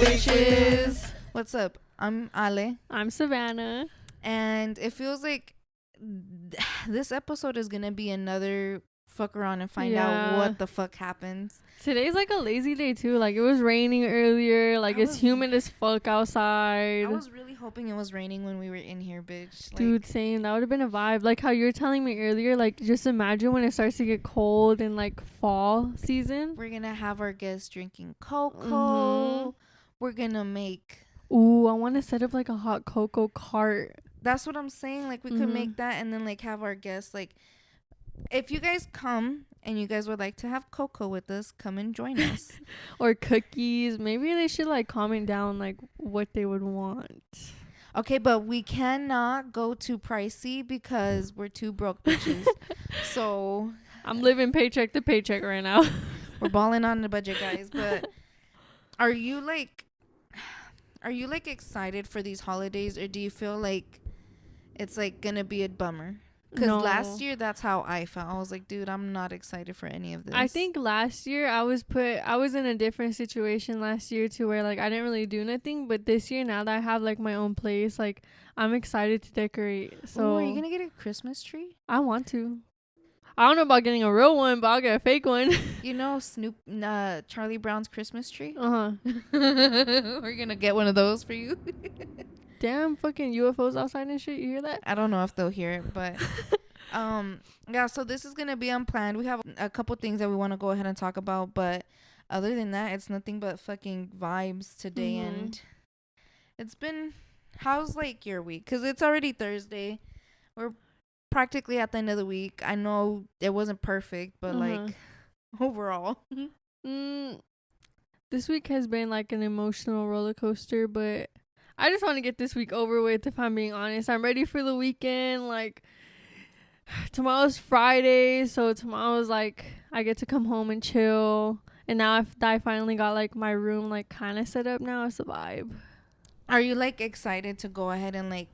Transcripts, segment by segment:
Bitches. What's up? I'm Ale. I'm Savannah. And it feels like this episode is going to be another fuck around and find out what the fuck happens. Today's like a lazy day too. Like it was raining earlier. Like it's humid as fuck outside. I was really hoping it was raining when we were in here, bitch. Dude, same. That would have been a vibe. Like how you were telling me earlier. Like just imagine when it starts to get cold in like fall season. We're going to have our guests drinking cocoa. We're going to make... Ooh, I want to set up like a hot cocoa cart. That's what I'm saying. Like we could make that and then like have our guests like... If you guys come and you guys would like to have cocoa with us, come and join us. Or cookies. Maybe they should like comment down like what they would want. Okay, but we cannot go too pricey because we're two broke bitches. So I'm living paycheck to paycheck right now. We're balling on the budget, guys. But are you like excited for these holidays, or do you feel like it's like gonna be a bummer? Because last year, that's how I felt. I was like, dude, I'm not excited for any of this. I think last year I was in a different situation last year to where like I didn't really do nothing. But this year, now that I have like my own place, like I'm excited to decorate. So are you gonna get a Christmas tree? I want to. I don't know about getting a real one, but I'll get a fake one. You know Charlie Brown's Christmas tree? Uh-huh. We're gonna get one of those for you. Damn fucking UFOs outside and shit. You hear that? I don't know if they'll hear it, but yeah, so this is gonna be unplanned. We have a couple things that we want to go ahead and talk about, but other than that, it's nothing but fucking vibes today. And it's been, how's like your week? Because it's already Thursday. We're practically at the end of the week. I know it wasn't perfect, but like overall. This week has been like an emotional roller coaster, but I just want to get this week over with, if I'm being honest. I'm ready for the weekend. Like, tomorrow's Friday, so tomorrow's like, I get to come home and chill. And now I finally got like my room like kind of set up now. It's a vibe. Are you like excited to go ahead and like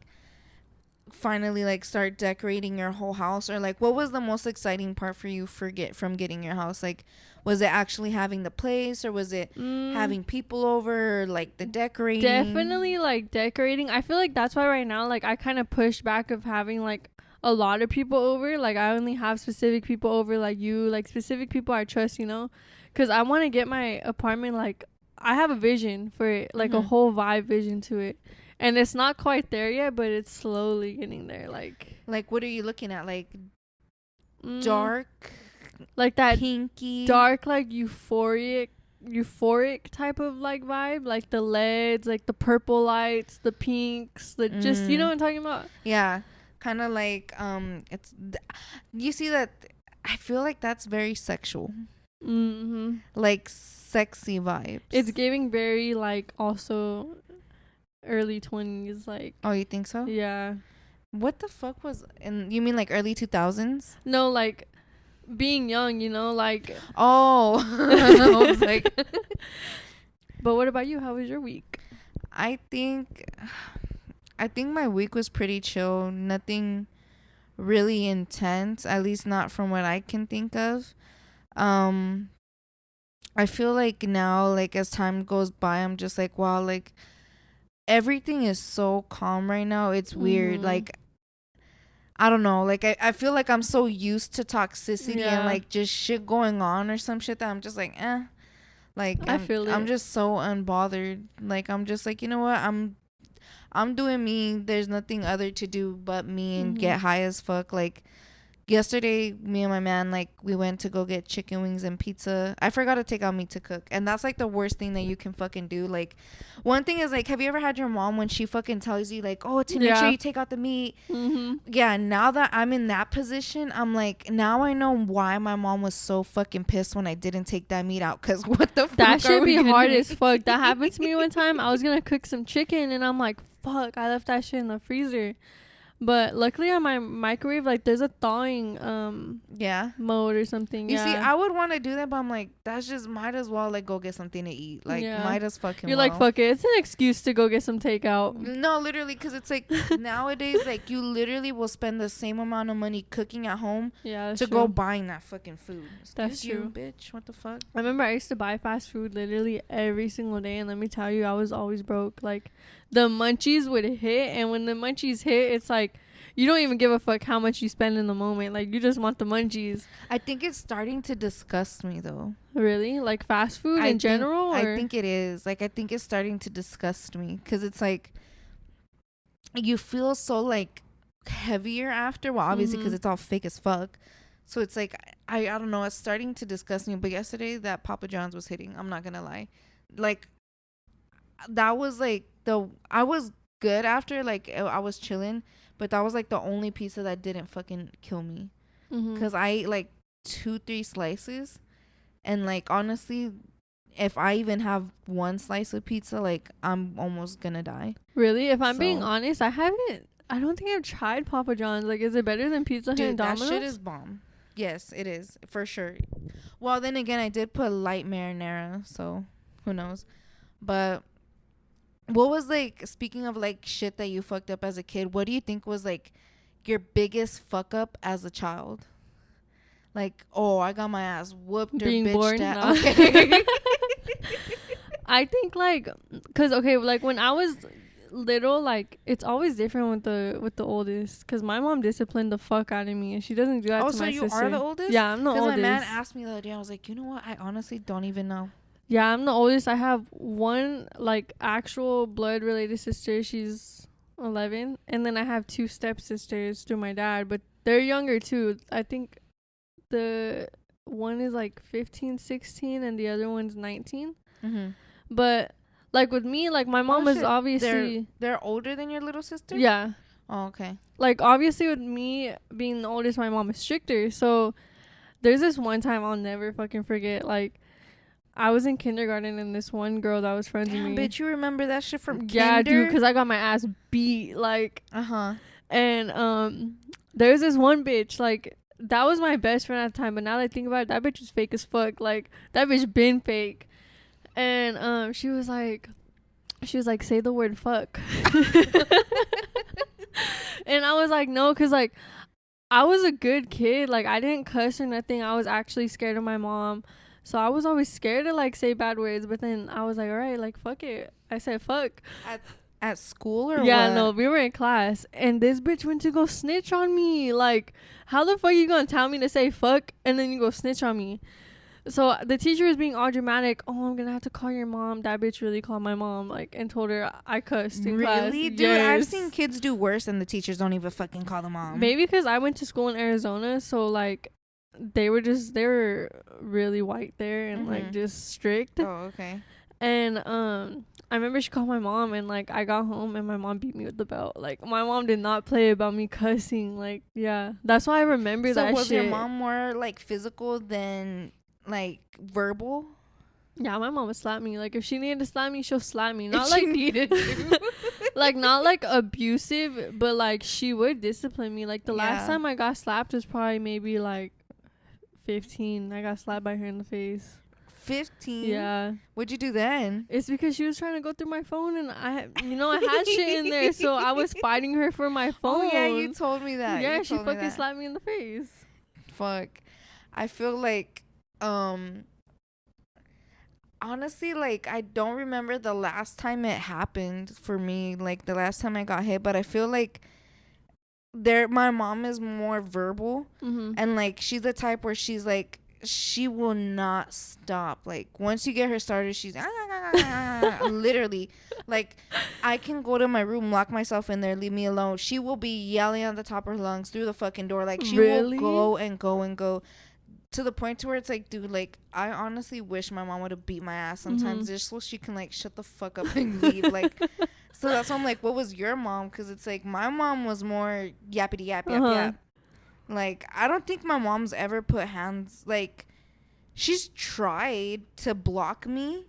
finally like start decorating your whole house? Or like what was the most exciting part for you from getting your house? Like, was it actually having the place, or was it having people over, or like the decorating? Definitely like decorating. I feel like that's why right now like I kind of pushed back of having like a lot of people over. Like I only have specific people over, like you, like specific people I trust, you know, because I want to get my apartment, like I have a vision for it, like a whole vibe vision to it. And it's not quite there yet, but it's slowly getting there. Like what are you looking at? Like dark, like that pinky, dark, like euphoric type of like vibe. Like the LEDs, like the purple lights, the pinks, the just, you know what I'm talking about? Yeah, kind of like it's. You see that? I feel like that's very sexual. Like sexy vibes. It's giving very like also early 20s, like. Oh, you think so? Yeah. What the fuck was you mean like early 2000s? No, like being young, you know, like. Oh. I was like. But what about you? How was your week? I think my week was pretty chill. Nothing really intense, at least not from what I can think of. I feel like now, like as time goes by, I'm just like, wow, like everything is so calm right now. It's weird. Like, I don't know. Like, I feel like I'm so used to toxicity and like just shit going on or some shit that I'm just like, eh. Like, I'm just so unbothered. Like, I'm just like, you know what? I'm doing me. There's nothing other to do but me and get high as fuck. Like, yesterday, me and my man, like, we went to go get chicken wings and pizza. I forgot to take out meat to cook. And that's, like, the worst thing that you can fucking do. Like, one thing is, like, have you ever had your mom when she fucking tells you, like, oh, to make sure you take out the meat? Yeah, now that I'm in that position, I'm like, now I know why my mom was so fucking pissed when I didn't take that meat out. Because what the fuck? That should be hard as fuck. That happened to me one time. I was going to cook some chicken, and I'm like, fuck, I left that shit in the freezer. But luckily on my microwave, like there's a thawing Yeah. mode or something. You Yeah. see, I would want to do that, but I'm like, that's just might as well like go get something to eat. Like, Yeah. might as fucking You're well. like, fuck it. It's an excuse to go get some takeout. No, literally, because it's like nowadays, like you literally will spend the same amount of money cooking at home Yeah, that's to true. go buying that fucking food. That's Excuse you, true. bitch. What the fuck? I remember I used to buy fast food literally every single day, and let me tell you, I was always broke. Like, the munchies would hit, and when the munchies hit, it's like you don't even give a fuck how much you spend in the moment. Like, you just want the munchies. I think it's starting to disgust me though. Really? Like fast food in general? Or? I think it is. Like, I think it's starting to disgust me because it's like you feel so like heavier after. Well, obviously because it's all fake as fuck. So it's like I don't know. It's starting to disgust me. But yesterday that Papa John's was hitting. I'm not gonna lie. Like that was like I was good after. Like I was chilling, but that was like the only pizza that didn't fucking kill me. Because I ate like 2-3 slices, and like honestly, if I even have one slice of pizza, like I'm almost gonna die. Really? If I'm being honest, I don't think I've tried Papa John's. Like, is it better than Pizza Hut and Domino's? That shit is bomb. Yes, it is for sure. Well, then again, I did put light marinara, so who knows? But what was like, speaking of like shit that you fucked up as a kid, what do you think was like your biggest fuck up as a child? Like, oh, I got my ass whooped or being bitched born. at. No. Okay. I think like, cause okay, like when I was little, like it's always different with the oldest. Cause my mom disciplined the fuck out of me, and she doesn't do that to my sister. Oh, so you are the oldest? Yeah, I'm the oldest. Because my man asked me the other day, I was like, you know what? I honestly don't even know. Yeah, I'm the oldest. I have one like actual blood related sister. She's 11, and then I have 2 stepsisters through my dad, but they're younger too. I think the one is like 15, 16, and the other one's 19. But like with me, like my mom was obviously they're older than your little sister. Yeah. Oh, okay. Like obviously with me being the oldest, my mom is stricter. So there's this one time I'll never fucking forget. Like I was in kindergarten, and this one girl that was friends with me. Bitch, you remember that shit from kinder? Yeah, dude, because I got my ass beat. Like and there's this one bitch, like that was my best friend at the time, but now that I think about it, that bitch was fake as fuck. Like that bitch been fake. And she was like say the word fuck. And I was like, no, because like I was a good kid. Like I didn't cuss or nothing. I was actually scared of my mom, so I was always scared to like say bad words. But then I was like, all right, like fuck it. I said fuck. At school or yeah, what? No, we were in class, and this bitch went to go snitch on me. Like, how the fuck you gonna tell me to say fuck and then you go snitch on me? So the teacher was being all dramatic. Oh, I'm gonna have to call your mom. That bitch really called my mom, like, and told her I cussed in class. Really, dude? Yes. I've seen kids do worse, and the teachers don't even fucking call the mom. Maybe because I went to school in Arizona, so like they were really white there and like just strict. Oh, okay. And I remember she called my mom, and like I got home and my mom beat me with the belt. Like my mom did not play about me cussing. Like yeah, that's why I remember that shit. So was your mom more like physical than like verbal? Yeah, my mom would slap me. Like if she needed to slap me, she'll slap me. Not like needed to. Like not like abusive, but like she would discipline me. Like the last time I got slapped was probably maybe like 15. I got slapped by her in the face. 15? Yeah. What'd you do then? It's because she was trying to go through my phone, and I had shit in there, so I was fighting her for my phone. Oh yeah, you told me that. Yeah, she fucking slapped me in the face. Fuck. I feel like honestly, like I don't remember the last time it happened for me, like the last time I got hit, but I feel like my mom is more verbal, and like she's the type where she's like, she will not stop. Like once you get her started, she's literally like, I can go to my room, lock myself in there, leave me alone. She will be yelling at the top of her lungs through the fucking door. Like she will go and go and go to the point to where it's like, dude, like I honestly wish my mom would have beat my ass sometimes just so she can like shut the fuck up and leave. Like, so that's why I'm like, what was your mom? Because it's like my mom was more yappity yap yap yap. Like I don't think my mom's ever put hands, like she's tried to block me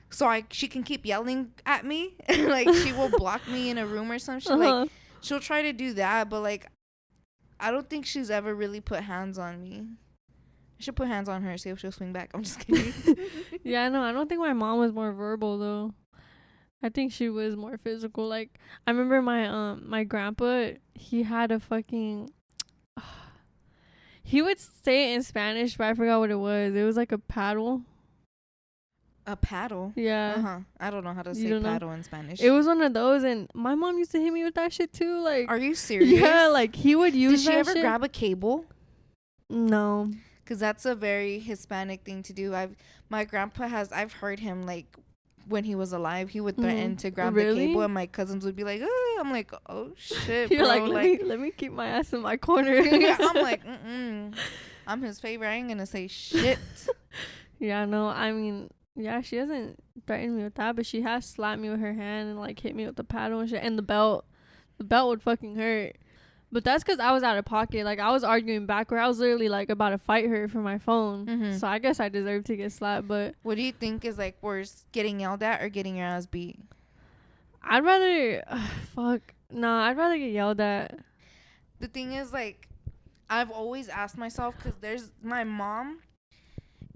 so she can keep yelling at me. Like she will block me in a room or some shit. Like she'll try to do that, but like I don't think she's ever really put hands on me. I should put hands on her, see if she'll swing back. I'm just kidding. Yeah, no, I don't think my mom was more verbal though. I think she was more physical. Like I remember my grandpa, he had a fucking he would say it in Spanish, but I forgot what it was. It was like a paddle. A paddle? Yeah. I don't know how to You say don't know? paddle in Spanish. It was one of those, and my mom used to hit me with that shit too. Like, are you serious? yeah, like he would use. Did she ever shit. grab a cable? No. Because that's a very Hispanic thing to do. My grandpa has. I've heard him like when he was alive, he would threaten to grab the cable, and my cousins would be like, "Oh," I'm like, "Oh shit, You're bro!" like, let me keep my ass in my corner. Yeah, I'm like, I'm his favorite. I ain't gonna say shit. Yeah, no, I mean, yeah, she hasn't threatened me with that, but she has slapped me with her hand and like hit me with the paddle and shit, and the belt. The belt would fucking hurt. But that's because I was out of pocket. Like, I was arguing back where I was literally, like, about to fight her for my phone. Mm-hmm. So I guess I deserve to get slapped, but... What do you think is, like, worse, getting yelled at or getting your ass beat? I'd rather... I'd rather get yelled at. The thing is, like, I've always asked myself, because my mom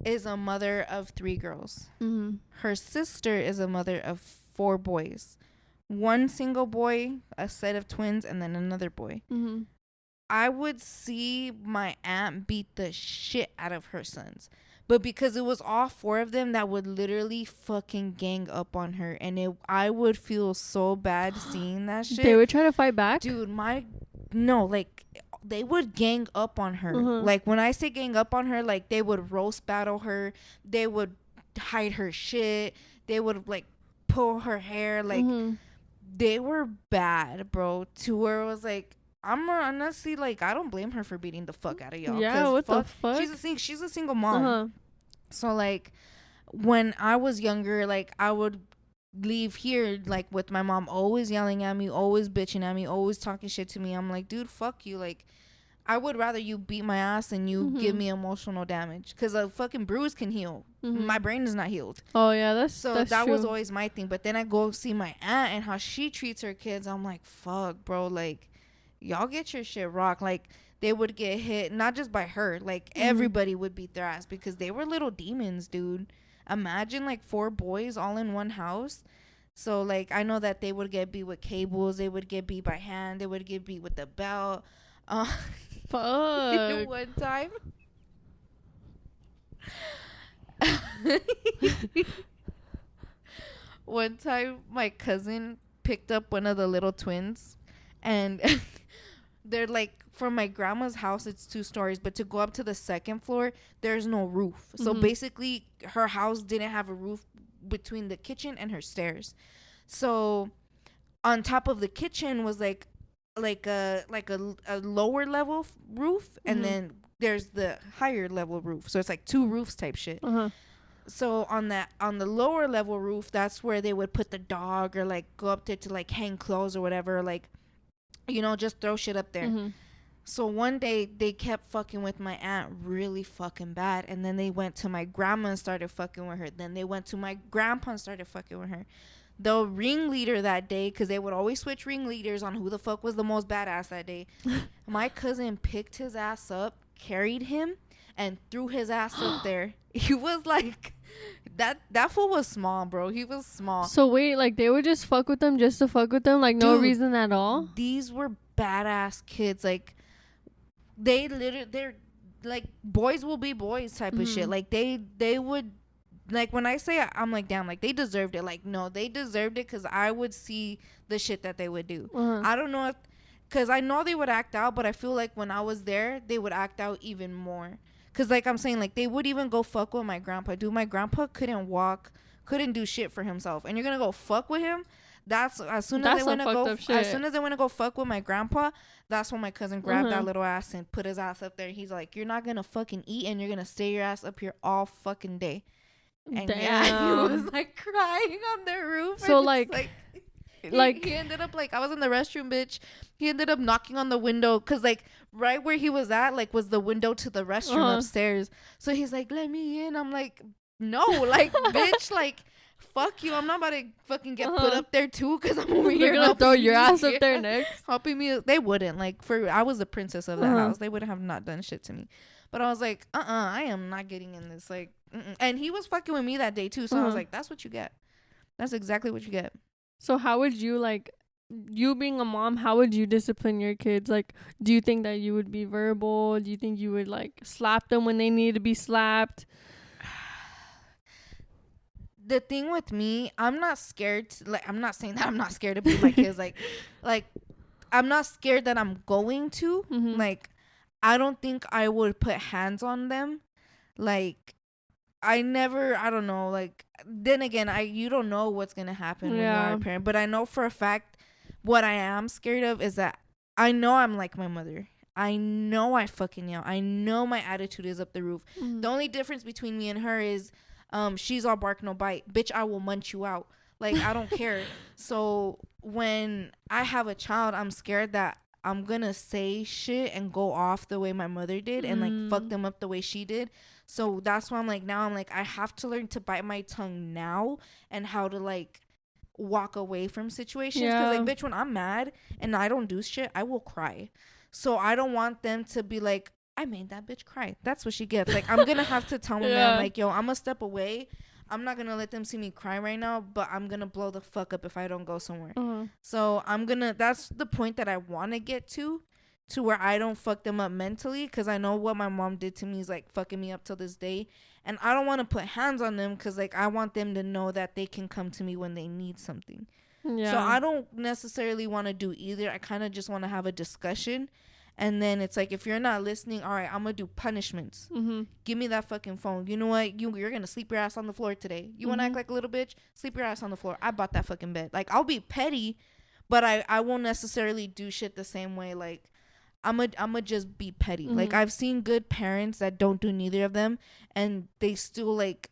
is a mother of 3 girls. Mm-hmm. Her sister is a mother of 4 boys. 1 single boy, a set of twins, and then another boy. Mm-hmm. I would see my aunt beat the shit out of her sons. But because it was all 4 of them that would literally fucking gang up on her. And I would feel so bad seeing that shit. They would try to fight back? Dude, they would gang up on her. Mm-hmm. Like, when I say gang up on her, like, they would roast battle her. They would hide her shit. They would, like, pull her hair. Like... Mm-hmm. They were bad, bro. To where it was like, I'm honestly like, I don't blame her for beating the fuck out of y'all. Yeah, what the fuck? She's a single mom. Uh-huh. So like, when I was younger, like I would leave here like with my mom always yelling at me, always bitching at me, always talking shit to me. I'm like, dude, fuck you. Like, I would rather you beat my ass than you give me emotional damage, because a fucking bruise can heal. My brain is not healed. Oh yeah, that's that true. was always my thing. But then I go see my aunt and how she treats her kids. I'm like, fuck, bro. Like, y'all get your shit rocked. Like, they would get hit, not just by her. Like, everybody would beat their ass because they were little demons, dude. Imagine like 4 boys all in one house. So like, I know that they would get beat with cables. They would get beat by hand. They would get beat with the belt. Fuck. One time. One time, my cousin picked up one of the little twins, and they're like, from my grandma's house, it's 2 stories, but to go up to the 2nd floor, there's no roof. So basically, her house didn't have a roof between the kitchen and her stairs. So on top of the kitchen was like a lower level roof, and then there's the higher level roof. So it's like 2 roofs type shit. So on the lower level roof, that's where they would put the dog, or like go up there to like hang clothes or whatever, like, you know, just throw shit up there. So one day they kept fucking with my aunt really fucking bad, and then they went to my grandma and started fucking with her. Then they went to my grandpa and started fucking with her. The ringleader that day, because they would always switch ringleaders on who the fuck was the most badass that day. My cousin picked his ass up, carried him, and threw his ass up there. He was like, that fool was small, bro. He was small. So wait, like they would just fuck with them just to fuck with them, like no reason at all? These were badass kids. Like, they're like, boys will be boys type of shit. Like, they would, like, when I say I'm like, damn, like, they deserved it. Like, no, they deserved it, because I would see the shit that they would do. I don't know if, because I know they would act out, but I feel like when I was there, they would act out even more. Because, like I'm saying, like, they would even go fuck with my grandpa. Dude, my grandpa couldn't walk, couldn't do shit for himself. And you're going to go fuck with him? As soon as they want to go fuck with my grandpa, that's when my cousin grabbed that little ass and put his ass up there. He's like, you're not going to fucking eat, and you're going to stay your ass up here all fucking day. And yeah, he was like crying on the roof. So like he ended up like, I was in the restroom, bitch. He ended up knocking on the window, because like right where he was at, like, was the window to the restroom upstairs. So he's like, let me in. I'm like, no, like, bitch, like, Fuck you. I'm not about to fucking get put up there too, because I'm over They're here gonna throw your ass yeah, up there next. helping me. They wouldn't. Like, I was the princess of that house. They would have not done shit to me. But I was like, I am not getting in this. Like, and he was fucking with me that day too. So I was like, that's what you get. That's exactly what you get. So how would you, like, you being a mom, how would you discipline your kids? Like, do you think that you would be verbal? Do you think you would, like, slap them when they need to be slapped? The thing with me, I'm not scared like, I'm not saying that I'm not scared to beat my kids. Like I'm not scared that I'm going to. Like, I don't think I would put hands on them. Like, I don't know. Like, then again, you don't know what's gonna happen when you are a parent. But I know for a fact, what I am scared of is that I know I'm like my mother. I know I fucking yell. I know my attitude is up the roof. The only difference between me and her is, she's all bark no bite. Bitch, I will munch you out. Like, I don't care. So when I have a child, I'm scared that I'm gonna say shit and go off the way my mother did and like fuck them up the way she did. So that's why I'm like, now I'm like, I have to learn to bite my tongue now and how to like walk away from situations. Because like, bitch, when I'm mad and I don't do shit, I will cry. So I don't want them to be like, I made that bitch cry. That's what she gets. Like, I'm gonna have to tell them that I'm like, yo, I'm gonna step away. I'm not gonna let them see me cry right now, but I'm gonna blow the fuck up if I don't go somewhere. So that's the point that I want to get to where I don't fuck them up mentally, because I know what my mom did to me is like fucking me up till this day. And I don't want to put hands on them, because like, I want them to know that they can come to me when they need something. So I don't necessarily want to do either. I kind of just want to have a discussion. And then it's like, if you're not listening, all right, I'm going to do punishments. Give me that fucking phone. You know what? You're going to sleep your ass on the floor today. You want to act like a little bitch? Sleep your ass on the floor. I bought that fucking bed. Like, I'll be petty, but I won't necessarily do shit the same way. Like, I'ma just be petty. Like, I've seen good parents that don't do neither of them, and they still, like,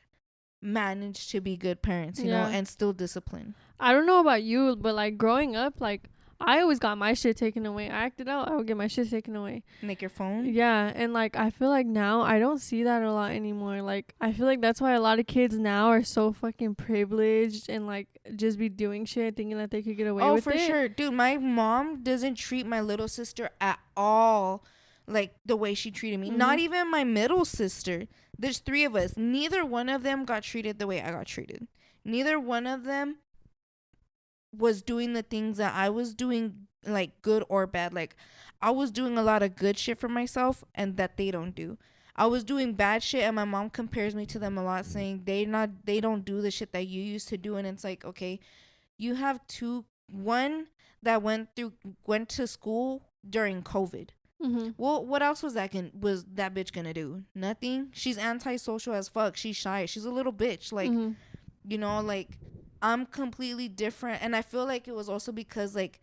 manage to be good parents, you know, and still discipline. I don't know about you, but like, growing up, like, I always got my shit taken away. I acted out, I would get my shit taken away. Like your phone? Yeah, and like, I feel like now I don't see that a lot anymore. Like, I feel like that's why a lot of kids now are so fucking privileged and like just be doing shit thinking that they could get away with it. Oh, for sure. Dude, my mom doesn't treat my little sister at all like the way she treated me. Not even my middle sister. There's 3 of us. Neither one of them got treated the way I got treated. Neither one of them was doing the things that I was doing, like, good or bad. Like, I was doing a lot of good shit for myself and that they don't do. I was doing bad shit, and my mom compares me to them a lot, saying they don't do the shit that you used to do. And it's like, okay, you have one that went to school during COVID. Well, what else was that bitch gonna do? Nothing. She's antisocial as fuck. She's shy. She's a little bitch. Like, you know, like, I'm completely different. And I feel like it was also because, like,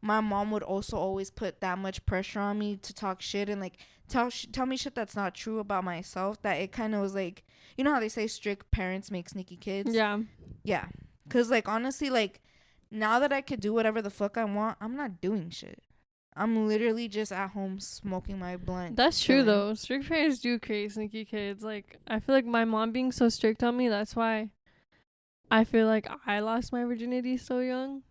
my mom would also always put that much pressure on me to talk shit and, like, tell me shit that's not true about myself, that it kind of was like, you know how they say strict parents make sneaky kids? Yeah. Because, like, honestly, like, now that I could do whatever the fuck I want, I'm not doing shit. I'm literally just at home smoking my blunt. That's true, though. Strict parents do create sneaky kids. Like, I feel like my mom being so strict on me, that's why I feel like I lost my virginity so young.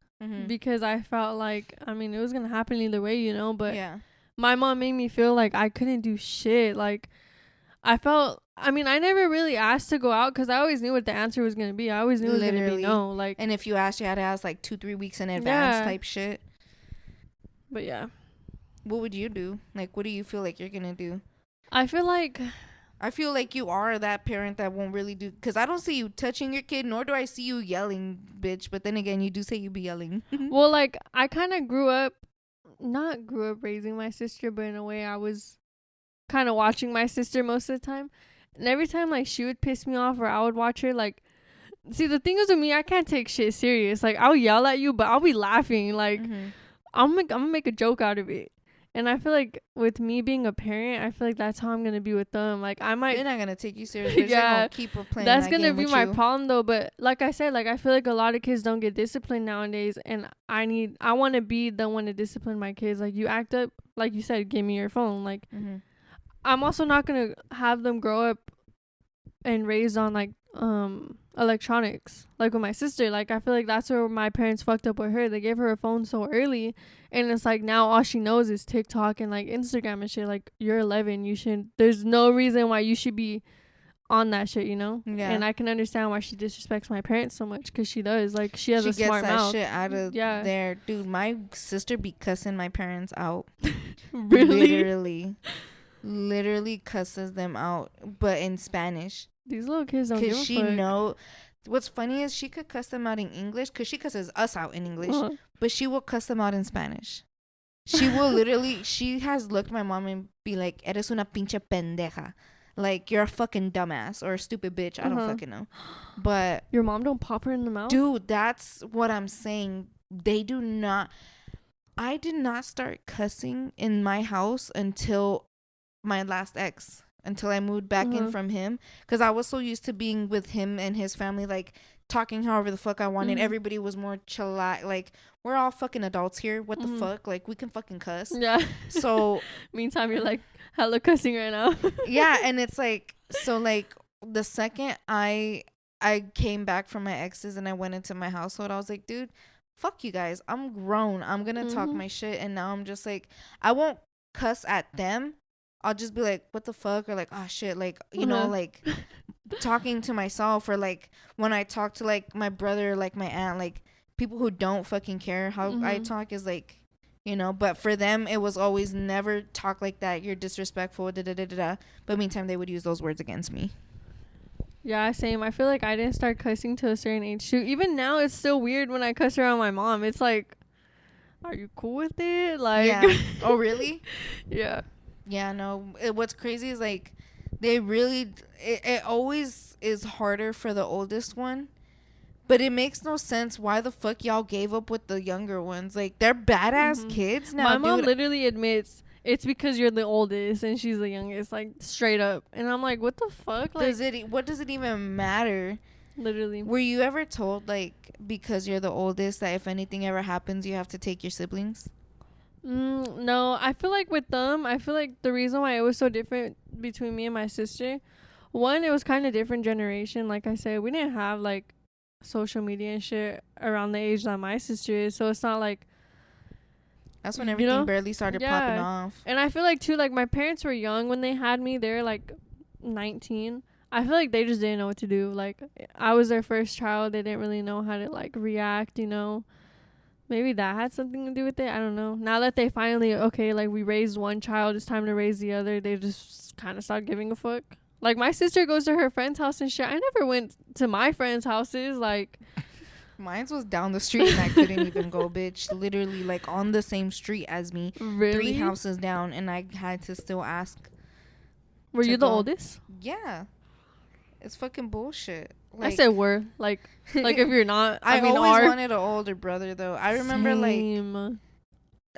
Because I felt like, I mean, it was going to happen either way, you know, but my mom made me feel like I couldn't do shit. Like, I never really asked to go out because I always knew what the answer was going to be. I always knew it was going to be no. Like, and if you asked, you had to ask like 2-3 weeks in advance type shit. But yeah. What would you do? Like, what do you feel like you're going to do? I feel like you are that parent that won't really do, because I don't see you touching your kid, nor do I see you yelling, bitch. But then again, you do say you be yelling. Well, like, I kind of grew up raising my sister, but in a way I was kind of watching my sister most of the time. And every time, like, she would piss me off or I would watch her, like, see, the thing is with me, I can't take shit serious. Like, I'll yell at you, but I'll be laughing. Like, I'm gonna make a joke out of it. And I feel like with me being a parent, I feel like that's how I'm going to be with them. Like, I might... They're not going to take you seriously. They're going to keep playing that's going to be my problem, though. But like I said, like, I feel like a lot of kids don't get disciplined nowadays. And I want to be the one to discipline my kids. Like, you act up, like you said, give me your phone. Like, I'm also not going to have them grow up and raised on, like, electronics. Like with my sister, like I feel like that's where my parents fucked up with her. They gave her a phone so early, and it's like now all she knows is TikTok and like Instagram and shit. Like you're 11, you should. There's no reason why you should be on that shit, you know. Yeah. And I can understand why she disrespects my parents so much, because she does. Like she has a smart mouth. She gets that shit out of there, dude. My sister be cussing my parents out. Really? Literally cusses them out, but in Spanish. These little kids don't give a fuck. She know. What's funny is she could cuss them out in English, because she cusses us out in English, but she will cuss them out in Spanish. She will literally. She has looked my mom and be like, "Eres una pinche pendeja." Like, you're a fucking dumbass or a stupid bitch. I don't fucking know. But your mom don't pop her in the mouth? Dude, that's what I'm saying. They do not. I did not start cussing in my house until my last ex. Until I moved back in from him. Because I was so used to being with him and his family, like, talking however the fuck I wanted. Everybody was more chill. Like, we're all fucking adults here. What the fuck? Like, we can fucking cuss. Yeah. So. Meantime, you're like hella cussing right now. Yeah, and it's like, so like the second I came back from my exes and I went into my household, I was like, dude, fuck you guys. I'm grown. I'm gonna talk my shit. And now I'm just like, I won't cuss at them. I'll just be like, what the fuck? Or like, oh shit, like, you know, like talking to myself, or like when I talk to like my brother, like my aunt, like people who don't fucking care how I talk is like, you know. But for them, it was always never talk like that. You're disrespectful, da da da da da. But meantime, they would use those words against me. Yeah, same. I feel like I didn't start cussing to a certain age too. Even now, it's still weird when I cuss around my mom. It's like, are you cool with it? Like, yeah. Oh, really? Yeah. Yeah, no. What's crazy is like, they really, it always is harder for the oldest one. But it makes no sense why the fuck y'all gave up with the younger ones. Like, they're badass kids now. My mom literally admits it's because you're the oldest and she's the youngest, like, straight up. And I'm like, what the fuck? Like, what does it even matter? Literally. Were you ever told, like, because you're the oldest, that if anything ever happens, you have to take your siblings? No, I feel like with them, I feel like the reason why it was so different between me and my sister, one, it was kind of different generation. Like I said, we didn't have like social media and shit around the age that my sister is, so it's not like, that's when everything barely started popping off. And I feel like too, like my parents were young when they had me. They're like 19. I feel like they just didn't know what to do. Like, I was their first child. They didn't really know how to like react, you know. Maybe that had something to do with it. I don't know. Now that they finally, okay, like we raised one child, it's time to raise the other, they just kind of stopped giving a fuck. Like, my sister goes to her friend's house and shit. I never went to my friends' houses. Like, mine was down the street and I couldn't even go, bitch. Literally, like, on the same street as me. Really? 3 houses down, and I had to still ask. Were you the oldest? Yeah. It's fucking bullshit. Like, I said were. Like if you're not. I mean, always wanted an older brother, though. I remember, like,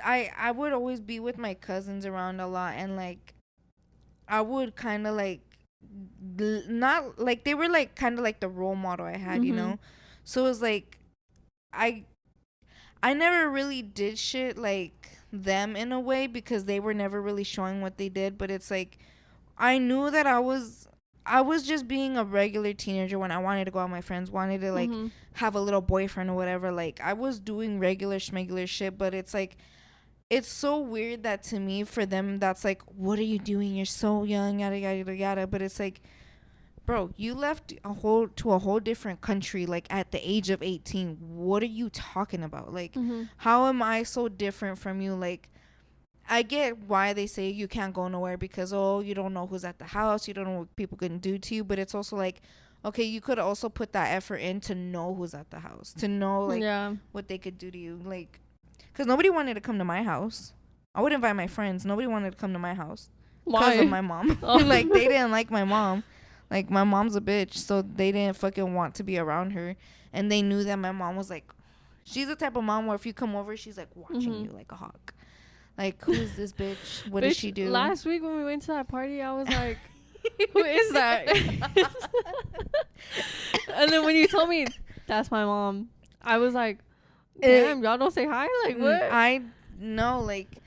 I would always be with my cousins around a lot, and, like, I would kind of, like, not, like, they were, like, kind of like the role model I had, you know? So it was, like, I never really did shit like them in a way, because they were never really showing what they did, but it's, like, I knew that I was just being a regular teenager when I wanted to go out with my friends, wanted to, like, have a little boyfriend or whatever. Like, I was doing regular schmegular shit, but it's, like, it's so weird that to me, for them, that's, like, what are you doing? You're so young, yada, yada, yada. But it's, like, bro, you left to a whole different country, like, at the age of 18. What are you talking about? Like, how am I so different from you? Like, I get why they say you can't go nowhere because, oh, you don't know who's at the house. You don't know what people can do to you. But it's also like, okay, you could also put that effort in to know who's at the house, to know, like, what they could do to you. Like, because nobody wanted to come to my house. I would invite my friends. Nobody wanted to come to my house because of my mom. Like, they didn't like my mom. Like, my mom's a bitch, so they didn't fucking want to be around her. And they knew that my mom was, like, she's the type of mom where if you come over, she's, like, watching you like a hawk. Like, who is this bitch? What does she do? Last week when we went to that party, I was like, who is that? And then when you told me that's my mom, I was like, damn, y'all don't say hi? Like, what? I know, like,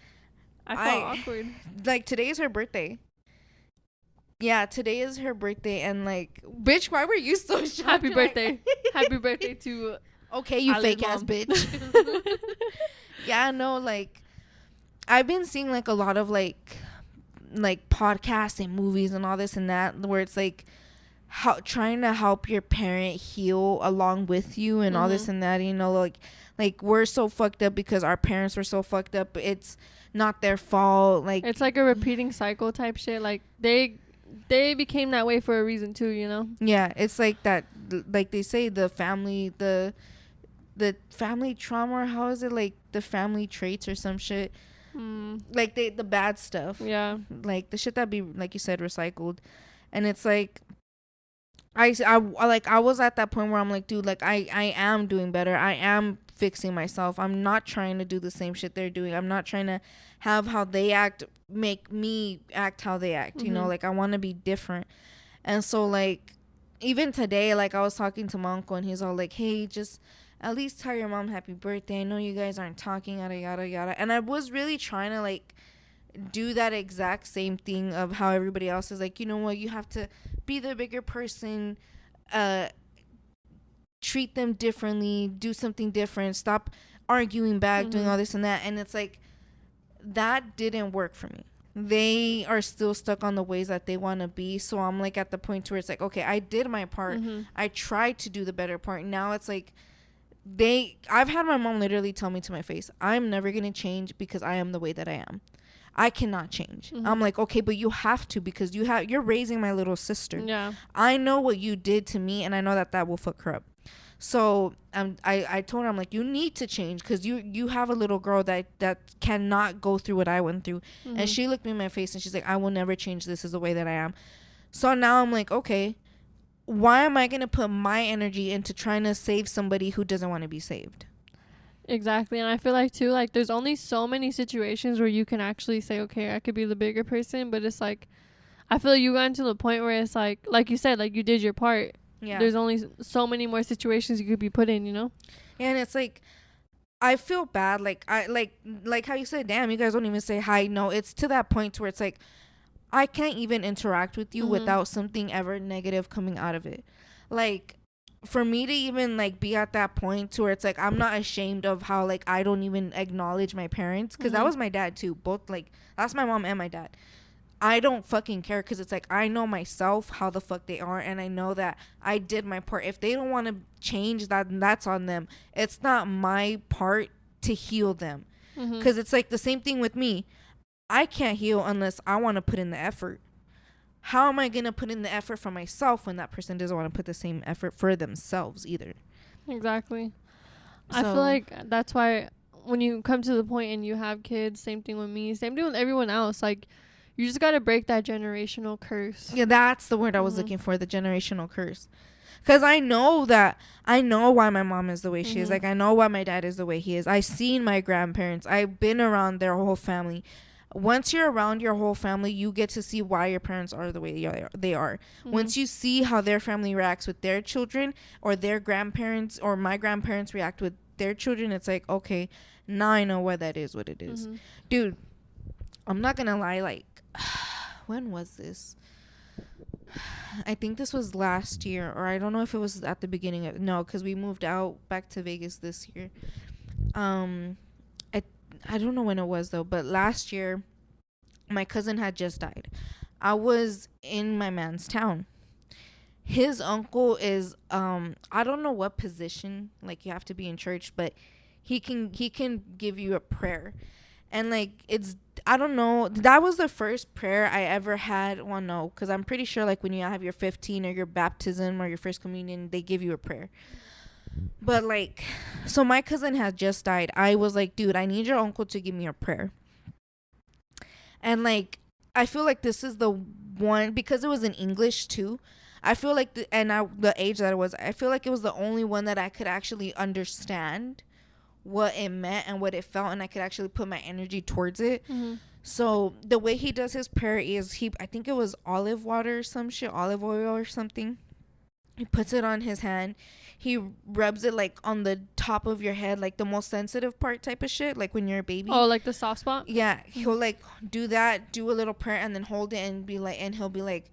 I felt awkward. Like, today's her birthday. Yeah, today is her birthday, and like, bitch, why were you so shocked? Happy birthday. Happy birthday to Okay, you Ali's fake ass mom. bitch. Yeah, no, like, I've been seeing like a lot of like podcasts and movies and all this and that, where it's like how trying to help your parent heal along with you and all this and that, you know, like we're so fucked up because our parents were so fucked up. It's not their fault. Like, It's like a repeating cycle type shit. Like they became that way for a reason too, you know? yeah, it's like that, like they say the family trauma, or how is it, like the family traits or some shit, like the bad stuff, Yeah. like the shit that be, like you said, recycled. And it's like I was at that point where I'm like, dude, like I am doing better. I am fixing myself. I'm not trying to do the same shit they're doing. I'm not trying to have how they act make me act how they act, you know, like I want to be different. And so like even today, like I was talking to my uncle and he's all like, hey, just at least tell your mom happy birthday. I know you guys aren't talking, yada yada yada. And I was really trying to like do that exact same thing of how everybody else is like, you know what, you have to be the bigger person, uh treat them differently, do something different, stop arguing back, doing all this and that. And it's like that didn't work for me. They are still stuck on the ways that they want to be. So I'm like at the point where it's like, okay, I did my part. I tried to do the better part. Now it's like I've had my mom literally tell me to my face, I'm never going to change because I am the way that I am. I cannot change. I'm like, okay, but you have to, because you're raising my little sister. Yeah. I know what you did to me, and I know that will fuck her up. So I told her, I'm like, you need to change because you have a little girl that cannot go through what I went through. And she looked me in my face and she's like, I will never change. This is the way that I am. So now I'm like, okay, why am I going to put my energy into trying to save somebody who doesn't want to be saved? Exactly. And I feel like too, like there's only so many situations where you can actually say, okay, I could be the bigger person, but it's like I feel like you got to the point where it's like you said, like you did your part. Yeah. There's only so many more situations you could be put in, you know? Yeah, and it's like I feel bad, like I like how you said, damn, you guys don't even say hi. No, it's to that point where it's like I can't even interact with you without something ever negative coming out of it. Like for me to even like be at that point to where it's like I'm not ashamed of how like I don't even acknowledge my parents, because that was my dad too. Both, like that's my mom and my dad. I don't fucking care, because it's like I know myself how the fuck they are, and I know that I did my part. If they don't want to change, that's on them. It's not my part to heal them, because it's like the same thing with me. I can't heal unless I want to put in the effort. How am I going to put in the effort for myself when that person doesn't want to put the same effort for themselves either? Exactly. So I feel like that's why when you come to the point and you have kids, same thing with me, same thing with everyone else, like you just got to break that generational curse. Yeah, that's the word I was looking for, the generational curse. Because I know why my mom is the way she is. Like, I know why my dad is the way he is. I've seen my grandparents. I've been around their whole family. Once you're around your whole family, you get to see why your parents are the way they are. Once you see how their family reacts with their children, or their grandparents or my grandparents react with their children, it's like, okay, now I know why that is what it is. Dude, I'm not going to lie, like, when was this? I think this was last year, or I don't know if it was at the beginning of, no, because we moved out back to Vegas this year. I don't know when it was though, but last year my cousin had just died. I was in my man's town. His uncle is I don't know what position, like you have to be in church, but he can give you a prayer. And like I don't know, that was the first prayer I ever had. Well, no, because I'm pretty sure like when you have your 15 or your baptism or your first communion, they give you a prayer. But like, so my cousin had just died. I was like, dude, I need your uncle to give me a prayer. And like, I feel like this is the one, because it was in English too. I feel like the age that it was, I feel like it was the only one that I could actually understand what it meant and what it felt, and I could actually put my energy towards it. So the way he does his prayer is I think it was olive water or some shit, olive oil or something. He puts it on his hand. He rubs it like on the top of your head, like the most sensitive part type of shit, like when you're a baby. Oh, like the soft spot? Yeah, he'll like do that, do a little prayer, and then hold it and be like, and he'll be like,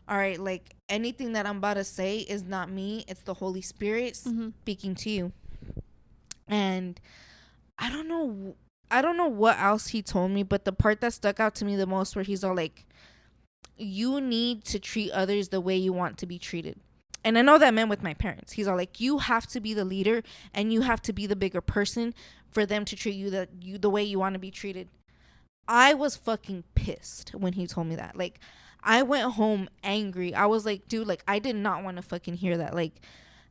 all right, like anything that I'm about to say is not me, it's the Holy Spirit speaking to you. And I don't know what else he told me, but the part that stuck out to me the most, where he's all like, you need to treat others the way you want to be treated. And I know that meant with my parents. He's all like, you have to be the leader and you have to be the bigger person for them to treat you the way you want to be treated. I was fucking pissed when he told me that. Like, I went home angry. I was like, dude, like, I did not want to fucking hear that. Like,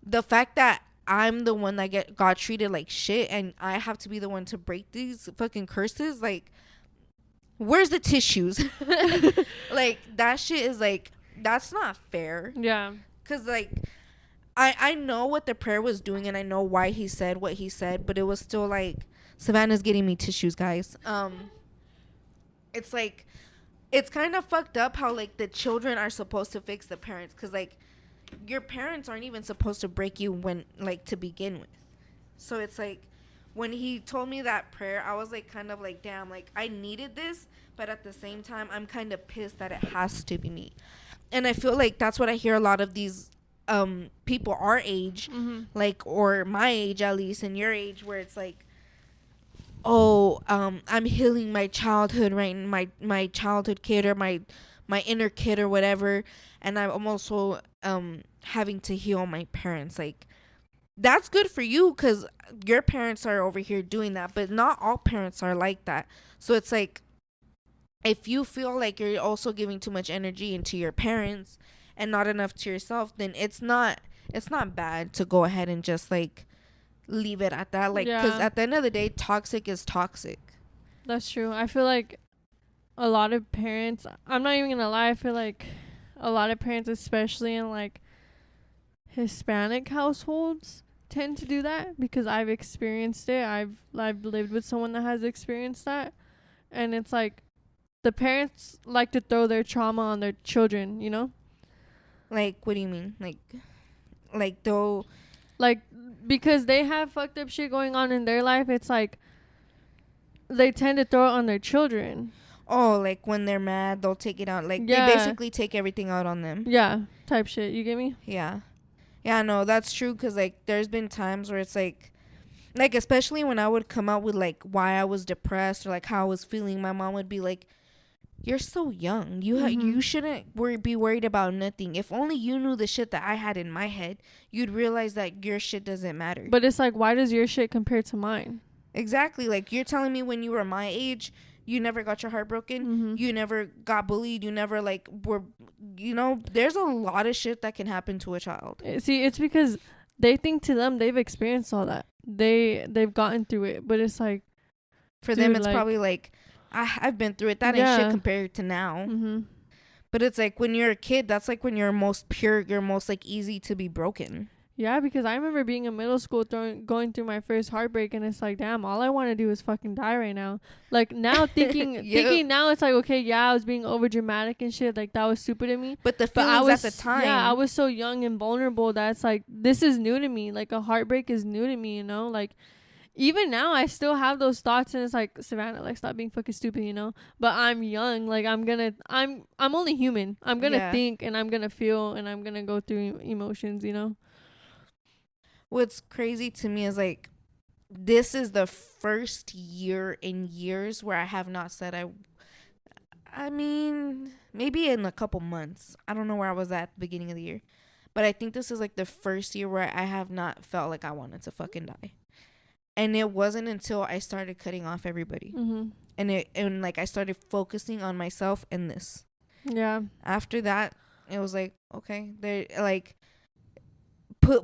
the fact that I'm the one that got treated like shit and I have to be the one to break these fucking curses, like, where's the tissues? Like, that shit is like, that's not fair. Yeah. Because, like, I know what the prayer was doing and I know why he said what he said, but it was still like, Savannah's getting me tissues, guys. It's like, it's kind of fucked up how, like, the children are supposed to fix the parents. Because, like, your parents aren't even supposed to break you when, like, to begin with. So it's like, when he told me that prayer, I was like, kind of like, damn, like, I needed this, but at the same time, I'm kind of pissed that it has to be me. And I feel like that's what I hear a lot of these people our age, like, or my age at least, and your age, where it's like, oh, I'm healing my childhood, right? My childhood kid, or my inner kid, or whatever, and I'm also having to heal my parents. Like, that's good for you, because your parents are over here doing that, but not all parents are like that. So it's like, if you feel like you're also giving too much energy into your parents and not enough to yourself, then it's not bad to go ahead and just, like, leave it at that. Like, because at the end of the day, toxic is toxic. That's true. I feel like a lot of parents, I'm not even gonna lie, I feel like a lot of parents, especially in like Hispanic households, tend to do that, because I've experienced it. I've lived with someone that has experienced that, and it's like, the parents like to throw their trauma on their children, you know? Like, what do you mean? Like though, like, because they have fucked up shit going on in their life, it's like they tend to throw it on their children. Oh, like when they're mad, they'll take it out. Like, they basically take everything out on them. Yeah, type shit. You get me? Yeah. Yeah, no, that's true. Because, like, there's been times where it's like, especially when I would come out with, like, why I was depressed or, like, how I was feeling, my mom would be like, you're so young. You shouldn't be worried about nothing. If only you knew the shit that I had in my head, you'd realize that your shit doesn't matter. But it's like, why does your shit compare to mine? Exactly. Like, you're telling me when you were my age, you never got your heart broken. You never got bullied. You never, like, were, you know, there's a lot of shit that can happen to a child. See, it's because they think to them they've experienced all that. They've gotten through it. But it's like, for them, it's like, probably like, I've been through it. That ain't shit compared to now. But it's like, when you're a kid, that's like when you're most pure, you're most, like, easy to be broken. Yeah, because I remember being in middle school, going through my first heartbreak, and it's like, damn, all I want to do is fucking die right now. Like, now thinking now, it's like, okay, yeah, I was being over dramatic and shit, like, that was stupid of me. But the feelings at the time, I was so young and vulnerable that it's like, this is new to me. Like, a heartbreak is new to me, you know. Like, even now I still have those thoughts, and it's like, Savannah, like, stop being fucking stupid, you know. But I'm young, like, I'm only human. I'm gonna think, and I'm gonna feel, and I'm gonna go through emotions, you know. What's crazy to me is, like, this is the first year in years where I have not said I mean, maybe in a couple months. I don't know where I was at the beginning of the year. But I think this is, like, the first year where I have not felt like I wanted to fucking die. And it wasn't until I started cutting off everybody. And like, I started focusing on myself and this. Yeah. After that, it was like, okay, they're like,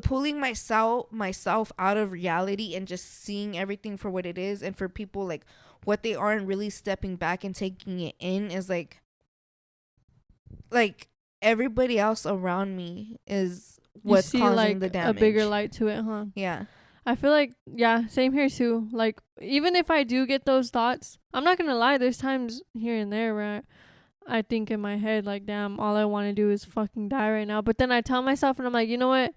pulling myself out of reality and just seeing everything for what it is, and for people, like, what they are, and really stepping back and taking it in, is like everybody else around me is what's causing, like, the damage. A bigger light to it, huh? Yeah. I feel like, yeah, same here too. Like, even if I do get those thoughts, I'm not gonna lie, there's times here and there where I think in my head, like, damn, all I want to do is fucking die right now. But then I tell myself, and I'm like, you know what?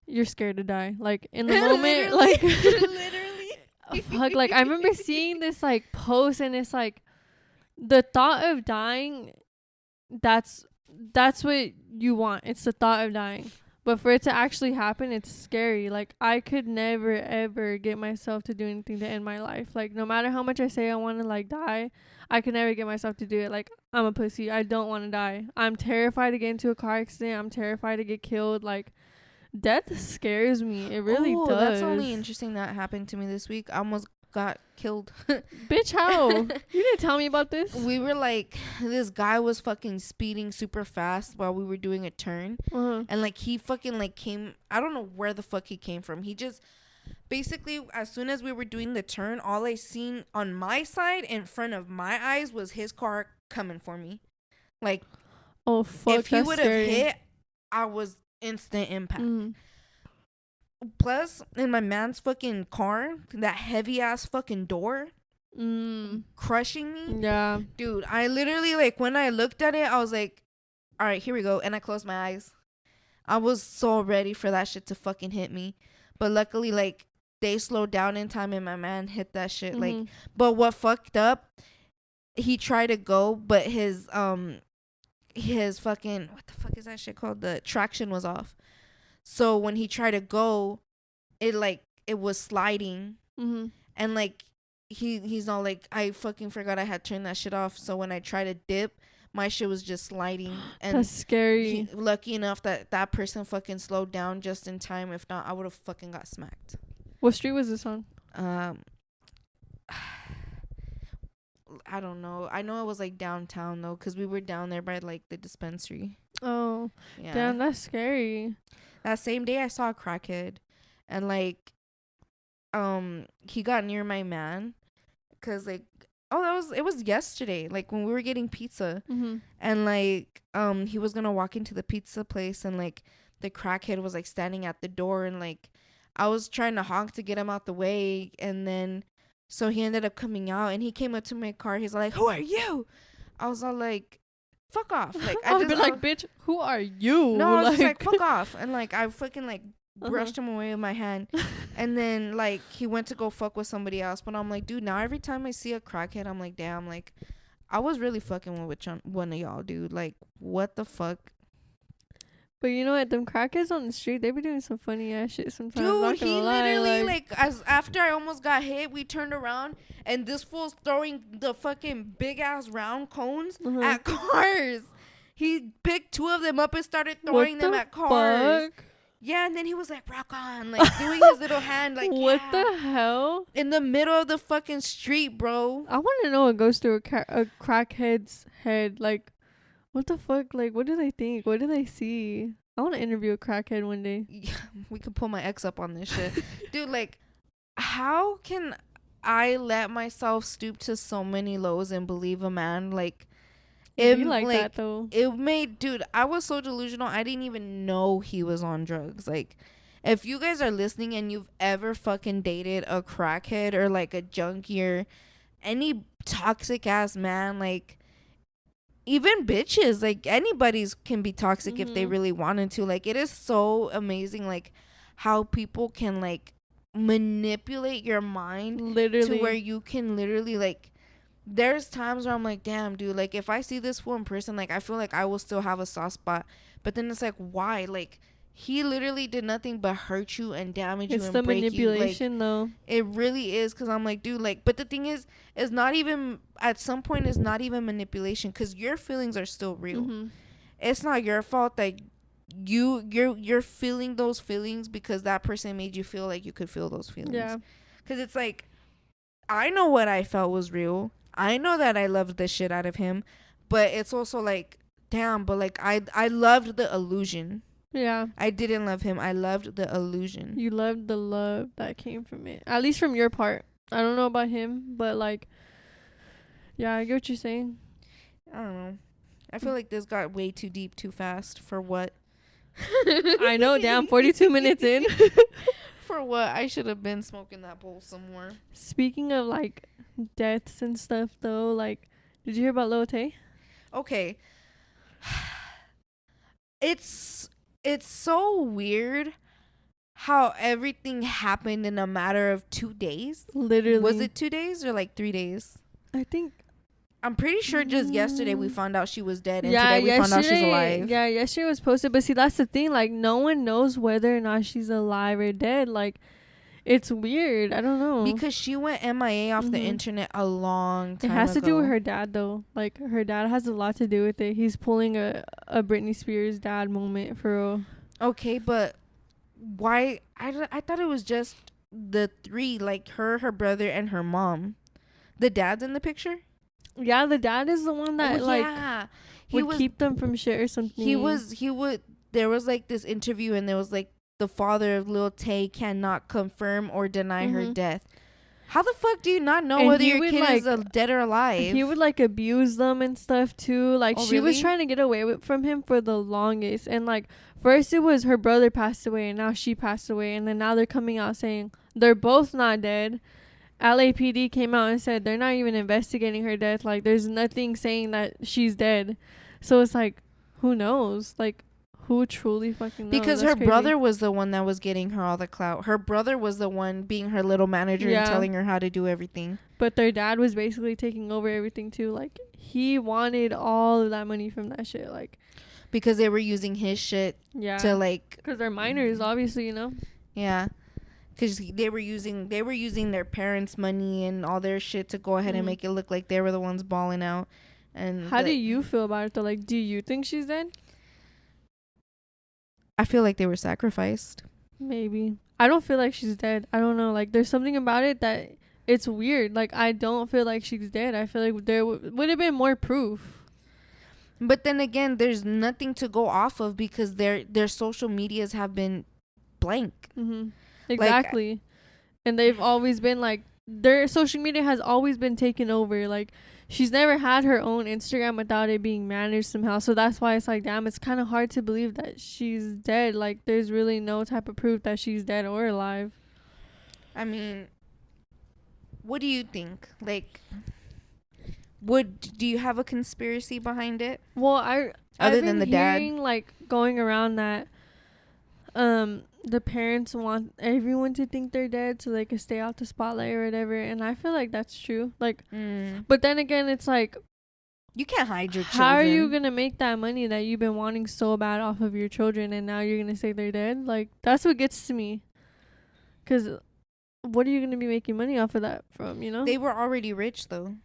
You're scared to die. Like, in the moment, like, literally. fuck, like, I remember seeing this, like, post, and it's like, the thought of dying, that's what you want. It's the thought of dying. But for it to actually happen, it's scary. Like, I could never, ever get myself to do anything to end my life. Like, no matter how much I say I want to, like, die, I could never get myself to do it. Like, I'm a pussy. I don't want to die. I'm terrified to get into a car accident. I'm terrified to get killed. Like, death scares me. It really does. That's only interesting that happened to me this week. I almost got killed. Bitch, how? You didn't tell me about this. We were like, this guy was fucking speeding super fast while we were doing a turn. And like he fucking like came, I don't know where the fuck he came from. He just basically, as soon as we were doing the turn, all I seen on my side in front of my eyes was his car coming for me. Like, oh fuck, if he would have hit, I was instant impact. Plus, in my man's fucking car, that heavy ass fucking door crushing me. Yeah. Dude, I literally, like, when I looked at it, I was like, all right, here we go. And I closed my eyes. I was so ready for that shit to fucking hit me. But luckily, like, they slowed down in time and my man hit that shit. Like, but what fucked up, he tried to go, but his fucking, what the fuck is that shit called? The traction was off. So when he tried to go, it was sliding. And like he's not like, I fucking forgot I had turned that shit off. So when I tried to dip, my shit was just sliding. And that's scary. Lucky enough that person fucking slowed down just in time. If not, I would have fucking got smacked. What street was this on? I don't know. I know it was like downtown though, because we were down there by like the dispensary. Oh, yeah. Damn, that's scary. That same day I saw a crackhead, and like he got near my man, cause like, it was yesterday, like when we were getting pizza. And like he was gonna walk into the pizza place, and like the crackhead was like standing at the door, and like I was trying to honk to get him out the way, and then so he ended up coming out, and he came up to my car. He's like, "Who are you?" I was all like, fuck off. Like, I would be like, bitch, who are you? No, I was just like, fuck off. And like I fucking like brushed him away with my hand. And then like he went to go fuck with somebody else. But I'm like, dude, now every time I see a crackhead, I'm like, damn, like I was really fucking with one of y'all, dude. Like, what the fuck? But you know what? Them crackheads on the street, they be doing some funny ass shit sometimes. Dude, he literally, like, as after I almost got hit, we turned around, and this fool's throwing the fucking big-ass round cones at cars. He picked two of them up and started throwing them at cars. Fuck? Yeah, and then he was like, rock on, like, doing his little hand, like, what the hell? In the middle of the fucking street, bro. I want to know what goes through a crackhead's head, like, what the fuck? Like, what do they think? What do they see? I want to interview a crackhead one day. Yeah, we could pull my ex up on this shit. Dude, like, how can I let myself stoop to so many lows and believe a man? Like, it like that, though. It made, dude, I was so delusional. I didn't even know he was on drugs. Like, if you guys are listening and you've ever fucking dated a crackhead or, like, a junkie or any toxic-ass man, like, even bitches, like anybody's can be toxic if they really wanted to. Like, it is so amazing, like how people can like manipulate your mind literally to where you can literally, like, there's times where I'm like, damn, dude, like if I see this fool in person, like I feel like I will still have a soft spot. But then it's like, why? Like, he literally did nothing but hurt you and damage you and break you. It's the manipulation, though. It really is, because I'm like, dude, like, but the thing is not even, at some point, it's not even manipulation, because your feelings are still real. It's not your fault that you're feeling those feelings because that person made you feel like you could feel those feelings. Yeah. Because it's like, I know what I felt was real. I know that I loved the shit out of him, but it's also like, damn, but like I loved the illusion. Yeah. I didn't love him. I loved the illusion. You loved the love that came from it. At least from your part. I don't know about him, but like, yeah, I get what you're saying. I don't know. I feel like this got way too deep too fast for what. I know, damn, 42 minutes in. For what? I should have been smoking that bowl some more. Speaking of like deaths and stuff though, like, did you hear about Lil Tay? Okay. It's so weird how everything happened in a matter of 2 days. Literally. Was it 2 days or like 3 days? I think. I'm pretty sure just yesterday we found out she was dead, and Yeah, today we found out she's alive. Yeah, yesterday was posted, but see, that's the thing. Like, no one knows whether or not she's alive or dead. Like, it's weird. I don't know. Because she went MIA off the internet a long time ago. It has to do with her dad, though. Like, her dad has a lot to do with it. He's pulling a Britney Spears dad moment for real. Okay, but why? I thought it was just the three, like her brother, and her mom. The dad's in the picture? Yeah, the dad is the one that, he would keep them from shit or something. There was, like, this interview, and there was, like, the father of Lil Tay cannot confirm or deny her death. How the fuck do you not know whether your kid is dead or alive? He would, like, abuse them and stuff, too. Like, she really? was trying to get away from him for the longest. And, like, first it was her brother passed away, and now she passed away. And then now they're coming out saying they're both not dead. LAPD came out and said they're not even investigating her death. Like, there's nothing saying that she's dead. So it's like, who knows? Like, who truly fucking knows? Because her brother was the one that was getting her all the clout. Her brother was the one being her little manager and telling her how to do everything. But their dad was basically taking over everything too. Like, he wanted all of that money from that shit. Like, because they were using his shit to, like, because they're minors, obviously, you know. Yeah. Because they were using their parents' money and all their shit to go ahead and make it look like they were the ones balling out. And how do you feel about it though? Like, do you think she's dead? I feel like they were sacrificed. Maybe. I don't feel like she's dead. I don't know. Like, there's something about it that it's weird. Like, I don't feel like she's dead. I feel like there would have been more proof. But then again, there's nothing to go off of because their social medias have been blank. Exactly. Like, and they've always been like, their social media has always been taken over. Like, she's never had her own Instagram without it being managed somehow. So that's why it's like, damn, it's kind of hard to believe that she's dead. Like, there's really no type of proof that she's dead or alive. I mean, what do you think? Like, do you have a conspiracy behind it? Well, other than the dad, like, going around that the parents want everyone to think they're dead so they can stay out the spotlight or whatever, and I feel like that's true. Like, but then again, it's like, you can't hide your children. How are you gonna make that money that you've been wanting so bad off of your children, and now you're gonna say they're dead? Like, that's what gets to me. Because what are you gonna be making money off of that from, you know? They were already rich though.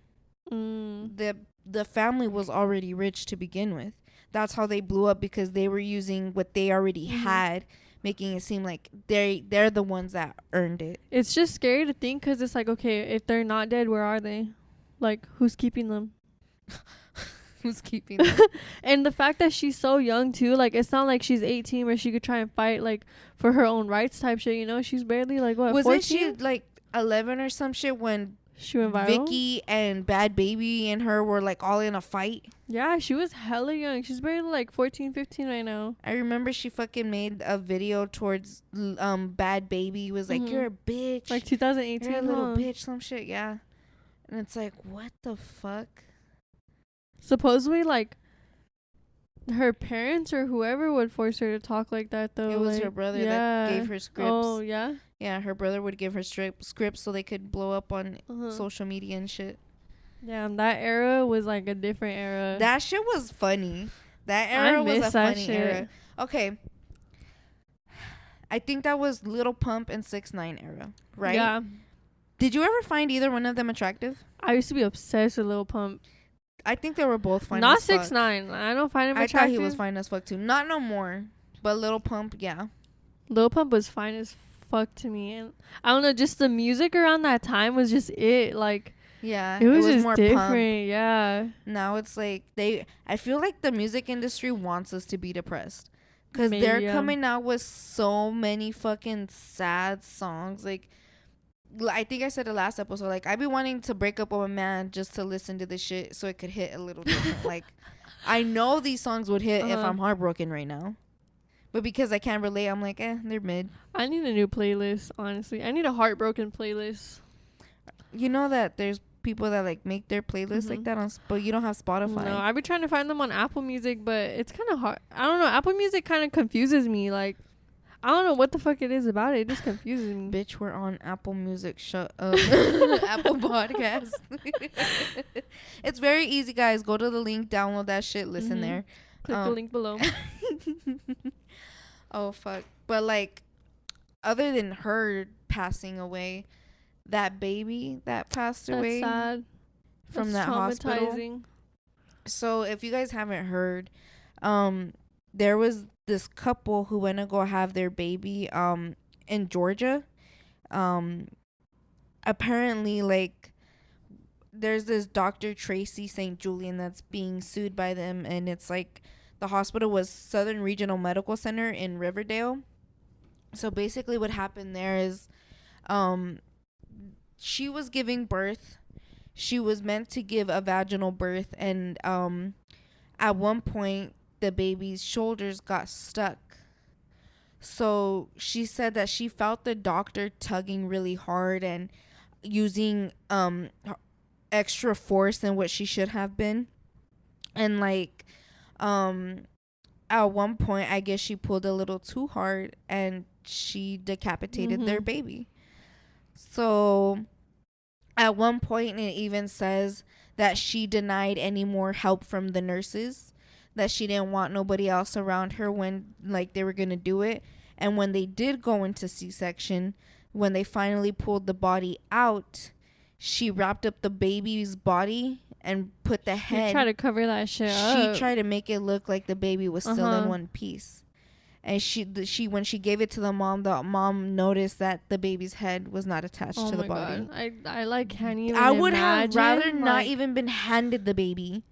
The family was already rich to begin with. That's how they blew up, because they were using what they already had, making it seem like they're the ones that earned it. It's just scary to think, because it's like, okay, if they're not dead, where are they? Like, who's keeping them? Who's keeping them? And the fact that she's so young too, like, it's not like she's 18 where she could try and fight, like, for her own rights type shit, you know? She's barely, like, what, 14? Wasn't she like 11 or some shit when she went viral? Vicky and Bad Baby and her were like all in a fight? Yeah, she was hella young. She's barely like 14, 15 right now. I remember she fucking made a video towards Bad Baby. Was like, you're a bitch. Like 2018. You're a little bitch, some shit, yeah. And it's like, what the fuck? Supposedly, like, her parents or whoever would force her to talk like that, though. It was her brother that gave her scripts. Oh, yeah? Yeah, her brother would give her scripts so they could blow up on social media and shit. Damn, that era was like a different era. That shit was funny. That era was a funny era. Okay. I think that was Lil Pump and 6ix9ine era, right? Yeah. Did you ever find either one of them attractive? I used to be obsessed with Lil Pump. I think they were both fine. Not as fuck. 6ix9ine. I don't find him attractive. I thought he was fine as fuck too. Not no more. But Lil Pump, yeah. Lil Pump was fine as fuck to me. And I don't know, just the music around that time was just it. Like, yeah, it was just more different. pump. Yeah. Now it's like I feel like the music industry wants us to be depressed. Because they're coming out with so many fucking sad songs. Like, I think I said the last episode, like, I'd be wanting to break up with a man just to listen to this shit so it could hit a little different. Like, I know these songs would hit if I'm heartbroken right now. But because I can't relate, I'm like, they're mid. I need a new playlist, honestly. I need a heartbroken playlist. You know that there's people that like make their playlists like that but you don't have Spotify. No, I've been trying to find them on Apple Music, but it's kind of hard. I don't know. Apple Music kind of confuses me. Like, I don't know what the fuck it is about it. It just confuses me. Bitch, we're on Apple Music. Shut up. Apple Podcast. It's very easy, guys. Go to the link, download that shit, listen there. Click the link below. Oh, fuck. But, like, other than her passing away, that baby that passed away sad. From that hospital. So, if you guys haven't heard, there was this couple who went to go have their baby in Georgia. Apparently, like, there's this Dr. Tracy St. Julian that's being sued by them, and it's like the hospital was Southern Regional Medical Center in Riverdale. So basically what happened there is she was giving birth. She was meant to give a vaginal birth, and at one point the baby's shoulders got stuck. So she said that she felt the doctor tugging really hard and using extra force than what she should have been. And like at one point I guess she pulled a little too hard and she decapitated their baby. So at one point it even says that she denied any more help from the nurses, that she didn't want nobody else around her when like they were gonna do it. And when they did go into C-section, when they finally pulled the body out, she wrapped up the baby's body and put the head. She tried to cover that shit up. She tried to make it look like the baby was still in one piece. And she when she gave it to the mom noticed that the baby's head was not attached to the body. God. I like can't even I would have rather like, not even been handed the baby.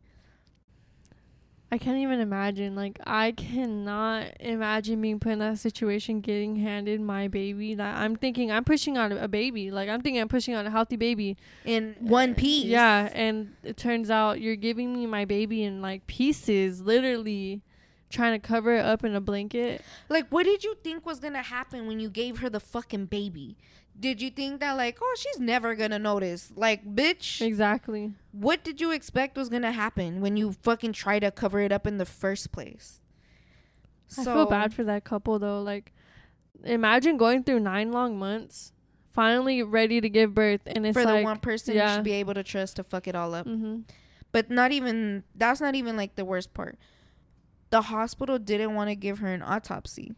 I can't even imagine. Like, I cannot imagine being put in that situation, getting handed my baby. That I'm thinking I'm pushing out a baby. Like, I'm thinking I'm pushing out a healthy baby in one piece. Yeah, and it turns out you're giving me my baby in like pieces, literally trying to cover it up in a blanket. Like, what did you think was gonna happen when you gave her the fucking baby? Did you think that like, oh, she's never gonna notice? Like, bitch. Exactly. What did you expect was gonna happen when you fucking try to cover it up in the first place? I feel bad for that couple though. Like, imagine going through 9 long months, finally ready to give birth, and it's for like, the one person you should be able to trust to fuck it all up. But that's not even like the worst part. The hospital didn't want to give her an autopsy.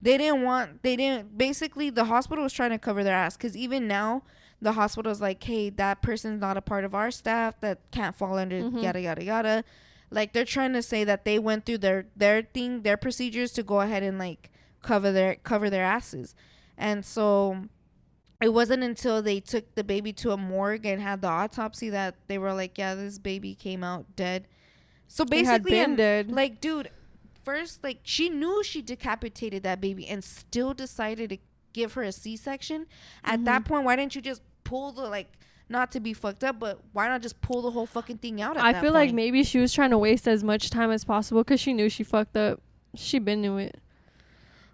Basically the hospital was trying to cover their ass, because even now the hospital's like, hey, that person's not a part of our staff, that can't fall under yada yada yada. Like, they're trying to say that they went through their procedures to go ahead and like cover their asses. And so it wasn't until they took the baby to a morgue and had the autopsy that they were like, yeah, this baby came out dead. So basically, dead. Like, dude, first, like, she knew she decapitated that baby and still decided to give her a C-section. At that point, why didn't you just pull the, like, not to be fucked up, but why not just pull the whole fucking thing out at that point? I feel like maybe she was trying to waste as much time as possible because she knew she fucked up. She been knew it.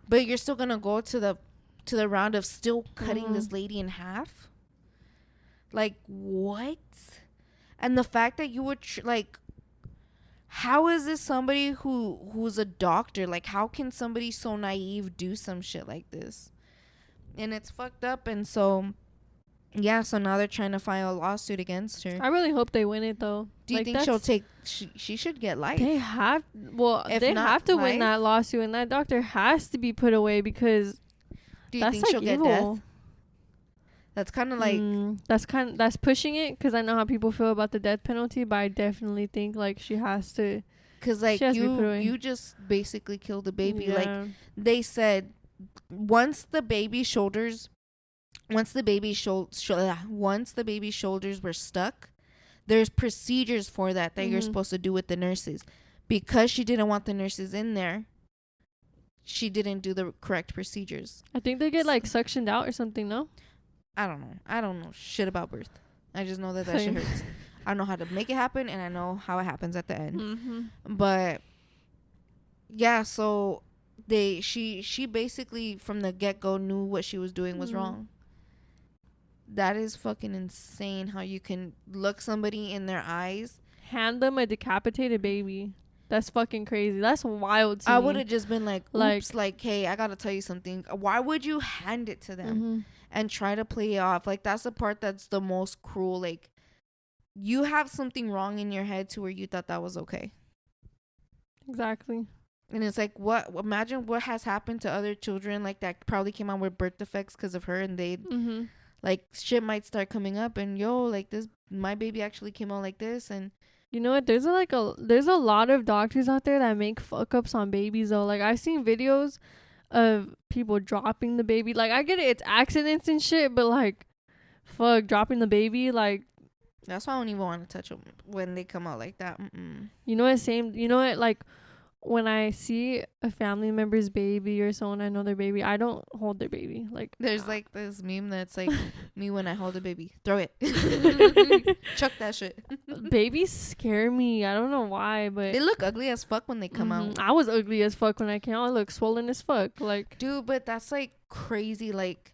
But you're still gonna go to the round of still cutting this lady in half? Like, what? And the fact that you would like, how is this somebody who's a doctor? Like, how can somebody so naive do some shit like this? And it's fucked up. And so, yeah, so now they're trying to file a lawsuit against her. I really hope they win it, though. Do you think she'll take... She should get life. They have... Well, if they have to life, win that lawsuit, and that doctor has to be put away because... Do you think she'll get death? That's kind of like... That's pushing it, because I know how people feel about the death penalty, but I definitely think, like, she has to... Because, like, you just basically killed the baby. Yeah. Like, they said, once the baby's shoulders were stuck, there's procedures for that you're supposed to do with the nurses. Because she didn't want the nurses in there, she didn't do the correct procedures. I think they get, like, suctioned out or something, no? I don't know. I don't know shit about birth. I just know that shit hurts. I know how to make it happen, and I know how it happens at the end. But yeah, so she basically from the get-go knew what she was doing was wrong. that is fucking insane how you can look somebody in their eyes. Hand them a decapitated baby. That's fucking crazy. That's wild to I me. would have just been like, oops, like, hey, I gotta tell you something. Why would you hand it to them and try to play it off? Like, that's the part that's the most cruel. Like, you have something wrong in your head to where you thought that was okay. Exactly. And it's like, what? Imagine what has happened to other children like that probably came out with birth defects because of her, and they like shit might start coming up, and like this, my baby actually came out like this, and you know what? There's a lot of doctors out there that make fuck ups on babies though. Like I've seen videos of people dropping the baby. Like I get it, it's accidents and shit, but like, fuck, dropping the baby, like. That's why I don't even want to touch them when they come out like that. You know what? You know what? Like when I see a family member's baby or someone I know their baby, I don't hold their baby. Like there's like this meme that's like me when I hold a baby, throw it, chuck that shit. Babies scare me. I don't know why, but they look ugly as fuck when they come out. I was ugly as fuck when I came out. I look swollen as fuck. Like, dude, but that's like crazy. Like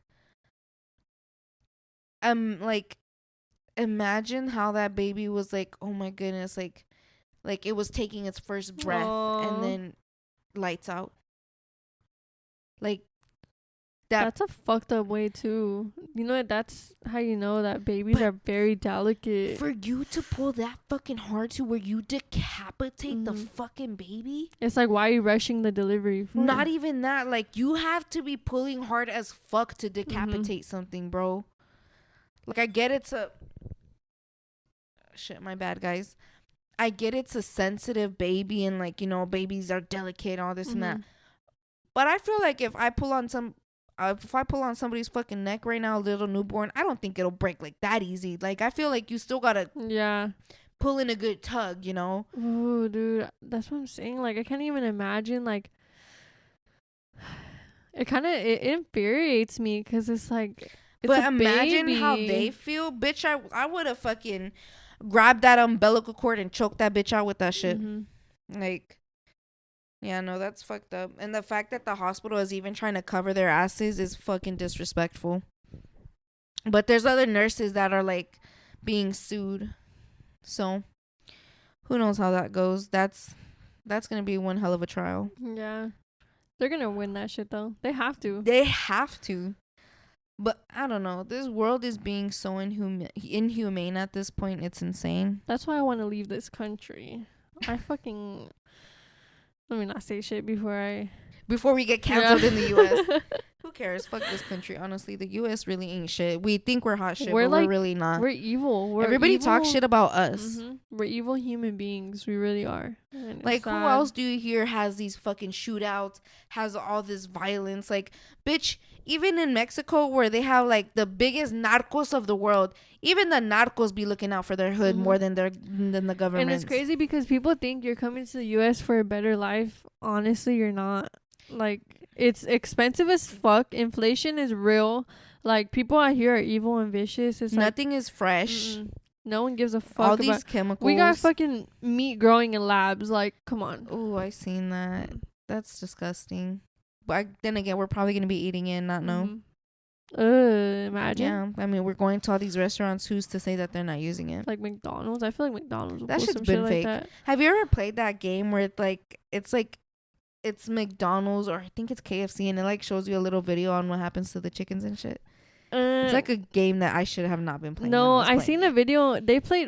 imagine how that baby was like, oh my goodness, like it was taking its first breath and then lights out. Like that's a fucked up way too. You know what? That's how you know that babies are very delicate. For you to pull that fucking hard to where you decapitate the fucking baby. It's like, why are you rushing the delivery for? Not even that. Like, you have to be pulling hard as fuck to decapitate something, bro. Like, I get it's a... Shit, my bad, guys. I get it's a sensitive baby and, like, you know, babies are delicate, all this and that. But I feel like if I pull on somebody's fucking neck right now, a little newborn, I don't think it'll break like that easy. Like, I feel like you still gotta pull in a good tug, you know? Oh, dude, that's what I'm saying. Like, I can't even imagine. Like, it infuriates me because it's like, but imagine how they feel, bitch. I would have fucking grabbed that umbilical cord and choked that bitch out with that shit. Like, yeah, no, that's fucked up. And the fact that the hospital is even trying to cover their asses is fucking disrespectful. But there's other nurses that are like being sued. So who knows how that goes. That's gonna be one hell of a trial. Yeah. They're gonna win that shit though. They have to. But I don't know. This world is being so inhumane at this point. It's insane. That's why I want to leave this country. I fucking... Let me not say shit before we get canceled in the U.S. Who cares? Fuck this country. Honestly, the U.S. really ain't shit. We think we're hot shit, but we're really not. We're evil. Everybody talks shit about us. We're evil human beings. We really are. Like, who else do you hear has these fucking shootouts, has all this violence? Like, bitch, even in Mexico where they have like the biggest narcos of the world, even the narcos be looking out for their hood more than the government. And it's crazy because people think you're coming to the U.S. for a better life. Honestly, you're not. Like, it's expensive as fuck. Inflation is real. Like, people out here are evil and vicious. It's nothing is fresh. No one gives a fuck. All these chemicals. We got fucking meat growing in labs. Like, come on. Oh, I seen that. That's disgusting. But then again, we're probably gonna be eating it and not know. Imagine. Yeah, I mean, we're going to all these restaurants. Who's to say that they're not using it? Like McDonald's. I feel like McDonald's will that pull shit's some been shit fake. like that. Have you ever played that game where it's McDonald's or I think it's KFC and it like shows you a little video on what happens to the chickens and shit? It's like a game that I should have not been playing. No, I seen a video.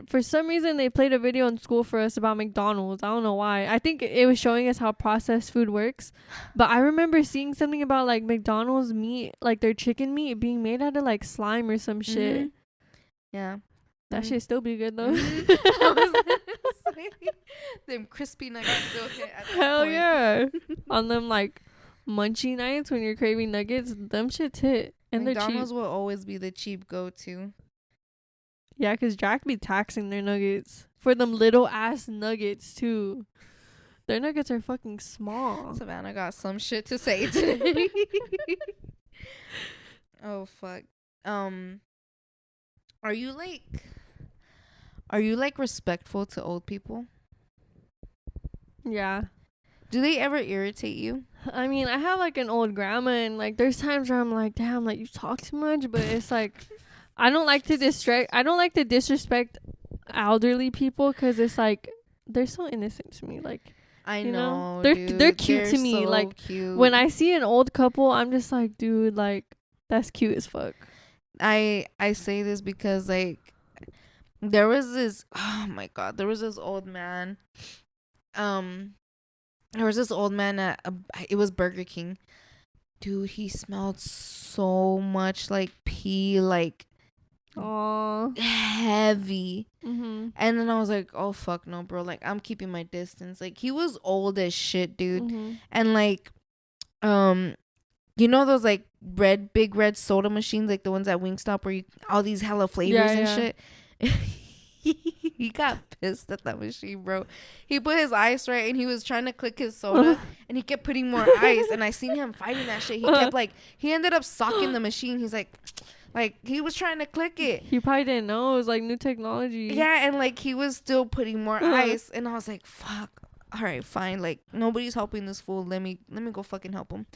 For some reason they played a video in school for us about McDonald's. I don't know why. I think it was showing us how processed food works. But I remember seeing something about like McDonald's meat, like their chicken meat being made out of like slime or some shit. Yeah. That shit still be good though. Them crispy nuggets still hit at that Hell point. yeah. On them like munchy nights when you're craving nuggets, them shits hit. And McDonald's will always be the cheap go-to. Yeah, because Jack be taxing their nuggets. For them little ass nuggets too. Their nuggets are fucking small. Savannah got some shit to say today. Oh fuck. Are you like respectful to old people? Yeah. Do they ever irritate you? I mean, I have like an old grandma and like there's times where I'm like, damn, like you talk too much, but it's like I don't like to disrespect elderly people because it's like they're so innocent to me. Like, I you know, know, they're dude. cute They're to me. so Like cute. when I see an old couple, I'm just like, dude, like that's cute as fuck. I say this because like there was this, oh my god, there was this old man. Um, there was this old man at it was Burger King. Dude, he smelled so much like pee, like Aww. heavy. Mhm. And then I was like, oh fuck no, bro. Like I'm keeping my distance. Like he was old as shit, dude. Mhm. And like, um, you know those like big red soda machines, like the ones at Wingstop where you all these hella flavors and Yeah. shit. He got pissed at that machine, bro. He put his ice right and he was trying to click his soda and he kept putting more ice, and I seen him fighting that shit. He kept like, he ended up socking the machine. He's like he was trying to click it. He probably didn't know it was like new technology. Yeah, and like he was still putting more ice, and I was like, fuck. All right, fine. Like nobody's helping this fool. Let me go fucking help him.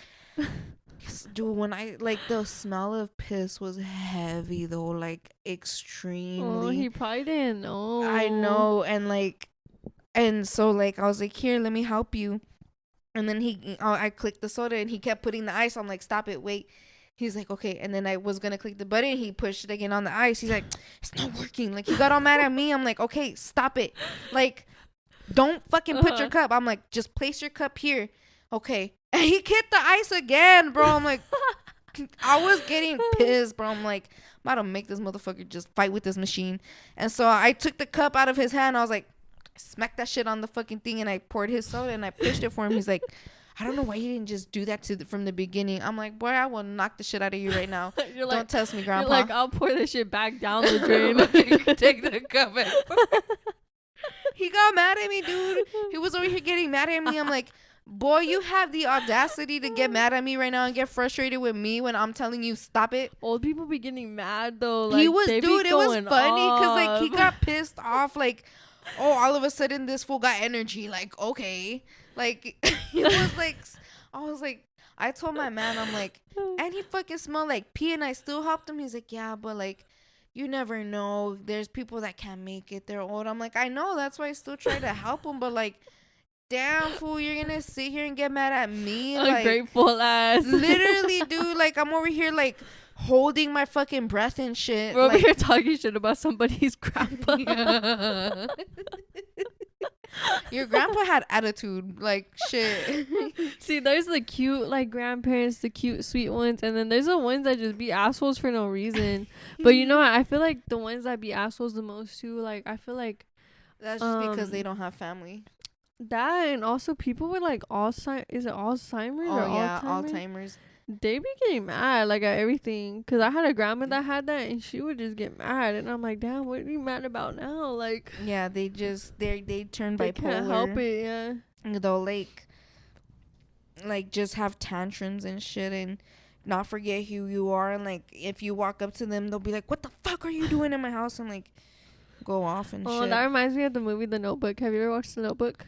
Dude, when I like, the smell of piss was heavy though, like extremely. Oh, he probably didn't know. I know, and like, and so like I was like, here, let me help you. And then I clicked the soda and he kept putting the ice. I'm like, stop it, wait. He's like, okay. And then I was gonna click the button. He pushed it again on the ice. He's like, it's not working. Like he got all mad at me. I'm like, okay, stop it. Like, don't fucking put your cup. I'm like, just place your cup here. Okay. And he hit the ice again, bro. I'm like, I was getting pissed, bro. I'm like, I'm about to make this motherfucker just fight with this machine. And so I took the cup out of his hand. I was like, smacked that shit on the fucking thing, and I poured his soda and I pushed it for him. He's like, I don't know why you didn't just do that from the beginning. I'm like, boy, I will knock the shit out of you right now. Don't test me, grandpa. You're like, I'll pour this shit back down the drain. Take the cup and he got mad at me, dude. He was over here getting mad at me. I'm like, boy, you have the audacity to get mad at me right now and get frustrated with me when I'm telling you stop it. Old people be getting mad though. Like, He was, dude, it was funny because like he off. got pissed off. Like, oh, all of a sudden this fool got energy. Like, okay, like it was like, I was like, I told my man, I'm like, and he fucking smelled like pee, and I still helped him. He's like, yeah, but like, you never know. There's people that can't make it. They're old. I'm like, I know. That's why I still try to help him. But like, damn, fool, you're gonna sit here and get mad at me? Ungrateful ass. Literally, dude. Like, I'm over here like holding my fucking breath and shit. We're over like, here talking shit about somebody's grandpa. Yeah. Your grandpa had attitude, like shit. See, there's the cute like grandparents, the cute sweet ones, and then there's the ones that just be assholes for no reason. But you know what? I feel like the ones that be assholes the most too, like I feel like That's just because they don't have family. that, and also people with like Alzheimer's. Is it Alzheimer's or yeah, Alzheimer's? They be getting mad like at everything. Cause I had a grandma that had that, and she would just get mad, and I'm like, damn, what are you mad about now? Like, yeah, they turn they bipolar. can't help it. Yeah, They'll like just have tantrums and shit, and not forget who you are. And like if you walk up to them, they'll be like, "What the fuck are you doing in my house?" And like go off and shit. Oh, that reminds me of the movie The Notebook. Have you ever watched The Notebook?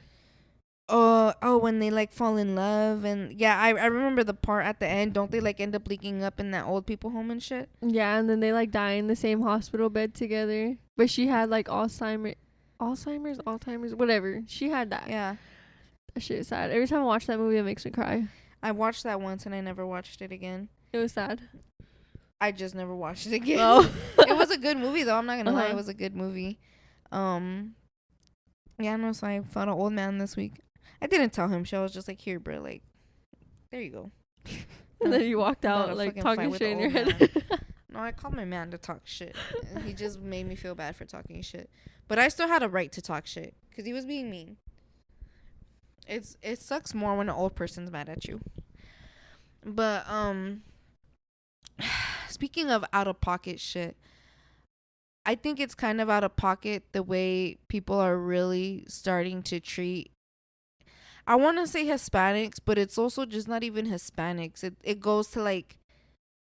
Oh, when they like fall in love, and yeah, I remember the part at the end. Don't they like end up leaking up in that old people home and shit? Yeah, and then they like die in the same hospital bed together. But she had like Alzheimer's, whatever. She had that. Yeah, That shit is sad. Every time I watch that movie, it makes me cry. I watched that once and I never watched it again. It was sad. I just never watched it again. Oh. It was a good movie though. I'm not gonna lie, it Uh-huh. was a good movie. Yeah, no, so I found an old man this week. I didn't tell him. She was just like, here, bro, like, there you go. And then you walked About out to like fucking talking fight with shit in the your old head. No, I called my man to talk shit. He just made me feel bad for talking shit. But I still had a right to talk shit because he was being mean. It sucks more when an old person's mad at you. But speaking of out of pocket shit, I think it's kind of out of pocket the way people are really starting to treat, I want to say Hispanics, but it's also just not even Hispanics. It goes to like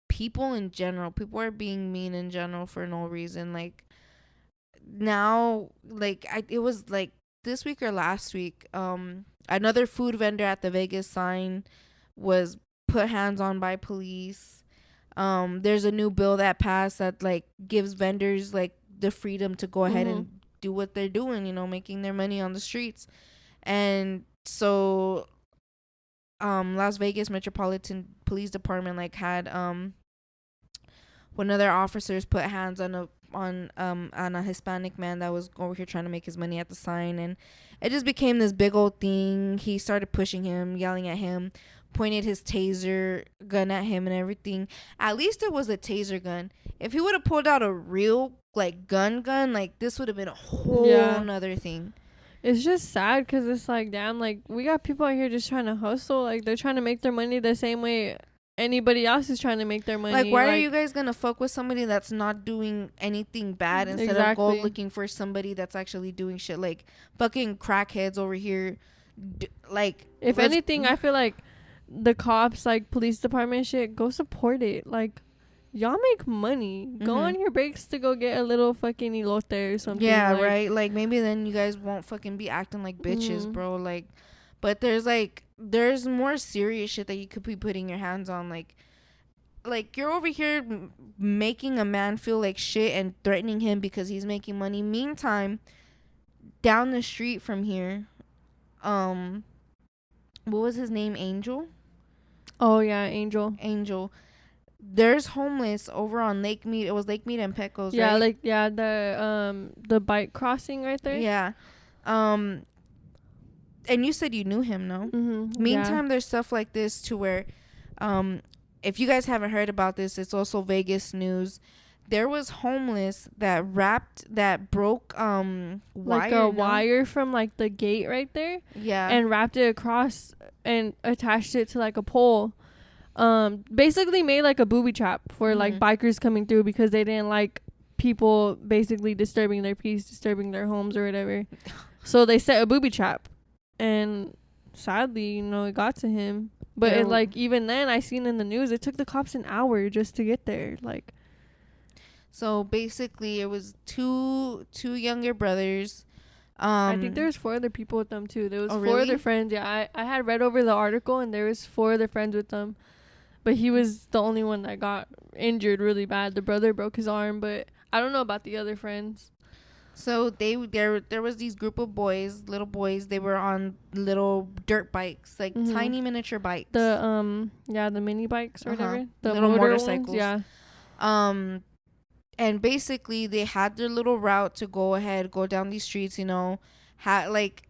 people in general. People are being mean in general for no reason. Like now, like it was like this week or last week, another food vendor at the Vegas sign was put hands on by police. There's a new bill that passed that like gives vendors like the freedom to go ahead and do what they're doing, you know, making their money on the streets. And so Las Vegas Metropolitan Police Department like had one of their officers put hands on a Hispanic man that was over here trying to make his money at the sign, and it just became this big old thing. He started pushing him, yelling at him, pointed his taser gun at him and everything. At least it was a taser gun. If he would have pulled out a real like gun, like this would have been a whole nother thing. It's just sad because it's like, damn, like we got people out here just trying to hustle. Like they're trying to make their money the same way anybody else is trying to make their money. Like, why are you guys gonna fuck with somebody that's not doing anything bad instead of go looking for somebody that's actually doing shit? Like fucking crackheads over here. Like, if anything, I feel like the cops, like police department shit, go support it. Like, y'all make money. Go on your breaks to go get a little fucking elote or something. Yeah, like, right. Like maybe then you guys won't fucking be acting like bitches, bro. Like, but there's more serious shit that you could be putting your hands on. Like you're over here making a man feel like shit and threatening him because he's making money. Meantime, down the street from here, what was his name? Angel? Oh yeah, Angel. There's homeless over on Lake Mead. It was Lake Mead and Pecos, yeah, right? like the bike crossing right there. Yeah. And you said you knew him, no? Meantime, there's stuff like this to where, if you guys haven't heard about this, it's also Vegas news. There was homeless that broke wire from like the gate right there. Yeah. And wrapped it across and attached it to like a pole. Basically made like a booby trap for like bikers coming through because they didn't like people basically disturbing their peace, disturbing their homes or whatever. So they set a booby trap. And sadly, you know, it got to him. But it, like, even then, I seen in the news, it took the cops an hour just to get there. Like, so basically, it was two younger brothers. I think there was 4 other people with them too. There was 4 other friends. Yeah, I had read over the article, and there was 4 other friends with them. But he was the only one that got injured really bad. The brother broke his arm, but I don't know about the other friends. So there was these group of little boys. They were on little dirt bikes, like tiny miniature bikes. The the mini bikes or whatever. The little motorcycles. Ones, yeah. And basically they had their little route to go down these streets. You know, like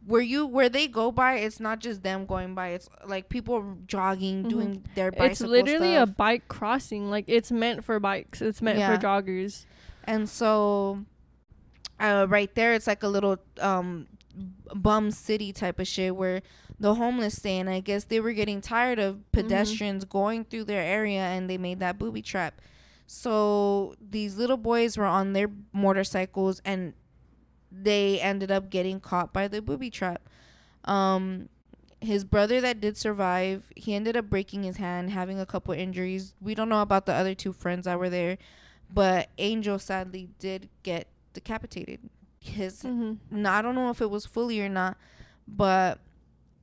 where they go by. It's not just them going by. It's like people jogging, doing their bicycle. It's literally a bike crossing. Like it's meant for bikes. It's meant for joggers. And so. Right there, it's like a little bum city type of shit where the homeless stay, and I guess they were getting tired of pedestrians going through their area, and they made that booby trap. So these little boys were on their motorcycles, and they ended up getting caught by the booby trap. His brother that did survive, he ended up breaking his hand, having a couple injuries. We don't know about the other 2 friends that were there, but Angel sadly did get decapitated. I don't know if it was fully or not, but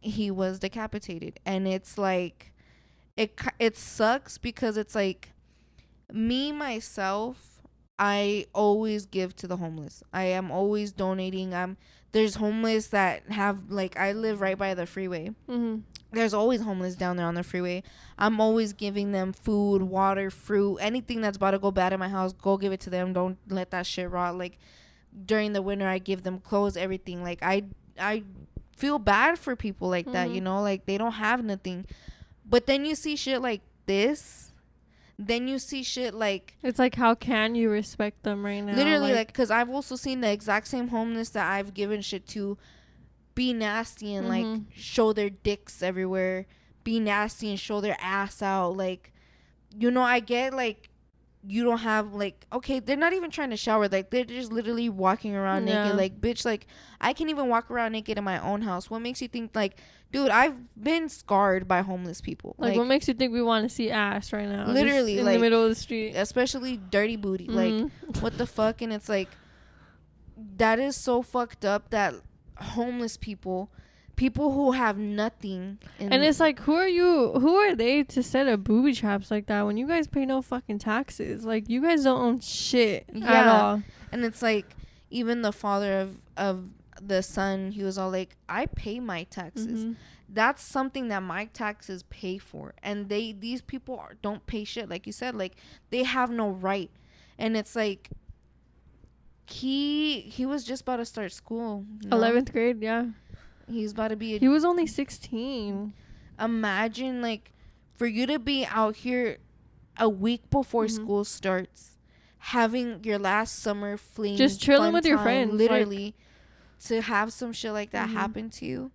he was decapitated. And it's like it sucks because it's like me myself, I always give to the homeless. I am always donating. There's homeless that have, like, I live right by the freeway. There's always homeless down there on the freeway. I'm always giving them food, water, fruit, anything that's about to go bad in my house. Go give it to them. Don't let that shit rot. Like during the winter, I give them clothes, everything. Like I feel bad for people like that, you know, like they don't have nothing. But then you see shit like this. Then you see shit like, it's like, how can you respect them right now? Literally, like, because I've also seen the exact same homeless that I've given shit to be nasty and like show their dicks everywhere, be nasty and show their ass out. Like, you know, I get like you don't have like, okay, they're not even trying to shower, like they're just literally walking around naked. Like, bitch, like I can even walk around naked in my own house. What makes you think, like, dude, I've been scarred by homeless people. Like what makes you think we want to see ass right now? Literally, just in like, the middle of the street, especially dirty booty. Like, what the fuck? And it's like, that is so fucked up that homeless people people who have nothing. And it's like, who are they to set up booby traps like that when you guys pay no fucking taxes? Like, you guys don't own shit at all. And it's like, even the father of the son, he was all like, I pay my taxes. Mm-hmm. That's something that my taxes pay for. And these people don't pay shit. Like you said, like, they have no right. And it's like, he was just about to start school. 11th grade, yeah. He's about to be he was only 16. Imagine, like, for you to be out here a week before mm-hmm. school starts, having your last summer fling, just chilling with your friends, literally, like, to have some shit like that mm-hmm. happen to you.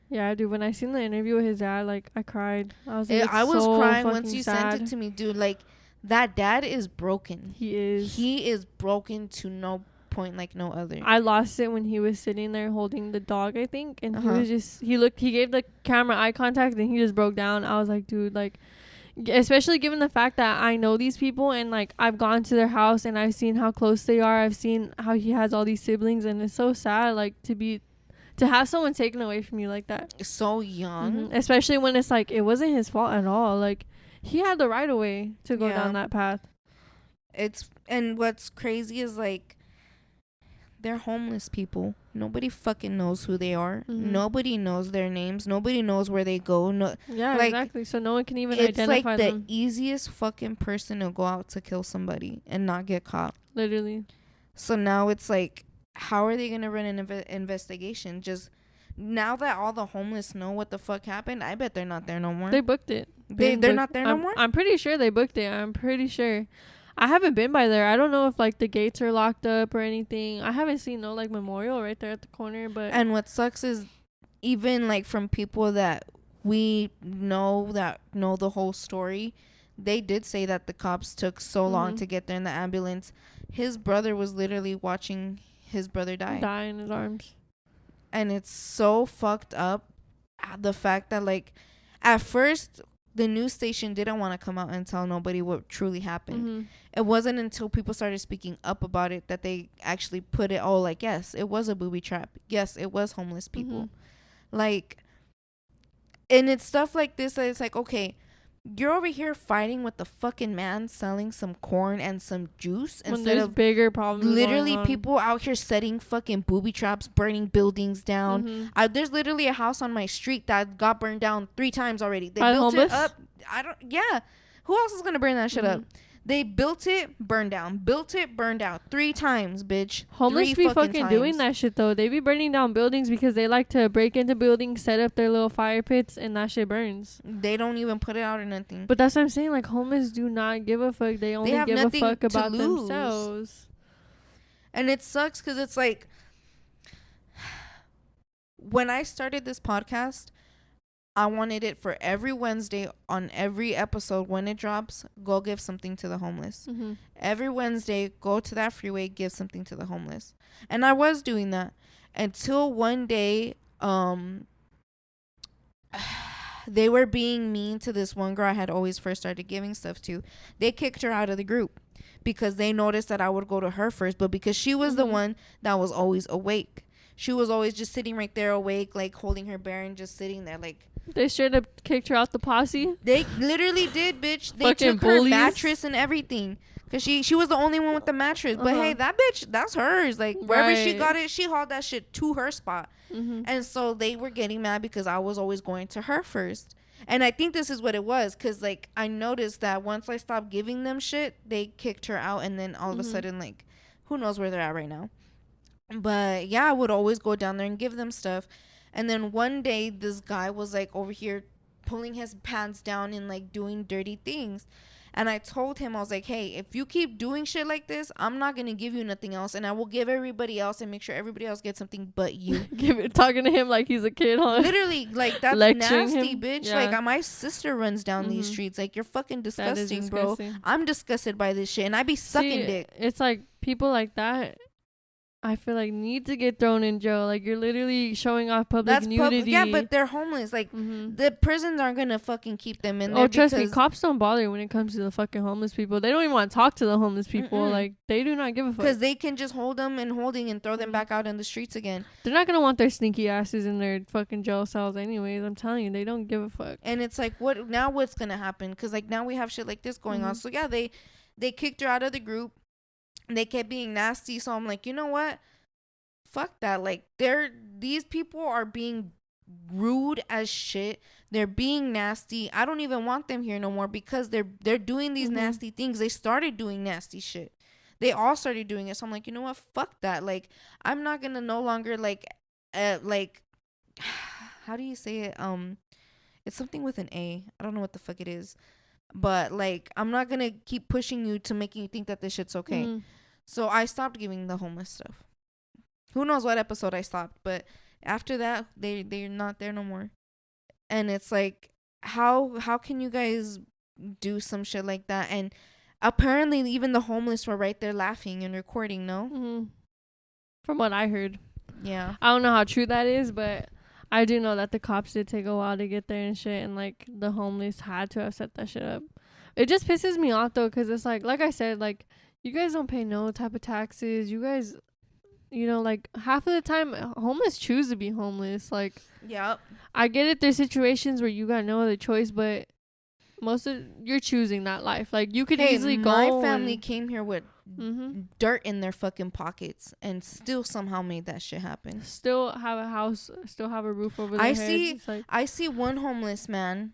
Yeah, dude, when I seen the interview with his dad, like, I cried. I was like, I was so crying once you sad. sent it to me, dude. Like, that dad is broken. He is broken to no point like no other. I lost it when he was sitting there holding the dog, I think, and he was just, he gave the camera eye contact and he just broke down. I was like, dude, like, especially given the fact that I know these people and, like, I've gone to their house and I've seen how close they are. I've seen how he has all these siblings, and it's so sad, like, to have someone taken away from you like that so young, mm-hmm. especially when it's like, it wasn't his fault at all. Like, he had the right of way to go down that path. And what's crazy is, like, they're homeless people. Nobody fucking knows who they are. Mm-hmm. Nobody knows their names. Nobody knows where they go. Yeah, like, exactly. So no one can even identify them. It's like the easiest fucking person to go out to kill somebody and not get caught. Literally. So now it's like, how are they going to run an investigation? Just now that all the homeless know what the fuck happened, I bet they're not there no more. They booked it. They're not there no more? I'm pretty sure they booked it. I'm pretty sure. I haven't been by there. I don't know if, like, the gates are locked up or anything. I haven't seen no, like, memorial right there at the corner. But and what sucks is, even, like, from people that we know that know the whole story, they did say that the cops took so mm-hmm. long to get there in the ambulance. His brother was literally watching his brother die in his arms. And it's so fucked up, the fact that, like, at first the news station didn't want to come out and tell nobody what truly happened. Mm-hmm. It wasn't until people started speaking up about it that they actually put it all, like, yes, it was a booby trap. Yes, it was homeless people. Mm-hmm. Like, and it's stuff like this that it's like, okay, you're over here fighting with the fucking man selling some corn and some juice instead of bigger problems. Literally, people out here setting fucking booby traps, burning buildings down. Mm-hmm. There's literally a house on my street that got burned down 3 times already. They built it up. Who else is gonna burn that shit up? They built it, burned down. Built it, burned out 3 times, bitch. Homeless be fucking doing that shit, though. They be burning down buildings because they like to break into buildings, set up their little fire pits, and that shit burns. They don't even put it out or nothing. But that's what I'm saying. Like, homeless do not give a fuck. They only give a fuck about themselves. And it sucks because it's like, when I started this podcast, I wanted it for every Wednesday on every episode when it drops, go give something to the homeless. Mm-hmm. Every Wednesday, go to that freeway, give something to the homeless. And I was doing that until one day, they were being mean to this one girl I had always first started giving stuff to. They kicked her out of the group because they noticed that I would go to her first, but because she was the one that was always awake. She was always just sitting right there awake, like holding her bear and just sitting there like. They straight up kicked her out the posse? They literally did, bitch. They took her mattress and everything. Because she was the only one with the mattress. But hey, that bitch, that's hers. Like, wherever she got it, she hauled that shit to her spot. Mm-hmm. And so they were getting mad because I was always going to her first. And I think this is what it was. Because, like, I noticed that once I stopped giving them shit, they kicked her out. And then all of a sudden, like, who knows where they're at right now. But, yeah, I would always go down there and give them stuff. And then one day, this guy was, like, over here pulling his pants down and, like, doing dirty things. And I told him, I was like, hey, if you keep doing shit like this, I'm not going to give you nothing else. And I will give everybody else and make sure everybody else gets something but you. Talking to him like he's a kid, huh? Literally, like, that's nasty, bitch. Yeah. Like, my sister runs down these streets. Like, you're fucking disgusting, bro. I'm disgusted by this shit. And I be sucking dick. It's like people like that. I feel like need to get thrown in jail. Like, you're literally showing off public nudity. Yeah, but they're homeless. Like, the prisons aren't gonna fucking keep them in there. Oh, trust me, cops don't bother when it comes to the fucking homeless people. They don't even want to talk to the homeless people. Like, they do not give a fuck. Because they can just hold them in holding and throw them back out in the streets again. They're not gonna want their sneaky asses in their fucking jail cells anyways. I'm telling you, they don't give a fuck. And it's like, what's gonna happen? Because, like, now we have shit like this going on. So, yeah, they kicked her out of the group. They kept being nasty. So, I'm like, you know what? Fuck that. Like, these people are being rude as shit. They're being nasty. I don't even want them here no more because they're doing these nasty things. They started doing nasty shit. They all started doing it. So I'm like, you know what? Fuck that. Like, I'm not gonna no longer like how do you say it? It's something with an A. I don't know what the fuck it is. But like, I'm not gonna keep pushing you to making you think that this shit's okay. So I stopped giving the homeless stuff. Who knows what episode I stopped, but after that, they're not there no more. And it's like, how can you guys do some shit like that? And apparently, even the homeless were right there laughing and recording. No, from what I heard. Yeah, I don't know how true that is, but I do know that the cops did take a while to get there and shit, and like the homeless had to have set that shit up. It just pisses me off though, because it's like I said, like, you guys don't pay no type of taxes. You guys, you know, like, half of the time homeless choose to be homeless. Like, yep. I get it, there's situations where you got no other choice, but most of you're choosing that life. Like, you could easily go. My family came here with dirt in their fucking pockets and still somehow made that shit happen. Still have a house, still have a roof over their heads. I see one homeless man.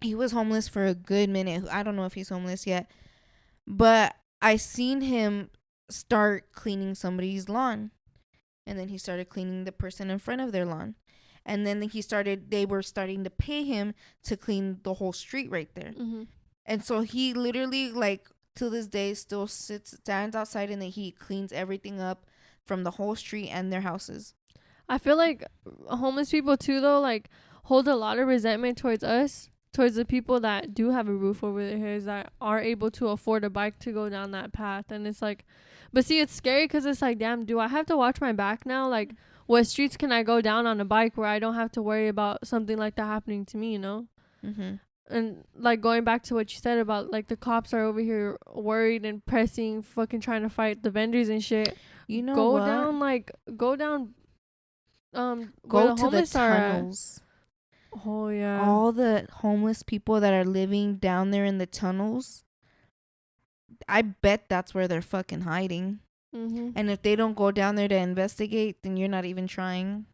He was homeless for a good minute. I don't know if he's homeless yet, but I seen him start cleaning somebody's lawn, and then he started cleaning the person in front of their lawn, and then they were starting to pay him to clean the whole street right there. And so he literally, like, to this day still stands outside in the heat, cleans everything up from the whole street and their houses. I feel like homeless people too, though, like, hold a lot of resentment towards us, towards the people that do have a roof over their heads, that are able to afford a bike to go down that path. And it's like, but see, it's scary because it's like, damn, do I have to watch my back now? Like, what streets can I go down on a bike where I don't have to worry about something like that happening to me, you know? And like, going back to what you said about, like, the cops are over here worried and pressing, fucking trying to fight the vendors and shit. You know, go what? down go to the tunnels. Oh yeah, all the homeless people that are living down there in the tunnels, I bet that's where they're fucking hiding. And if they don't go down there to investigate, then you're not even trying.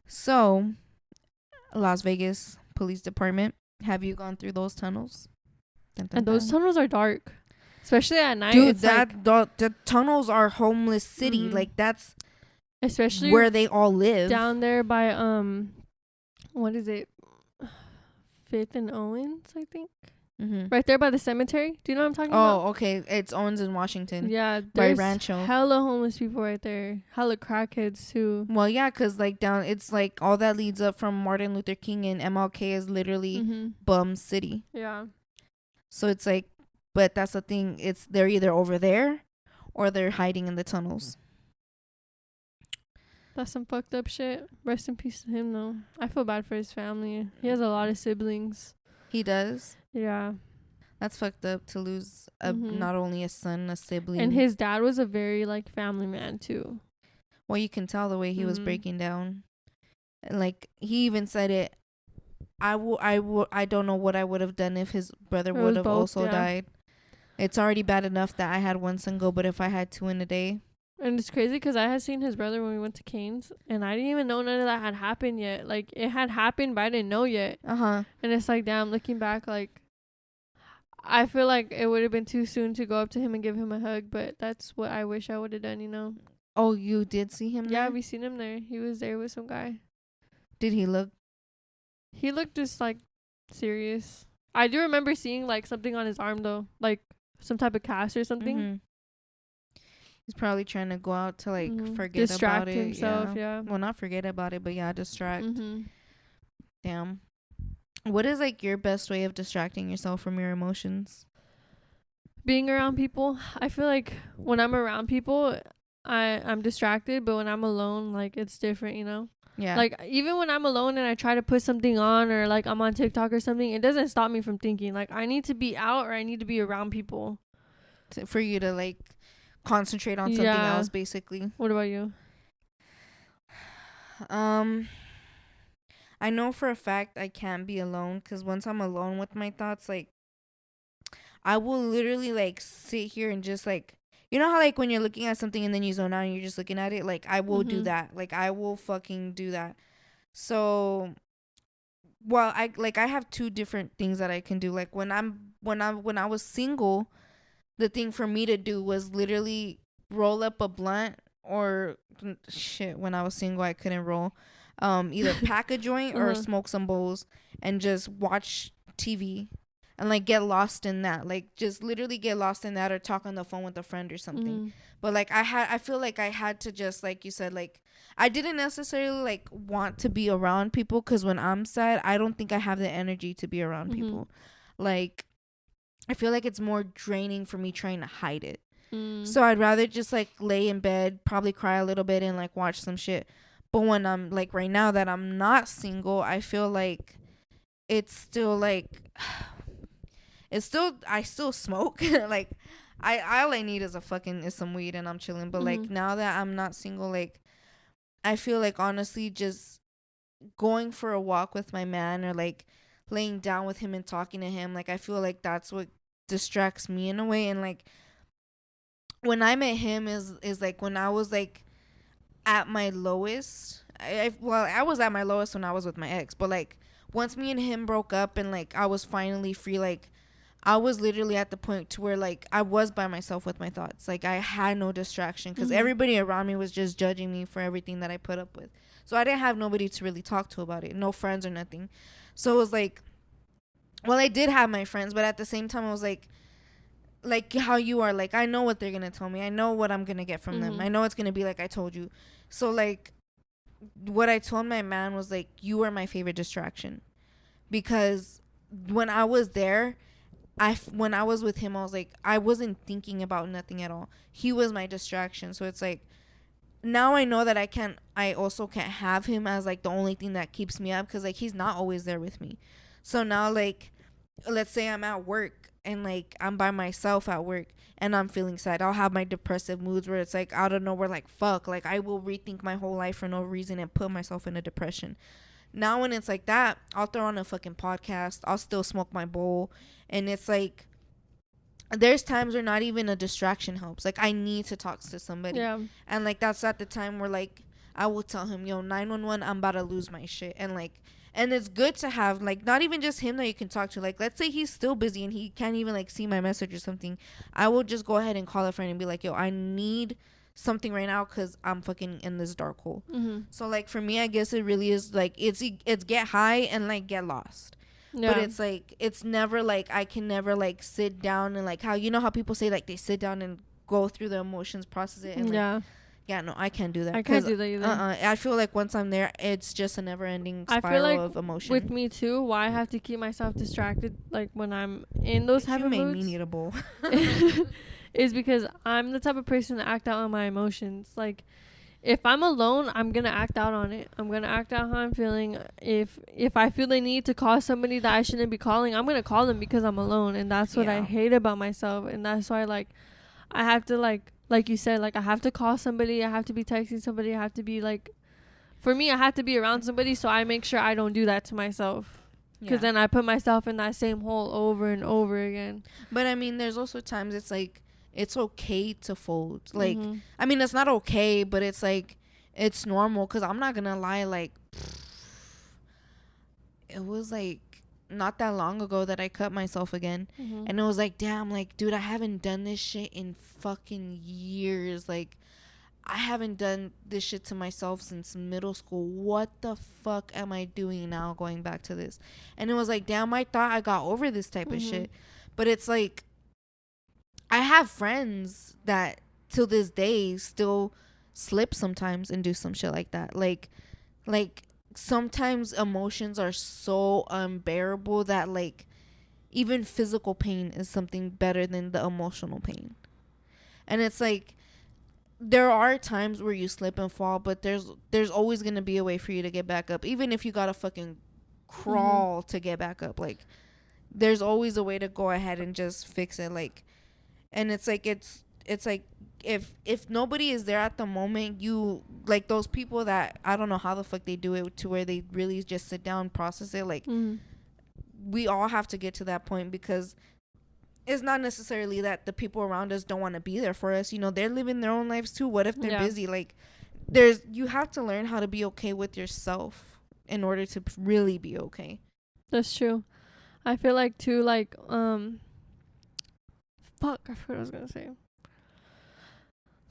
So, Las Vegas Police Department, have you gone through those tunnels? And those tunnels are dark, especially at night. Dude, the tunnels are homeless city. Like, that's especially where they all live. Down there by what is it? 5th and Owens, I think. Right there by the cemetery. Do you know what I'm talking about? Oh, okay. It's Owens in Washington. Yeah, by Rancho. Hella homeless people right there. Hella crackheads too. Well, yeah, because like it's like all that leads up from Martin Luther King and MLK is literally bum city. Yeah. So it's like, but that's the thing. They're either over there or they're hiding in the tunnels. That's some fucked up shit. Rest in peace to him, though. I feel bad for his family. He has a lot of siblings. He does? Yeah. That's fucked up to lose not only a son, a sibling. And his dad was a very, like, family man, too. Well, you can tell the way he was breaking down. Like, he even said it. I don't know what I would have done if his brother would have also died. It's already bad enough that I had one son go, but if I had two in a day. And it's crazy because I had seen his brother when we went to Cane's, and I didn't even know none of that had happened yet. Like, it had happened, but I didn't know yet. And it's like, damn, looking back, like, I feel like it would have been too soon to go up to him and give him a hug, but that's what I wish I would have done, you know? Oh, you did see him there? Yeah, we seen him there. He was there with some guy. Did he look? He looked just, like, serious. I do remember seeing, like, something on his arm, though. Like, some type of cast or something. He's probably trying to go out to, like, forget distract about it. Himself, yeah. Well, not forget about it, but yeah, distract. Damn. What is, like, your best way of distracting yourself from your emotions? Being around people. I feel like when I'm around people, I'm distracted, but when I'm alone, like, it's different, you know? Yeah. Like, even when I'm alone and I try to put something on, or like I'm on TikTok or something, it doesn't stop me from thinking. Like, I need to be out or I need to be around people. For you to like concentrate on something Yeah. else, basically. What about you? I know for a fact I can't be alone, because once I'm alone with my thoughts, like, I will literally like sit here and just like, you know how like when you're looking at something and then you zone out and you're just looking at it, like I will do Mm-hmm. that. Like I will fucking do that. So, well, I have two different things that I can do. Like when I was single, the thing for me to do was literally roll up a blunt, or shit, when I was single I couldn't roll. Either pack a joint or Uh-huh. smoke some bowls and just watch TV and like get lost in that. Like just literally get lost in that, or talk on the phone with a friend or something. Mm-hmm. But like I feel like I had to, just like you said, like I didn't necessarily like want to be around people, cuz when I'm sad, I don't think I have the energy to be around Mm-hmm. people. Like I feel like it's more draining for me trying to hide it. Mm. So I'd rather just like lay in bed, probably cry a little bit and like watch some shit. But when I'm like right now that I'm not single, I feel like it's still like it's still, I still smoke. Like I all I need is some weed and I'm chilling. But Mm-hmm. like now that I'm not single, like I feel like honestly just going for a walk with my man, or like laying down with him and talking to him, like I feel like that's what distracts me in a way. And like when I met him is like when I was like at my lowest. I was at my lowest when I was with my ex, but like once me and him broke up and like I was finally free, like I was literally at the point to where like I was by myself with my thoughts. Like I had no distraction, because Mm-hmm. everybody around me was just judging me for everything that I put up with. So I didn't have nobody to really talk to about it, no friends or nothing. So it was like, well, I did have my friends, but at the same time I was like how you are, like I know what they're gonna tell me, I know what I'm gonna get from them, Mm-hmm. I know it's gonna be like I told you. So like what I told my man was like, you are my favorite distraction, because when I was there, when I was with him, I was like, I wasn't thinking about nothing at all. He was my distraction. So it's like now I know that I also can't have him as like the only thing that keeps me up, because like he's not always there with me. So now like let's say I'm at work and like I'm by myself at work and I'm feeling sad, I'll have my depressive moods where it's like out of nowhere, like fuck, like I will rethink my whole life for no reason and put myself in a depression. Now when it's like that, I'll throw on a fucking podcast, I'll still smoke my bowl, and it's like there's times where not even a distraction helps. Like I need to talk to somebody. Yeah. And like that's at the time where like I will tell him, yo, 911, I'm about to lose my shit. And like, and it's good to have like not even just him that you can talk to. Like let's say he's still busy and he can't even like see my message or something, I will just go ahead and call a friend and be like, yo, I need something right now because I'm fucking in this dark hole. Mm-hmm. So like for me, I guess it really is like it's get high and like get lost. Yeah. But it's like it's never like I can never like sit down and like how, you know how people say like they sit down and go through the emotions, process it, and like yeah, no, I can't do that. I can't do that either. I feel like once I'm there, it's just a never ending I spiral feel like of emotion. with me too, why I have to keep myself distracted like when I'm in those type You of made moods me need a bowl. is because I'm the type of person to act out on my emotions. Like if I'm alone, I'm gonna act out on it. I'm gonna act out how I'm feeling. If I feel the need to call somebody that I shouldn't be calling, I'm gonna call them because I'm alone, and that's what I hate about myself. And that's why like I have to like you said, like I have to call somebody, I have to be texting somebody, I have to be like, for me, I have to be around somebody, so I make sure I don't do that to myself. Because then I put myself in that same hole over and over again. But I mean, there's also times it's like it's okay to fold. Like, I mean, it's not okay, but it's like it's normal. Because I'm not gonna lie, like it was like not that long ago that I cut myself again, and it was like, damn, like dude, I haven't done this shit in fucking years. Like I haven't done this shit to myself since middle school. What the fuck am I doing now going back to this? And it was like, damn, I thought I got over this type of shit. But it's like I have friends that till this day still slip sometimes and do some shit like that. Like sometimes emotions are so unbearable that like even physical pain is something better than the emotional pain. And it's like there are times where you slip and fall, but there's always gonna be a way for you to get back up, even if you gotta fucking crawl to get back up. Like, there's always a way to go ahead and just fix it. Like, and it's like it's like if nobody is there at the moment, you like those people that I don't know how the fuck they do it to where they really just sit down and process it. Like, we all have to get to that point, because it's not necessarily that the people around us don't want to be there for us. You know, they're living their own lives too. What if they're busy? Like, you have to learn how to be okay with yourself in order to really be okay. That's true. I feel like too, like, fuck, I forgot what I was gonna say.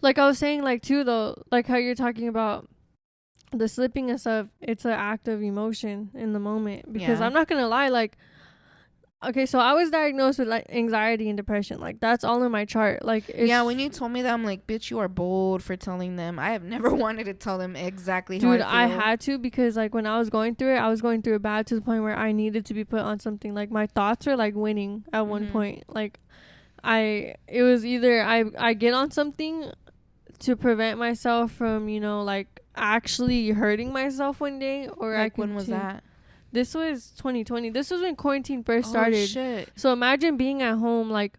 Like I was saying, like, too, though, like how you're talking about the slipping and stuff, it's an act of emotion in the moment. Because I'm not gonna lie, like, okay, so I was diagnosed with like anxiety and depression. Like, that's all in my chart. Like, when you told me that, I'm like, bitch, you are bold for telling them. I have never wanted to tell them exactly how I feel. I had to, because like when I was going through it bad, to the point where I needed to be put on something. Like, my thoughts were like winning at one point. Like, it was either I get on something to prevent myself from, you know, like actually hurting myself one day, or like, when was that? This was 2020. This was when quarantine first started. Oh, shit. So imagine being at home, like,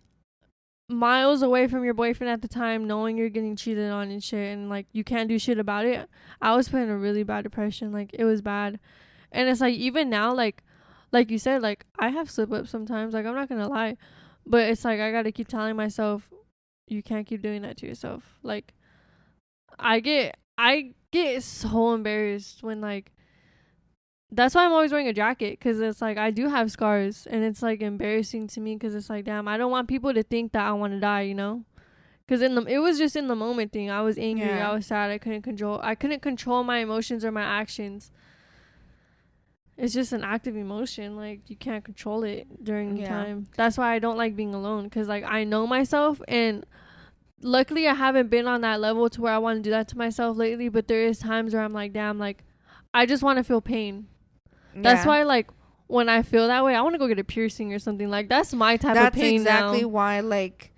miles away from your boyfriend at the time, knowing you're getting cheated on and shit, and like you can't do shit about it. I was put in a really bad depression. Like, it was bad. And it's like, even now, like you said, like, I have slip ups sometimes. Like, I'm not gonna lie, but it's like I gotta keep telling myself, you can't keep doing that to yourself. Like, I get so embarrassed when, like, that's why I'm always wearing a jacket, because it's like I do have scars, and it's like embarrassing to me, because it's like, damn, I don't want people to think that I want to die, you know? Because it was just in the moment thing. I was angry, I was sad, I couldn't control my emotions or my actions. It's just an active emotion. Like, you can't control it during the time. That's why I don't like being alone, because like I know myself, and luckily I haven't been on that level to where I want to do that to myself lately. But there is times where I'm like, damn, like, I just want to feel pain. That's why, like, when I feel that way, I want to go get a piercing or something. Like, that's my type of pain. That's exactly why, like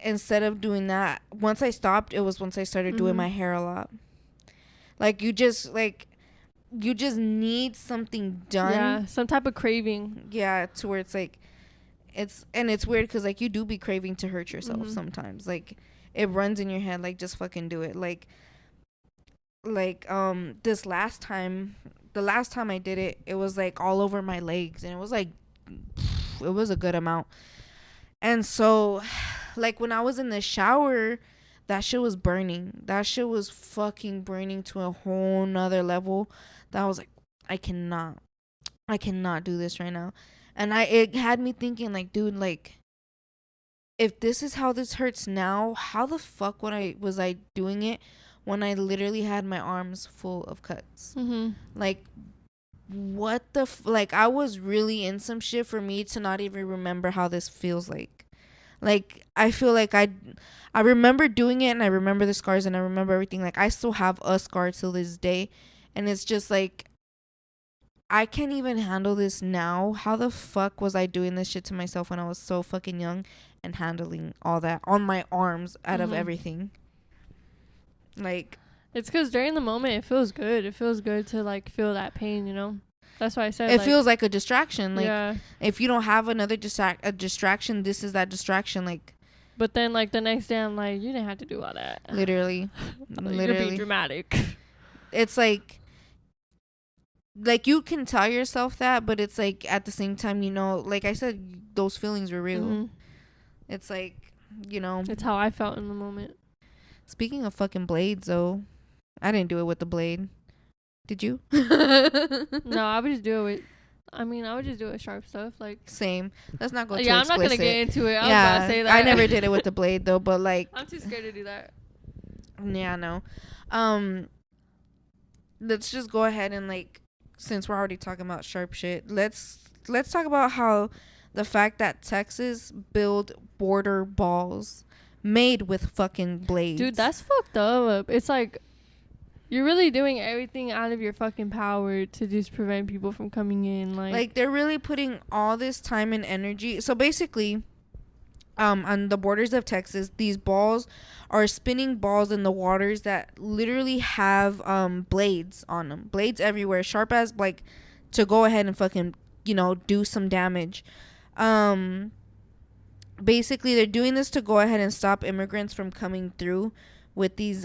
instead of doing that, once I stopped, it was once I started doing my hair a lot. Like, you just need something done. Yeah, some type of craving. Yeah, to where it's like, it's weird, because like you do be craving to hurt yourself sometimes. Like, it runs in your head, like, just fucking do it. Like the last time I did it, it was like all over my legs, and it was like, it was a good amount. And so, like, when I was in the shower, that shit was burning. That shit was fucking burning to a whole nother level. That I was like, I cannot do this right now. And it had me thinking, like, dude, like, if this is how this hurts now, how the fuck was I doing it when I literally had my arms full of cuts? Like, what the like, I was really in some shit for me to not even remember how this feels like. Like, I feel like I remember doing it, and I remember the scars, and I remember everything. Like, I still have a scar till this day, and it's just like, I can't even handle this now. How the fuck was I doing this shit to myself when I was so fucking young and handling all that on my arms out of everything? Like, it's because during the moment it feels good. It feels good to like feel that pain, you know? That's why I said it feels like a distraction. Like, if you don't have another distraction, this is that distraction. Like, but then like the next day I'm like, you didn't have to do all that. Literally. You're being dramatic. It's like you can tell yourself that, but it's like, at the same time, you know, like I said, those feelings were real. It's like, you know, it's how I felt in the moment. Speaking of fucking blades, though, I didn't do it with the blade. Did you? No, I would just do it with sharp stuff. Like, same. Let's not go too explicit. I'm not gonna get into it. I was about to say that. I never did it with the blade, though, but like, I'm too scared to do that. Yeah, no. Let's just go ahead and, like, since we're already talking about sharp shit, let's talk about how the fact that Texas build border balls made with fucking blades. Dude, that's fucked up. It's like, you're really doing everything out of your fucking power to just prevent people from coming in. Like, they're really putting all this time and energy. So basically, on the borders of Texas, these balls are spinning balls in the waters that literally have blades on them, blades everywhere, sharp as, like, to go ahead and fucking, you know, do some damage. Basically they're doing this to go ahead and stop immigrants from coming through with these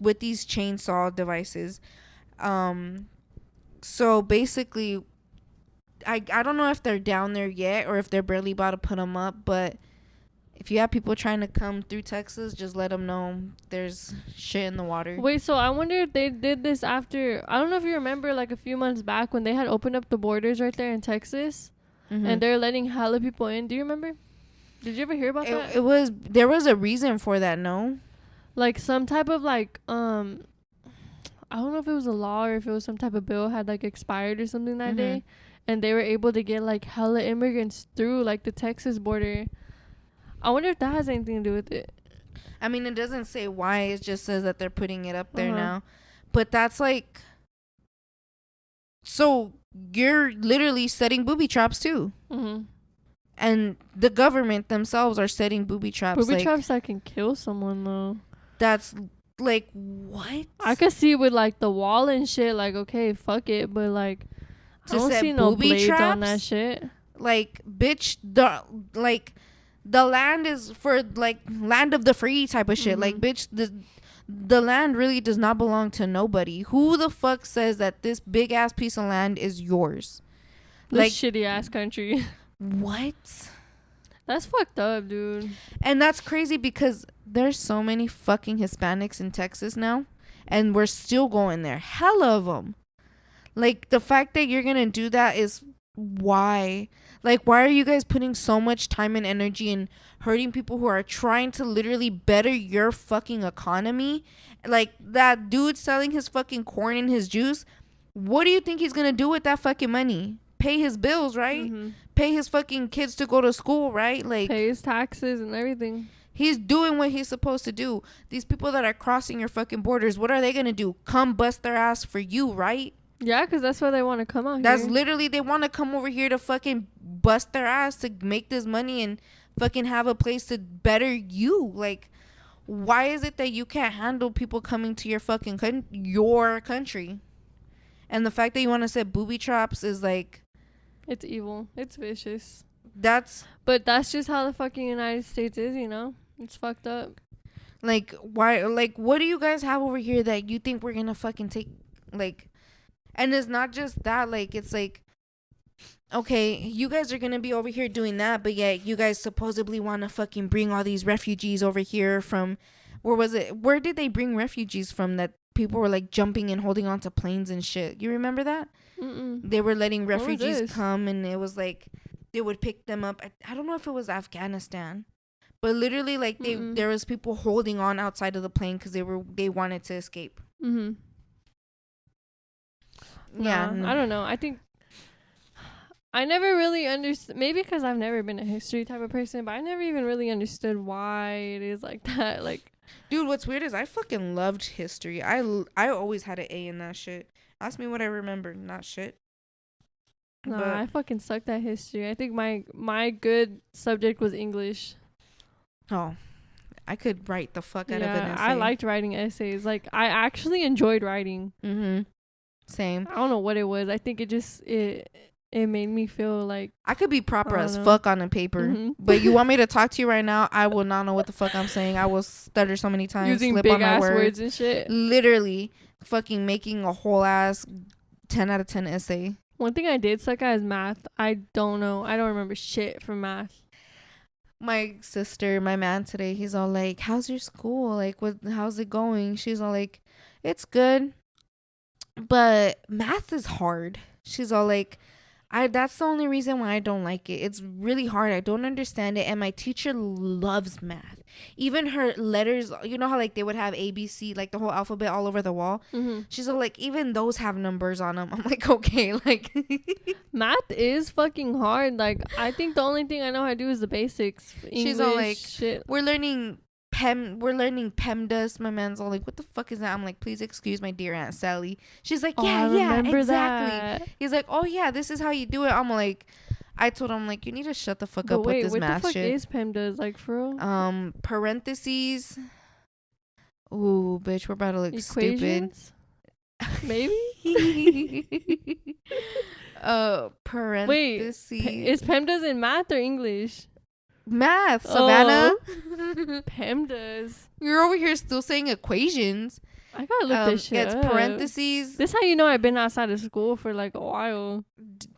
chainsaw devices. So basically, I don't know if they're down there yet or if they're barely about to put them up, but if you have people trying to come through Texas, just let them know there's shit in the water. Wait, so I wonder if they did this after, I don't know if you remember, like a few months back when they had opened up the borders right there in Texas, and they're letting hella people in. Do you remember? Did you ever hear about that? There was a reason for that, no? Like some type of like I don't know if it was a law or if it was some type of bill had like expired or something that day, and they were able to get like hella immigrants through like the Texas border. I wonder if that has anything to do with it. I mean, it doesn't say why. It just says that they're putting it up there now. But that's like, so you're literally setting booby traps too. And the government themselves are setting booby traps. Booby traps that can kill someone though. That's like, what? I could see with like the wall and shit, like, okay, fuck it, but like I don't see no blades on that shit. Like, bitch, the land is for like land of the free type of shit. Like, bitch, the land really does not belong to nobody. Who the fuck says that this big ass piece of land is yours? This like shitty ass country. What? That's fucked up, dude. And that's crazy because there's so many fucking Hispanics in Texas now, and we're still going there. Hella of them. Like, the fact that you're gonna do that is why. Like, why are you guys putting so much time and energy in hurting people who are trying to literally better your fucking economy? Like, that dude selling his fucking corn and his juice, what do you think he's gonna do with that fucking money? Pay his bills, right? Pay his fucking kids to go to school, right? Like, pay his taxes and everything. He's doing what he's supposed to do. These people that are crossing your fucking borders, what are they gonna do? Come bust their ass for you, right? Yeah, because that's why they want to come out here. That's literally, they want to come over here to fucking bust their ass to make this money and fucking have a place to better you. Like, why is it that you can't handle people coming to your fucking your country? And the fact that you want to set booby traps is like, it's evil. It's vicious. But that's just how the fucking United States is, you know? It's fucked up. Like, why? Like, what do you guys have over here that you think we're gonna fucking take? Like, and it's not just that. Like, it's like, okay, you guys are gonna be over here doing that, but yet you guys supposedly want to fucking bring all these refugees over here from, where was it? Where did they bring refugees from that people were like jumping and holding onto planes and shit? You remember that? They were letting refugees come, and it was like they would pick them up. I don't know if it was Afghanistan, but literally, like, there was people holding on outside of the plane because they wanted to escape. Yeah, I don't know. I think I never really understood. Maybe because I've never been a history type of person, but I never even really understood why it is like that. Like, dude, what's weird is I fucking loved history. I always had an A in that shit. Ask me what I remember, not shit. Nah, I fucking sucked at history. I think my good subject was English. Oh, I could write the fuck out of an essay. I liked writing essays. Like, I actually enjoyed writing. Same. I don't know what it was. I think it made me feel like I could be proper as fuck on a paper, but you want me to talk to you right now, I will not know what the fuck I'm saying. I will stutter so many times, using slip big on my ass words and shit. Literally fucking making a whole ass 10 out of 10 essay. One thing I did suck at is math. I don't know. I don't remember shit from math. My sister, my man today, he's all like, how's your school? Like, how's it going? She's all like, it's good, but math is hard. She's all like, that's the only reason why I don't like it. It's really hard. I don't understand it. And my teacher loves math. Even her letters, you know how like they would have ABC, like the whole alphabet all over the wall. She's all like, even those have numbers on them. I'm like, okay, like math is fucking hard. Like, I think the only thing I know how to do is the basics. English, she's all like, shit. we're learning PEMDAS. My man's all like, what the fuck is that? I'm like, please excuse my dear Aunt Sally. She's like, yeah, exactly. He's like, oh yeah, this is how you do it. I'm like, I told him like, you need to shut the fuck But up wait, with this what the math fuck shit. is PEMDAS? Like, for real? Parentheses. Ooh, bitch, we're about to look Equations? Maybe? stupid. Wait, Parentheses. is PEMDAS in math or English? Math, Savannah. PEMDAS. You're over here still saying equations. I gotta look this shit It's up. parentheses. This how you know I've been outside of school for like a while.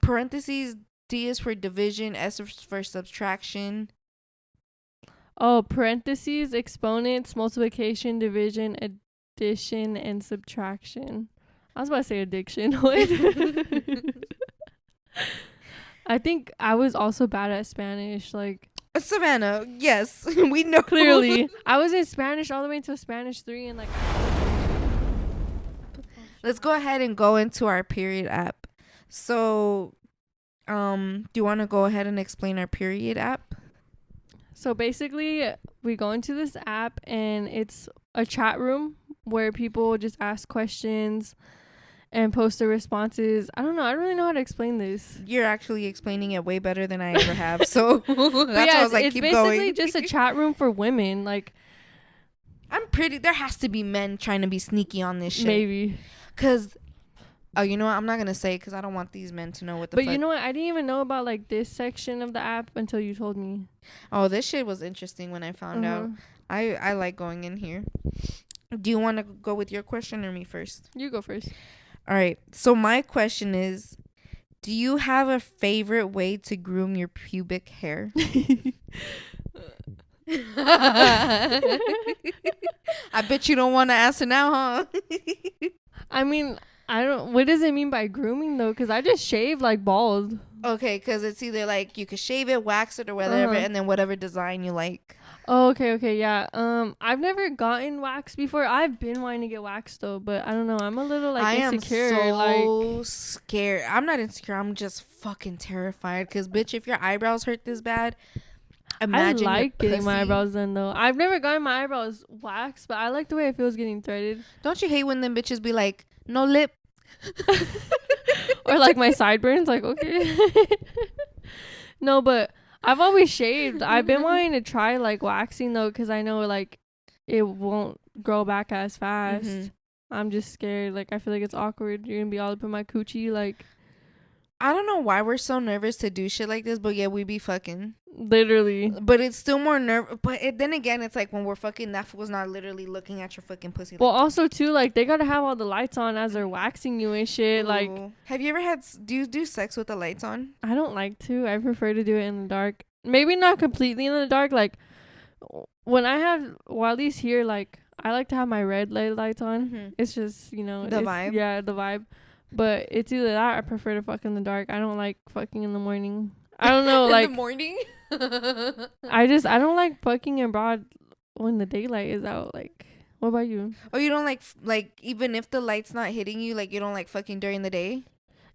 Parentheses. D is for division. S is for subtraction. Oh, parentheses, exponents, multiplication, division, addition, and subtraction. I was about to say addiction. What? I think I was also bad at Spanish. Like, Savannah, yes, we know. clearly. I was in Spanish all the way until Spanish 3 and like... Let's go ahead and go into our period app. So, do you want to go ahead and explain our period app? So basically, we go into this app and it's a chat room where people just ask questions and post their responses. I don't know. I don't really know how to explain this. You're actually explaining it way better than I ever have. So that's why I was like, it's keep basically going. just a chat room for women. Like, there has to be men trying to be sneaky on this shit. maybe. Cause, you know what? I'm not gonna say because I don't want these men to know what the. But fuck. you know what? I didn't even know about like this section of the app until you told me. Oh, this shit was interesting when I found out. I like going in here. Do you want to go with your question or me first? You go first. All right. So my question is, do you have a favorite way to groom your pubic hair? I bet you don't want to answer now, huh? I mean, I don't. What does it mean by grooming though? Because I just shave like bald. Okay, because it's either like you could shave it, wax it, or whatever, and then whatever design you like. Oh, okay, yeah. I've never gotten waxed before. I've been wanting to get waxed though, but I don't know. I'm a little like insecure. I am so scared. I'm not insecure. I'm just fucking terrified. Cause bitch, if your eyebrows hurt this bad, imagine. I like getting my eyebrows done though. I've never gotten my eyebrows waxed, but I like the way it feels getting threaded. Don't you hate when them bitches be like, no lip? Or like my sideburns, like, okay. No, but I've always shaved. I've been wanting to try like waxing though, because I know like it won't grow back as fast. I'm just scared. Like, I feel like it's awkward. You're gonna be all up in my coochie. Like, I don't know why we're so nervous to do shit like this, but yeah, we be fucking. Literally. But it's still more but then again, it's like when we're fucking, that fool's not literally looking at your fucking pussy. Well, also too, like, they gotta have all the lights on as they're waxing you and shit. Ooh. Like, have you ever had? Do you do sex with the lights on? I don't like to. I prefer to do it in the dark. Maybe not completely in the dark. Like, when I have, well, at least here, like, I like to have my red lights on. It's just, you know, the vibe. Yeah, the vibe. But it's either that or I prefer to fuck in the dark. I don't like fucking in the morning. I don't know, like, in the morning. I don't like fucking in broad when the daylight is out. Like, what about you? Oh, you don't like even if the light's not hitting you, like you don't like fucking during the day?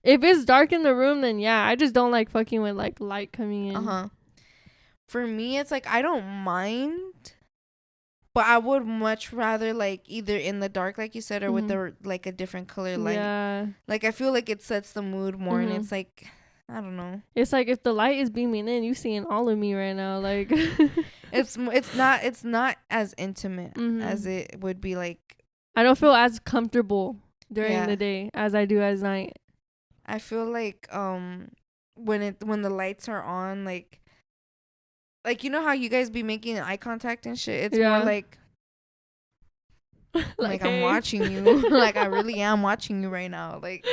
If it's dark in the room, then yeah. I just don't like fucking with like light coming in. For me, it's like I don't mind, but I would much rather like either in the dark, like you said, or with the like a different color light. Yeah. Like I feel like it sets the mood more, and it's like, I don't know. It's like if the light is beaming in, you seeing all of me right now. Like, it's not as intimate as it would be. Like, I don't feel as comfortable during the day as I do at night. I feel like when the lights are on, like you know how you guys be making eye contact and shit. It's more like like I'm watching you. Like I really am watching you right now. Like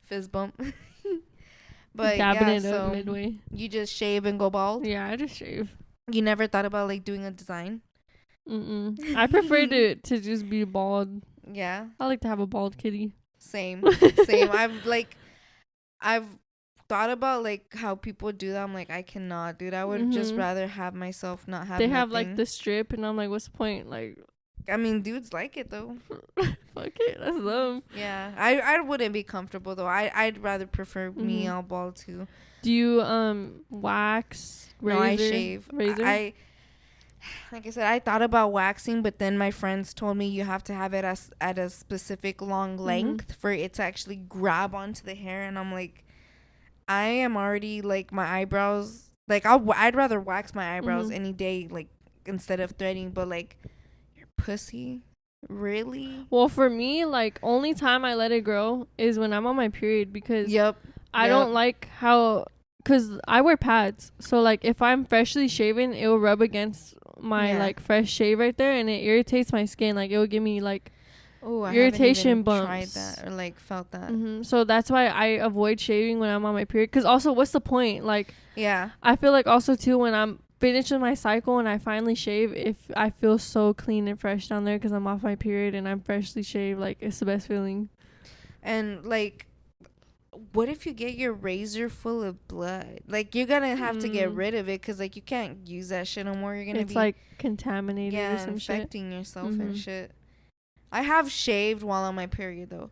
fist bump. But dabbing yeah, it so up midway. You just shave and go bald? Yeah, I just shave. You never thought about like doing a design? I prefer to just be bald. Yeah. I like to have a bald kitty. Same. I've thought about like how people do that. I'm like, I cannot, dude. I would just rather have myself not have. They have like the strip, and I'm like, what's the point? Like, I mean, dudes like it though. Fuck it, that's them. Yeah, I wouldn't be comfortable though. I'd rather prefer me all bald too. Do you wax? Razor? No, I shave. Razor? Like I said, I thought about waxing, but then my friends told me you have to have it at a specific long length for it to actually grab onto the hair, and I'm like, I am already like my eyebrows. Like I'd rather wax my eyebrows any day, like instead of threading. But like your pussy, really? Well, for me, like only time I let it grow is when I'm on my period because Yep. I don't like how, cause I wear pads, so like if I'm freshly shaven, it will rub against my like fresh shave right there, and it irritates my skin. Like it will give me like irritation bumps. Tried that or like felt that. So that's why I avoid shaving when I'm on my period. Cause also, what's the point? Like, yeah, I feel like also too when I'm finished with my cycle and I finally shave, if I feel so clean and fresh down there, cause I'm off my period and I'm freshly shaved. Like it's the best feeling. And like, what if you get your razor full of blood? Like you're gonna have to get rid of it because like you can't use that shit no more. You're gonna be like contaminated or some infecting shit. yourself and shit. I have shaved while on my period though,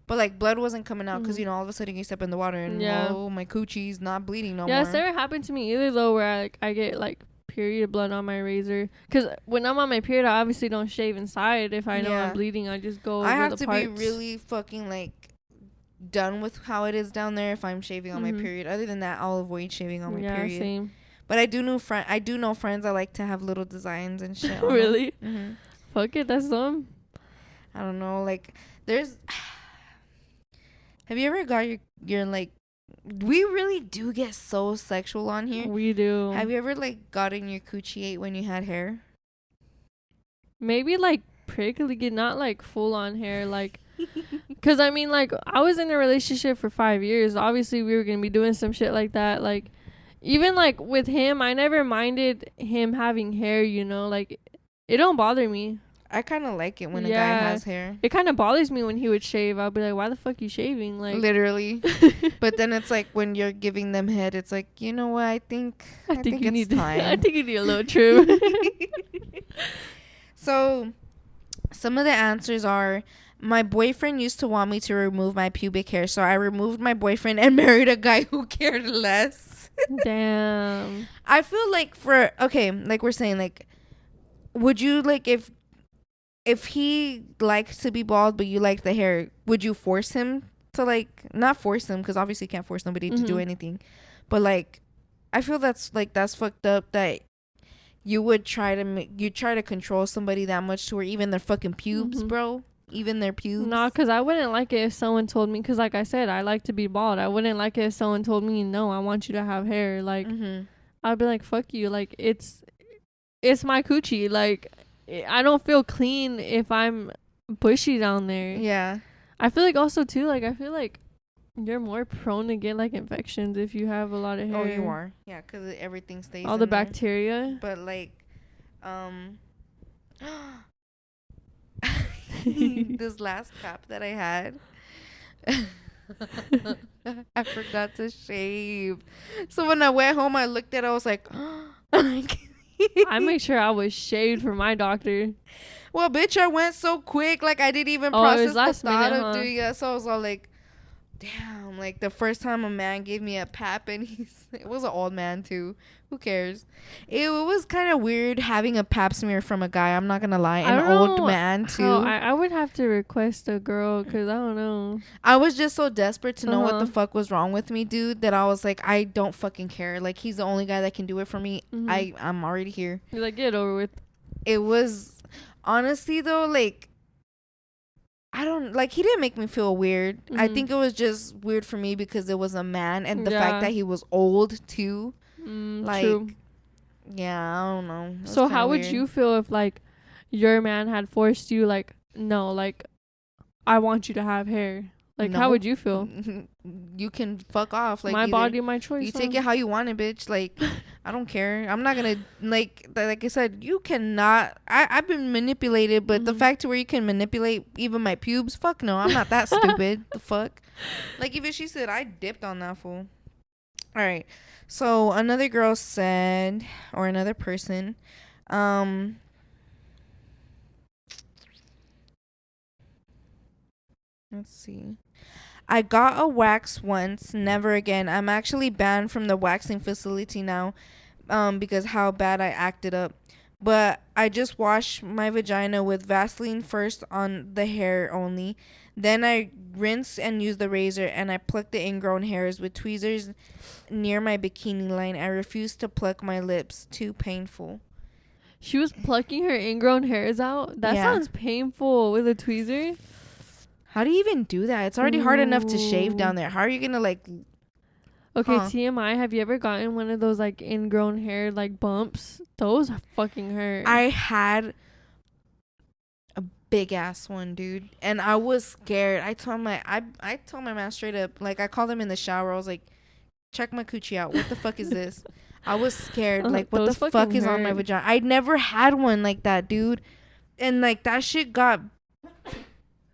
but like blood wasn't coming out because you know all of a sudden you step in the water and oh my coochie's not bleeding no more. Yeah, it's never happened to me either though where I get like period blood on my razor, because when I'm on my period I obviously don't shave inside. If I know I'm bleeding, I just go over the parts. I have to be really fucking like done with how it is down there if I'm shaving on my period. Other than that, I'll avoid shaving on my period. Same. But I do know friends that like to have little designs and shit. Really? Fuck it, that's them. I don't know. Like, there's. Have you ever got your like? We really do get so sexual on here. We do. Have you ever like gotten your coochie ate when you had hair? Maybe like prickly, not like full on hair, like. Cause I mean, like I was in a relationship for 5 years. Obviously, we were gonna be doing some shit like that. Like, even like with him, I never minded him having hair. You know, like it don't bother me. I kind of like it when a guy has hair. It kind of bothers me when he would shave. I'll be like, why the fuck you shaving? Like literally. But then it's like when you're giving them head, it's like, you know what? I think it's time. I think you need a little trim. So, some of the answers are: my boyfriend used to want me to remove my pubic hair, so I removed my boyfriend and married a guy who cared less. Damn. I feel like like we're saying, like, would you like if he likes to be bald but you like the hair, would you force him to like, not force him because obviously you can't force somebody to do anything, but like I feel that's fucked up that you would try to control somebody that much to where even their fucking pubes, bro, even their pubes. No, because I wouldn't like it if someone told me, because like I said, I like to be bald. I wouldn't like it if someone told me, no, I want you to have hair. Like I'd be like, fuck you. Like it's my coochie. Like I don't feel clean if I'm bushy down there. Yeah. I feel like also too, like I feel like you're more prone to get like infections if you have a lot of hair. Oh, you are. Yeah, because everything stays all the bacteria. But like, this last cap that I had, I forgot to shave. So when I went home, I looked at it, I was like, I make sure I was shaved for my doctor. Well, bitch, I went so quick. Like, I didn't even process the thought of doing it. So I was all like, damn. Like, the first time a man gave me a pap, and it was an old man, too. Who cares? It was kind of weird having a pap smear from a guy. I'm not going to lie. An old man, too. I would have to request a girl, because I don't know. I was just so desperate to know what the fuck was wrong with me, dude, that I was like, I don't fucking care. Like, he's the only guy that can do it for me. I'm already here. You're like, get it over with. It was... Honestly, though, like, I don't, like, he didn't make me feel weird. I think it was just weird for me because it was a man, and the fact that he was old, too. Like, true. Yeah, I don't know. So how would you feel if, like, your man had forced you, like, no, like, I want you to have hair? Like, how would you feel? You can fuck off. Like, my body, my choice. You take it how you want it, bitch. Like, I don't care. I'm not gonna, like I said, you cannot. I've been manipulated, but the fact to where you can manipulate even my pubes, fuck no. I'm not that stupid. The fuck? Like, even she said, I dipped on that fool. All right. So another girl said, or another person, let's see. I got a wax once, never again. I'm actually banned from the waxing facility now, because how bad I acted up. but I just wash my vagina with Vaseline first on the hair only. Then I rinse and use the razor, and I pluck the ingrown hairs with tweezers near my bikini line. I refuse to pluck my lips. Too painful. She was plucking her ingrown hairs out. That Yeah. sounds painful with a tweezer. How do you even do that? It's already hard enough to shave down there. How are you gonna like? Okay, Huh. TMI. Have you ever gotten one of those like ingrown hair like bumps? Those fucking hurt. I had a big ass one, dude, and I was scared. I told my man straight up, like I called him in the shower. I was like, check my coochie out. What the fuck is this? I was scared. Like, what the Those fuck is fucking on my hurt. vagina? I never had one like that, dude. And like that shit got,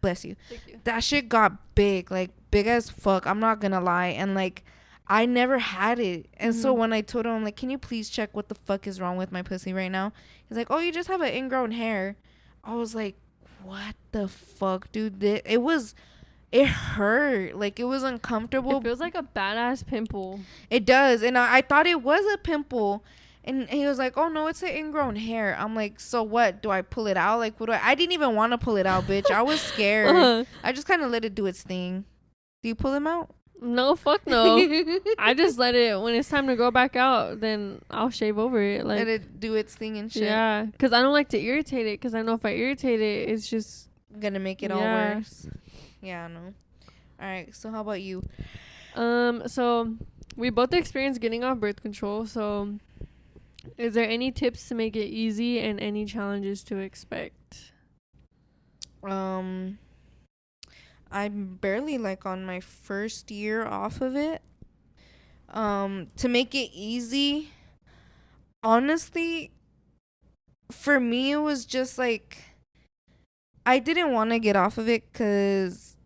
bless you. Thank you. That shit got big, like big as fuck. I'm not gonna lie. And like, I never had it. And so when I told him, I'm like, can you please check what the fuck is wrong with my pussy right now? He's like, oh, you just have an ingrown hair. I was like, what the fuck, dude? It hurt. Like, it was uncomfortable. It feels like a badass pimple. It does. And I thought it was a pimple. And he was like, oh, no, it's an ingrown hair. I'm like, so what? Do I pull it out? Like, what do I didn't even want to pull it out, bitch. I was scared. I just kind of let it do its thing. Do you pull them out? No, fuck no. I just let it, when it's time to go back out, then I'll shave over it. Like, let it do its thing and shit. yeah, because I don't like to irritate it, because I know if I irritate it, it's just Gonna make it all worse. Yeah, I know. All right, so how about you? So we both experienced getting off birth control. So is there any tips to make it easy and any challenges to expect? I'm barely like on my first year off of it. To make it easy, honestly, for me it was just like I didn't want to get off of it because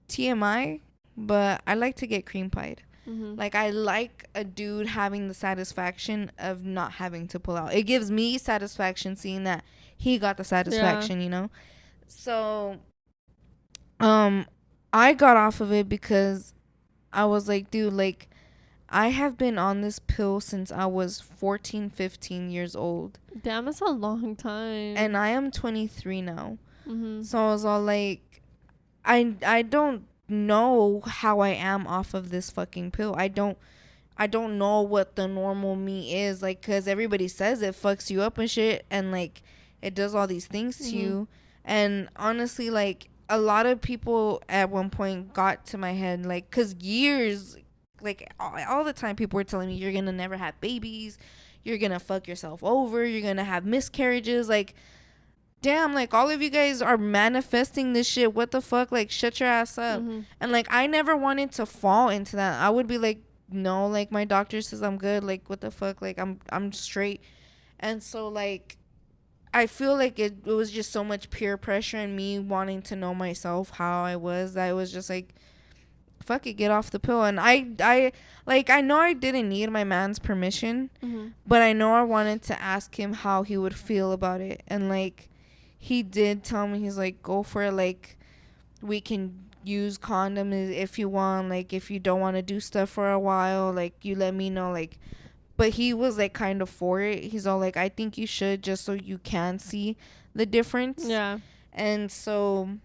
TMI, but I like to get cream pied. Like, I like a dude having the satisfaction of not having to pull out. It gives me satisfaction seeing that he got the satisfaction, you know? So, I got off of it because I was like, dude, like, I have been on this pill since I was 14, 15 years old. Damn, that's a long time. And I am 23 now. So I was all like, I don't know how I am off of this fucking pill. I don't know what the normal me is, like, because everybody says it fucks you up and shit, and like it does all these things to you. And honestly, like, a lot of people at one point got to my head, like, because years, like, all the time people were telling me, you're gonna never have babies, you're gonna fuck yourself over, you're gonna have miscarriages. Like, damn, like, all of you guys are manifesting this shit. What the fuck? Like, shut your ass up. And like, I never wanted to fall into that. I would be like, no, like, my doctor says I'm good. Like, what the fuck? Like, I'm straight. And so, like, I feel like it was just so much peer pressure and me wanting to know myself how I was, that I was just like, fuck it, get off the pill. And I like, I know I didn't need my man's permission, but I know I wanted to ask him how he would feel about it. And like, he did tell me, he's like, go for it. Like, we can use condoms if you want. Like, if you don't want to do stuff for a while, like, you let me know. Like, but he was like kind of for it. He's all like, I think you should, just so you can see the difference. Yeah. And so,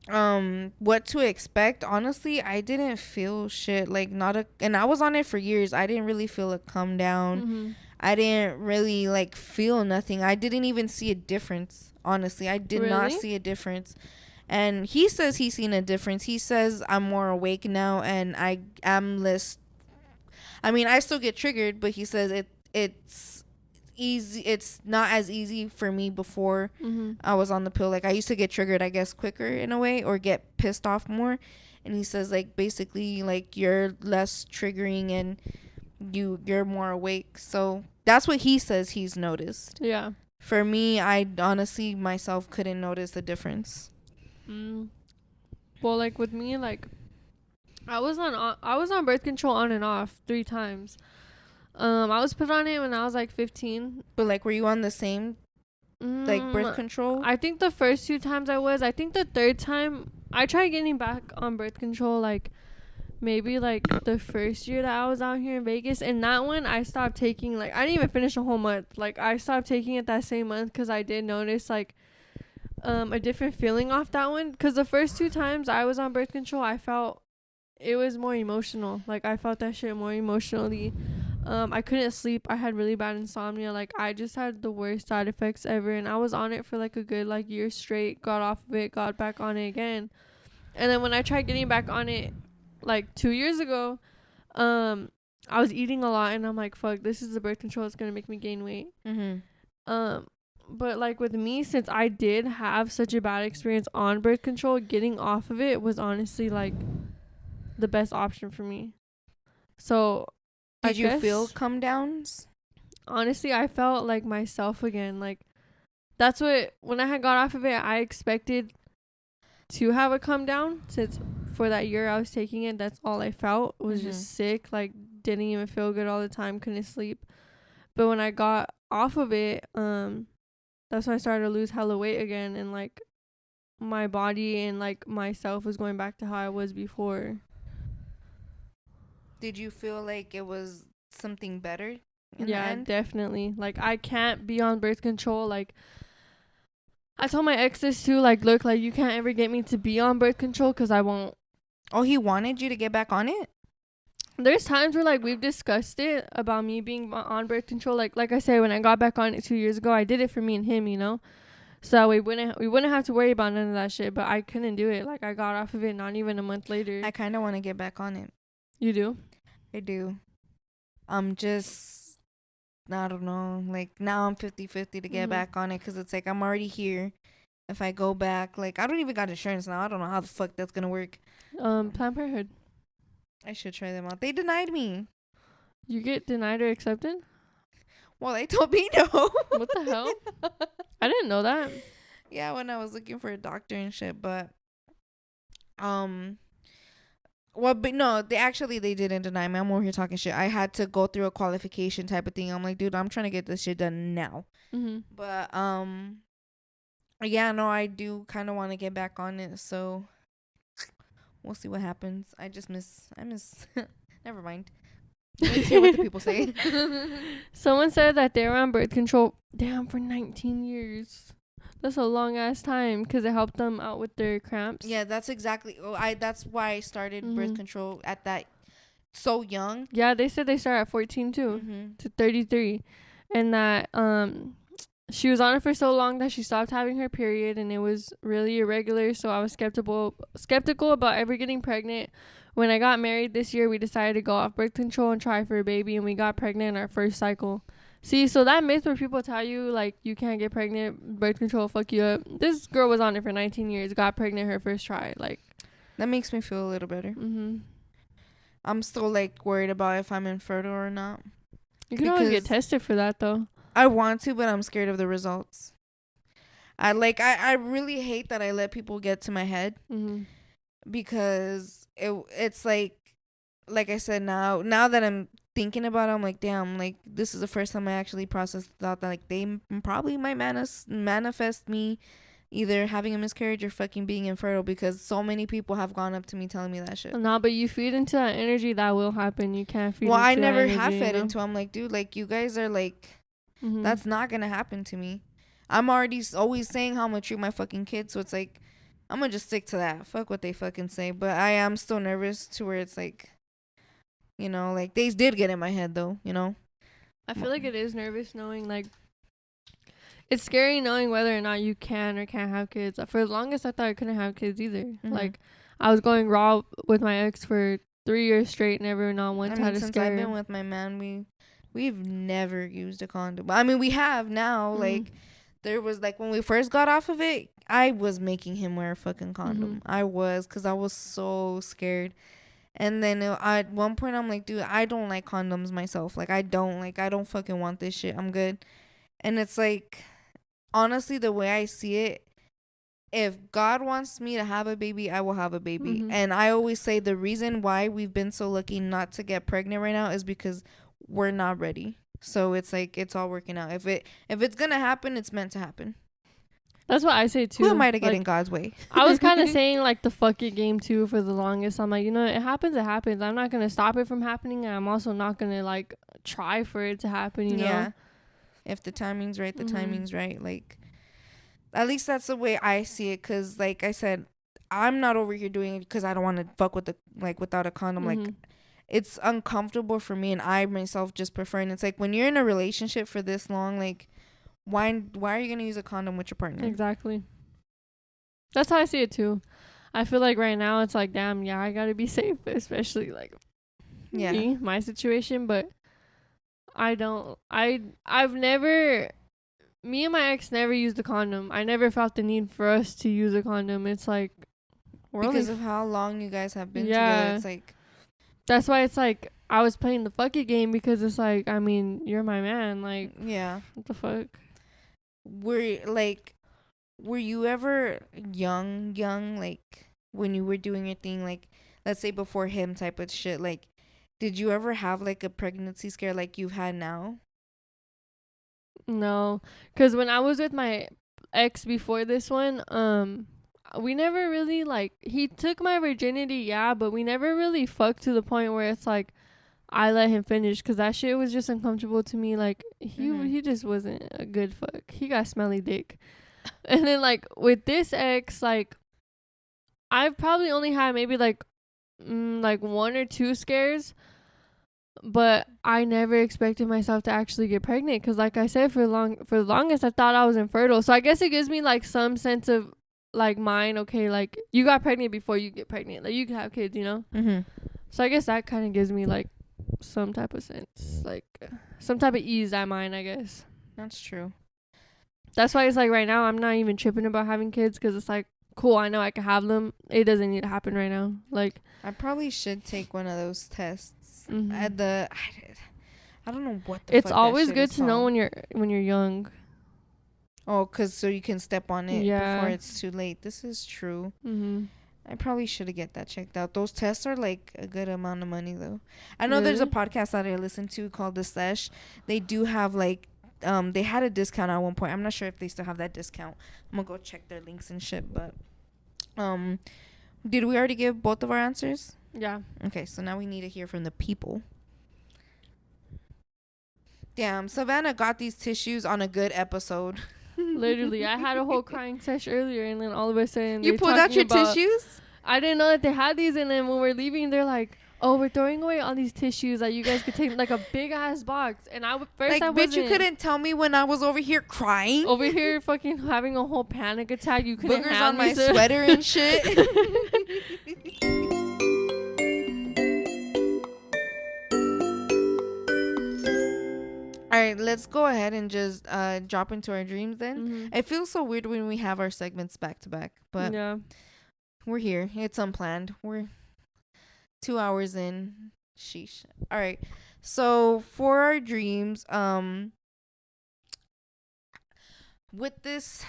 what to expect? Honestly, I didn't feel shit. Like, and I was on it for years. I didn't really feel a come down. I didn't really like feel nothing. I didn't even see a difference. Honestly, I did not see a difference. And he says he's seen a difference. He says I'm more awake now and I am less. I mean, I still get triggered, but he says it's easy. It's not as easy for me before I was on the pill. Like, I used to get triggered, I guess, quicker in a way, or get pissed off more. And he says, like, basically, like, you're less triggering and you're more awake. So that's what he says he's noticed. Yeah. For me, I honestly myself couldn't notice the difference. Well, like, with me, like, I was on birth control on and off 3 times. I was put on it when I was like 15. But like, were you on the same like birth control? I think the first 2 times I was. I think the third time I tried getting back on birth control like maybe like the first year that I was out here in Vegas. And that one I stopped taking, like I didn't even finish a whole month. Like I stopped taking it that same month because I did notice like a different feeling off that one. Because the first 2 times I was on birth control, I felt it was more emotional. Like I felt that shit more emotionally. I couldn't sleep. I had really bad insomnia. Like I just had the worst side effects ever, and I was on it for like a good like year straight. Got off of it, got back on it again. And then when I tried getting back on it like 2 years ago, I was eating a lot, and I'm like, fuck, this is the birth control. It's gonna make me gain weight. But like with me, since I did have such a bad experience on birth control, getting off of it was honestly like the best option for me. So did you feel come downs? Honestly, I felt like myself again. Like that's what, when I had got off of it, I expected to have a come down, since for that year I was taking it, that's all I felt was just sick. Like didn't even feel good all the time, couldn't sleep. But when I got off of it, that's when I started to lose hella weight again, and like my body and like myself was going back to how I was before. Did you feel like it was something better in Yeah, the end? definitely. Like I can't be on birth control. Like I told my ex this too, like, look, like you can't ever get me to be on birth control because I won't. Oh, he wanted you to get back on it? There's times where like we've discussed it about me being on birth control. Like I said, when I got back on it 2 years ago, I did it for me and him, you know, so we wouldn't have to worry about none of that shit. But I couldn't do it. Like I got off of it not even a month later. I kind of want to get back on it. You do? I do. I'm just, I don't know. Like now I'm 50-50 to get back on it, because it's like I'm already here. If I go back, like I don't even got insurance now. I don't know how the fuck that's gonna work. Planned Parenthood. I should try them out. They denied me. You get denied or accepted? Well, they told me no. What the hell? I didn't know that. Yeah, when I was looking for a doctor and shit, but well, but no, they didn't deny me. I'm over here talking shit. I had to go through a qualification type of thing. I'm like, dude, I'm trying to get this shit done now. But yeah, no, I do kind of want to get back on it, so we'll see what happens. I miss never mind. Let's hear what the people say. Someone said that they were on birth control, damn, for 19 years. That's a long ass time, because it helped them out with their cramps. Yeah, that's exactly. That's why I started birth control at that so young. Yeah, they said they started at 14 too, to 33, and that she was on it for so long that she stopped having her period, and it was really irregular. So I was skeptical about ever getting pregnant. When I got married this year, we decided to go off birth control and try for a baby, and we got pregnant in our first cycle. See, so that myth where people tell you like you can't get pregnant, birth control will fuck you up. This girl was on it for 19 years, got pregnant her first try. Like that makes me feel a little better. I'm still like worried about if I'm infertile or not. You can always get tested for that though. I want to, but I'm scared of the results. I really hate that I let people get to my head, because it's like I said, now that I'm thinking about it, I'm like, damn, like this is the first time I actually processed the thought that like they probably might manifest me either having a miscarriage or fucking being infertile, because so many people have gone up to me telling me that shit. No, but you feed into that energy, that will happen. You can't feed into I never energy, have fed into. I'm like, dude, like you guys are like, that's not gonna happen to me. I'm already always saying how I'm gonna treat my fucking kids, so it's like I'm gonna just stick to that. Fuck what they fucking say. But I am still nervous to where it's like, you know, like they did get in my head though, you know. I feel like it is nervous knowing, like, it's scary knowing whether or not you can or can't have kids. For the longest, I thought I couldn't have kids either. Like, I was going raw with my ex for 3 years straight, never not once had a since scare. I've been with my man, we've never used a condom. I mean, we have now. Like, there was like when we first got off of it, I was making him wear a fucking condom. I was, because I was so scared. And then at one point I'm like, dude, I don't like condoms myself. Like I don't fucking want this shit. I'm good. And it's like, honestly, the way I see it, if God wants me to have a baby, I will have a baby. And I always say the reason why we've been so lucky not to get pregnant right now is because we're not ready. So it's like, it's all working out. If it's gonna happen, it's meant to happen. That's what I say too. Who am I to get like, in God's way? I was kind of saying like the fuck it game too for the longest. I'm like, you know, it happens. I'm not gonna stop it from happening, and I'm also not gonna like try for it to happen. You know. If the timing's right, the timing's right. Like, at least that's the way I see it. Cause like I said, I'm not over here doing it because I don't want to fuck with the like without a condom. Like, it's uncomfortable for me, and I myself just prefer. And it's like when you're in a relationship for this long, like, why are you gonna use a condom with your partner? Exactly. That's how I see it too. I feel like right now it's like, damn, yeah, I gotta be safe, especially like me, my situation. But I've never, me and my ex never used a condom. I never felt the need for us to use a condom. It's like, because of how long you guys have been together. It's like, that's why it's like I was playing the fuck it game, because it's like, I mean, you're my man. Like, what the fuck? Were you ever young, like when you were doing your thing, like let's say before him type of shit, like did you ever have like a pregnancy scare like you've had now? No, because when I was with my ex before this one, we never really like, he took my virginity, but we never really fucked to the point where it's like I let him finish, because that shit was just uncomfortable to me. Like he just wasn't a good fuck. He got smelly dick. And then like with this ex, like I've probably only had maybe like one or two scares, but I never expected myself to actually get pregnant, because like I said, for the longest I thought I was infertile. So I guess it gives me like some sense of like mine, okay, like you got pregnant before you get pregnant, like you can have kids, you know. So I guess that kind of gives me like some type of sense, like some type of ease at mine, I guess. That's true. That's why it's like right now I'm not even tripping about having kids, because it's like, cool, I know I can have them. It doesn't need to happen right now. Like, I probably should take one of those tests at the I don't know what the it's fuck always good to know when you're young. Oh, because so you can step on it before it's too late. This is true. I probably should get that checked out. Those tests are like a good amount of money though. I know there's a podcast that I listen to called The Sesh. They do have like they had a discount at one point. I'm not sure if they still have that discount. I'm gonna go check their links and shit. But did we already give both of our answers? Yeah. Okay, so now we need to hear from the people. Damn, Savannah got these tissues on a good episode. Literally, I had a whole crying sesh earlier, and then all of a sudden you pulled out your tissues. I didn't know that they had these, and then when we're leaving, they're like, "Oh, we're throwing away all these tissues that you guys could take, like a big ass box." And I bitch, you couldn't tell me when I was over here crying, over here fucking having a whole panic attack. You couldn't boogers on my sweater and shit. All right, let's go ahead and just drop into our dreams then. It feels so weird when we have our segments back to back, but we're here. It's unplanned. We're 2 hours in. Sheesh. All right. So for our dreams, with this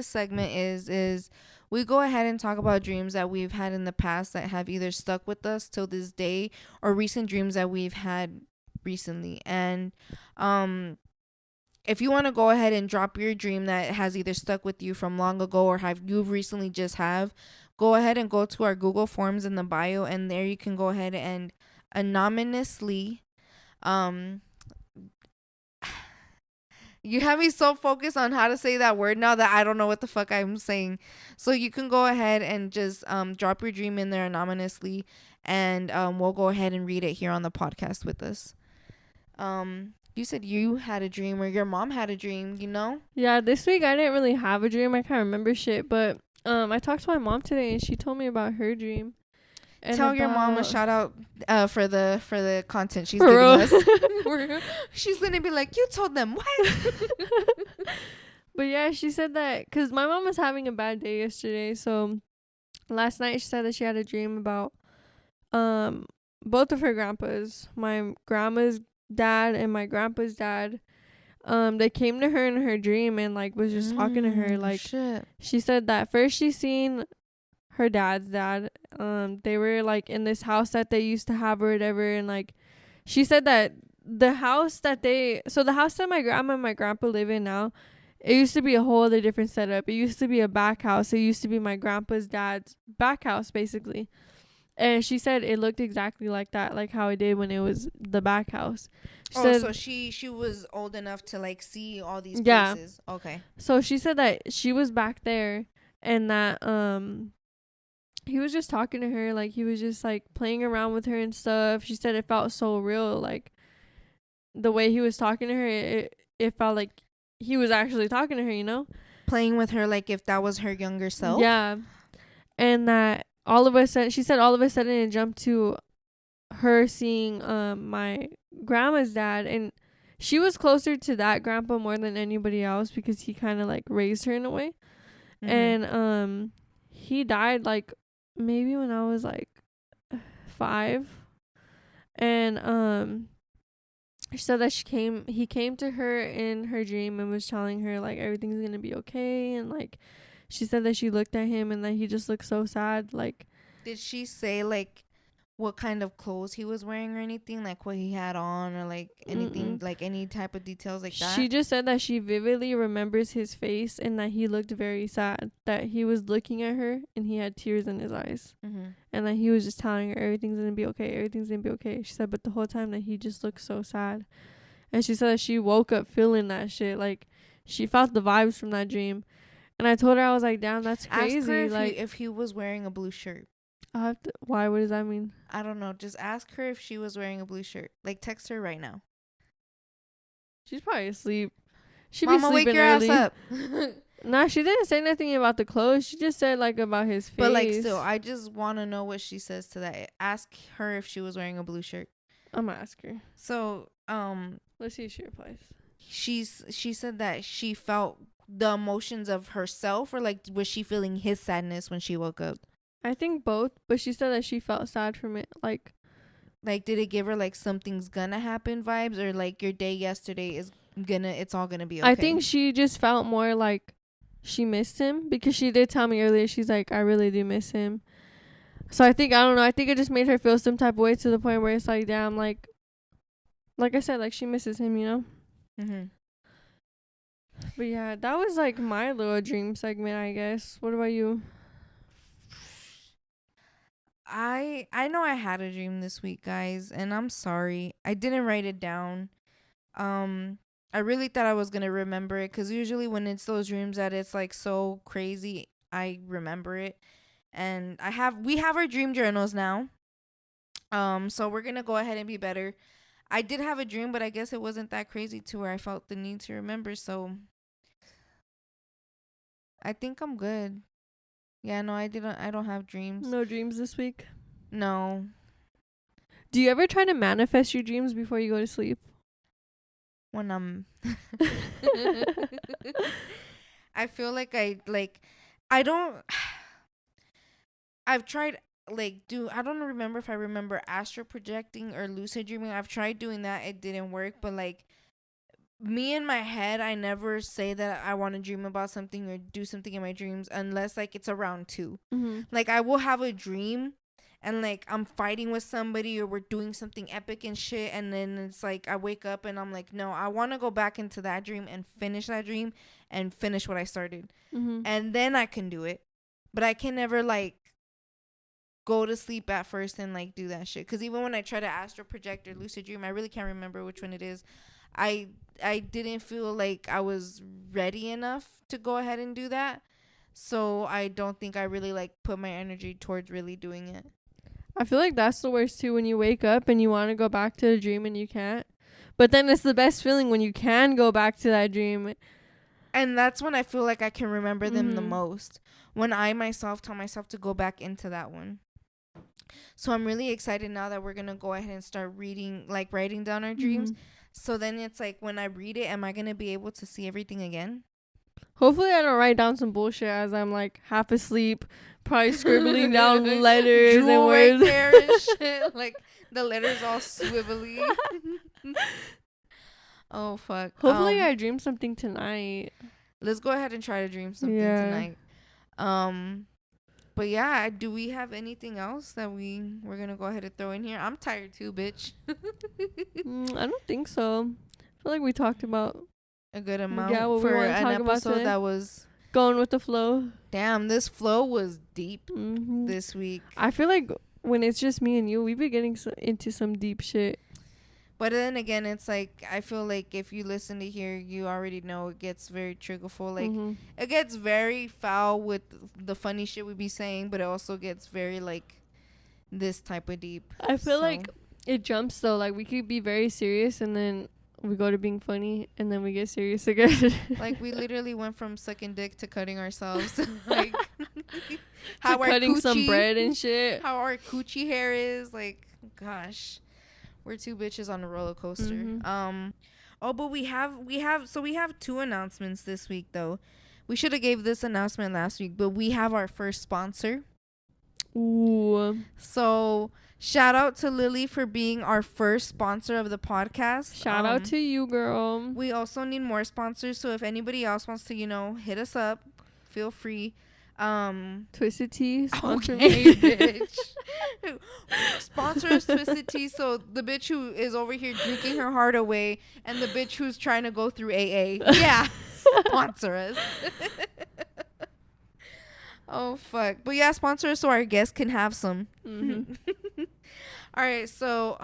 segment is we go ahead and talk about dreams that we've had in the past that have either stuck with us till this day, or recent dreams that we've had recently. And if you want to go ahead and drop your dream that has either stuck with you from long ago, or have you recently just have, go ahead and go to our Google Forms in the bio, and there you can go ahead and anonymously you have me so focused on how to say that word now that I don't know what the fuck I'm saying. So you can go ahead and just drop your dream in there anonymously, and we'll go ahead and read it here on the podcast with us. You said you had a dream, or your mom had a dream, you know? Yeah, this week I didn't really have a dream. I can't remember shit, but I talked to my mom today, and she told me about her dream. And tell your mom a shout out for the content she's giving us. She's gonna be like, you told them what? But yeah, she said that because my mom was having a bad day yesterday. So last night she said that she had a dream about both of her grandpas, my grandma's dad and my grandpa's dad. They came to her in her dream and like was just talking to her. Like, shit. She said that first she seen her dad's dad. They were like in this house that they used to have or whatever, and like she said that the house that my grandma and my grandpa live in now it used to be a whole other different setup. It used to be a back house. It used to be my grandpa's dad's back house, basically. And she said it looked exactly like that, like how it did when it was the back house. She Oh, said, so she was old enough to like see all these yeah. places. Okay. So she said that she was back there and that he was just talking to her, like he was just like playing around with her and stuff. She said it felt so real, like the way he was talking to her, it felt like he was actually talking to her, you know? Playing with her like if that was her younger self. Yeah. And that all of a sudden, she said all of a sudden it jumped to her seeing my grandma's dad, and she was closer to that grandpa more than anybody else because he kind of like raised her in a way. Mm-hmm. And he died like maybe when I was like 5. And she said that he came to her in her dream and was telling her like everything's gonna be okay, and like she said that she looked at him and that he just looked so sad. Like, did she say like what kind of clothes he was wearing or anything, like what he had on, or like anything, like any type of details like that? She just said that she vividly remembers his face and that he looked very sad, that he was looking at her and he had tears in his eyes. Mm-hmm. And that he was just telling her everything's gonna be okay, everything's gonna be okay. She said, but the whole time that he just looked so sad. And she said that she woke up feeling that shit, like she felt the vibes from that dream. And I told her, I was like, damn, that's crazy. Ask her like if he was wearing a blue shirt. I have to, why? What does that mean? I don't know. Just ask her if she was wearing a blue shirt. Like, text her right now. She's probably asleep. She be Mama, wake sleeping your early. ass up. Nah, she didn't say nothing about the clothes. She just said like about his face. But like, still, I just want to know what she says to that. Ask her if she was wearing a blue shirt. I'm gonna ask her. So, let's see if she replies. She said that she felt the emotions of herself, or like was she feeling his sadness when she woke up? I think both, but she said that she felt sad from it. Like did it give her like something's gonna happen vibes, or like your day yesterday is it's all gonna be okay? I think she just felt more like she missed him, because she did tell me earlier, she's like, I really do miss him. So I don't know, I think it just made her feel some type of way to the point where it's like, damn, like I said, like she misses him, you know? Mm-hmm. But yeah, that was like my little dream segment, I guess. What about you? I know I had a dream this week, guys, and I'm sorry. I didn't write it down. I really thought I was going to remember it, cuz usually when it's those dreams that it's like so crazy, I remember it. And we have our dream journals now. So we're going to go ahead and be better. I did have a dream, but I guess it wasn't that crazy to where I felt the need to remember, so I think I'm good. Yeah, no, I don't have dreams. No dreams this week? No. Do you ever try to manifest your dreams before you go to sleep? When I'm I feel like I don't I've tried I don't remember if I remember astral projecting or lucid dreaming. I've tried doing that. It didn't work, but like me in my head, I never say that I want to dream about something or do something in my dreams unless like it's around 2. Mm-hmm. Like I will have a dream and like I'm fighting with somebody or we're doing something epic and shit, and then it's like I wake up and I'm like, no, I want to go back into that dream and finish that dream and finish what I started. Mm-hmm. And then I can do it. But I can never like go to sleep at first and like do that shit, because even when I try to astral project or lucid dream, I really can't remember which one it is. I didn't feel like I was ready enough to go ahead and do that. So I don't think I really like put my energy towards really doing it. I feel like that's the worst too, when you wake up and you want to go back to the dream and you can't. But then it's the best feeling when you can go back to that dream. And that's when I feel like I can remember them the most. When I myself tell myself to go back into that one. So I'm really excited now that we're going to go ahead and start writing down our dreams. So then it's like, when I read it, am I going to be able to see everything again? Hopefully I don't write down some bullshit as I'm like half asleep, probably scribbling down letters and words. Right there and shit. Like the letters all swivelly. Oh, fuck. Hopefully I dream something tonight. Let's go ahead and try to dream something tonight. But yeah, do we have anything else that we're gonna go ahead and throw in here? I'm tired too, bitch. I don't think so. I feel like we talked about a good amount Yeah, what we for wanna an talk about episode today. that was. Going with the flow. Damn, this flow was deep Mm-hmm. this week. I feel like when it's just me and you, we be getting into some deep shit. But then again, it's like, I feel like if you listen to here, you already know it gets very triggerful. Like, it gets very foul with the funny shit we be saying, but it also gets very, like, this type of deep. I feel like it jumps, though. Like, we could be very serious, and then we go to being funny, and then we get serious again. Like, we literally went from sucking dick to cutting ourselves. Like, how cutting some bread and shit. How our coochie hair is. Like, gosh. We're two bitches on a roller coaster. But we have two announcements this week, though. We should have gave this announcement last week, but we have our first sponsor. Ooh. So shout out to Lily for being our first sponsor of the podcast. Shout out to you, girl. We also need more sponsors, so if anybody else wants to, hit us up, feel free. Twisted Tea sponsor me, bitch. Sponsor us, Twisted Tea. So the bitch who is over here drinking her heart away, and the bitch who's trying to go through AA. Yeah, sponsor us. Oh fuck! But yeah, sponsor us so our guests can have some. All right, so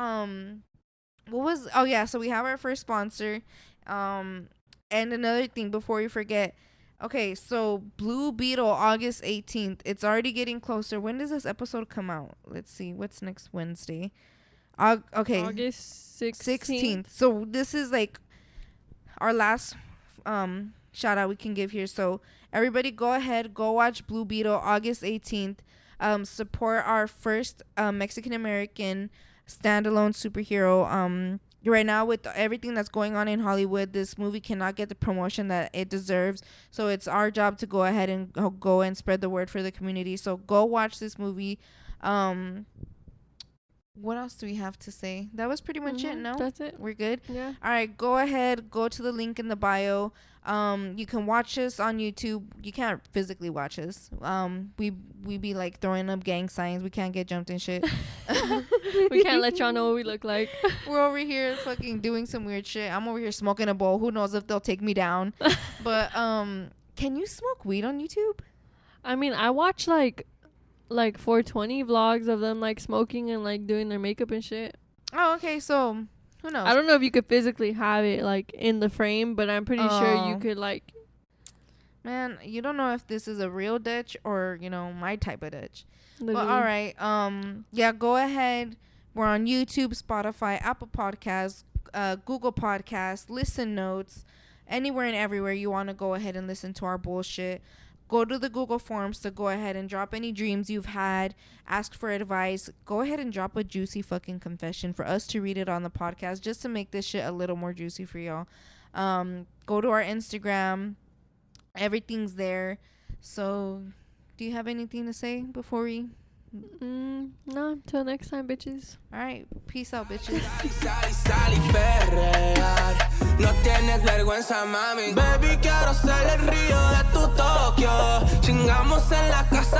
so we have our first sponsor, and another thing before we forget. Okay, so Blue Beetle, August 18th. It's already getting closer. When does this episode come out? Let's see. What's next Wednesday? Okay. August 16th. So this is like our last shout out we can give here. So everybody go ahead, go watch Blue Beetle, August 18th. Support our first Mexican American standalone superhero. Right now, with everything that's going on in Hollywood, this movie cannot get the promotion that it deserves. So it's our job to go ahead and go and spread the word for the community. So go watch this movie. What else do we have to say? That was pretty much it. No, that's it. We're good. Yeah. All right, go ahead, go to the link in the bio. You can watch us on YouTube. You can't physically watch us. We be like throwing up gang signs. We can't get jumped and shit. We can't let y'all know what we look like. We're over here fucking doing some weird shit. I'm over here smoking a bowl. Who knows if they'll take me down? But can you smoke weed on YouTube? I mean, I watch like 420 vlogs of them like smoking and like doing their makeup and shit. Oh, okay. So who knows? I don't know if you could physically have it like in the frame, but I'm pretty sure you could like. Man, you don't know if this is a real Dutch or my type of Dutch. Literally. But all right. Yeah, go ahead. We're on YouTube, Spotify, Apple Podcasts, Google Podcasts, Listen Notes, anywhere and everywhere you want to go ahead and listen to our bullshit. Go to the Google Forms to go ahead and drop any dreams you've had. Ask for advice. Go ahead and drop a juicy fucking confession for us to read it on the podcast, just to make this shit a little more juicy for y'all. Go to our Instagram. Everything's there. So, do you have anything to say before we... No, until next time, bitches. All right, peace out, bitches. No tienes vergüenza, mami. Baby, quiero ser el río de tu Tokio. Chingamos en la casa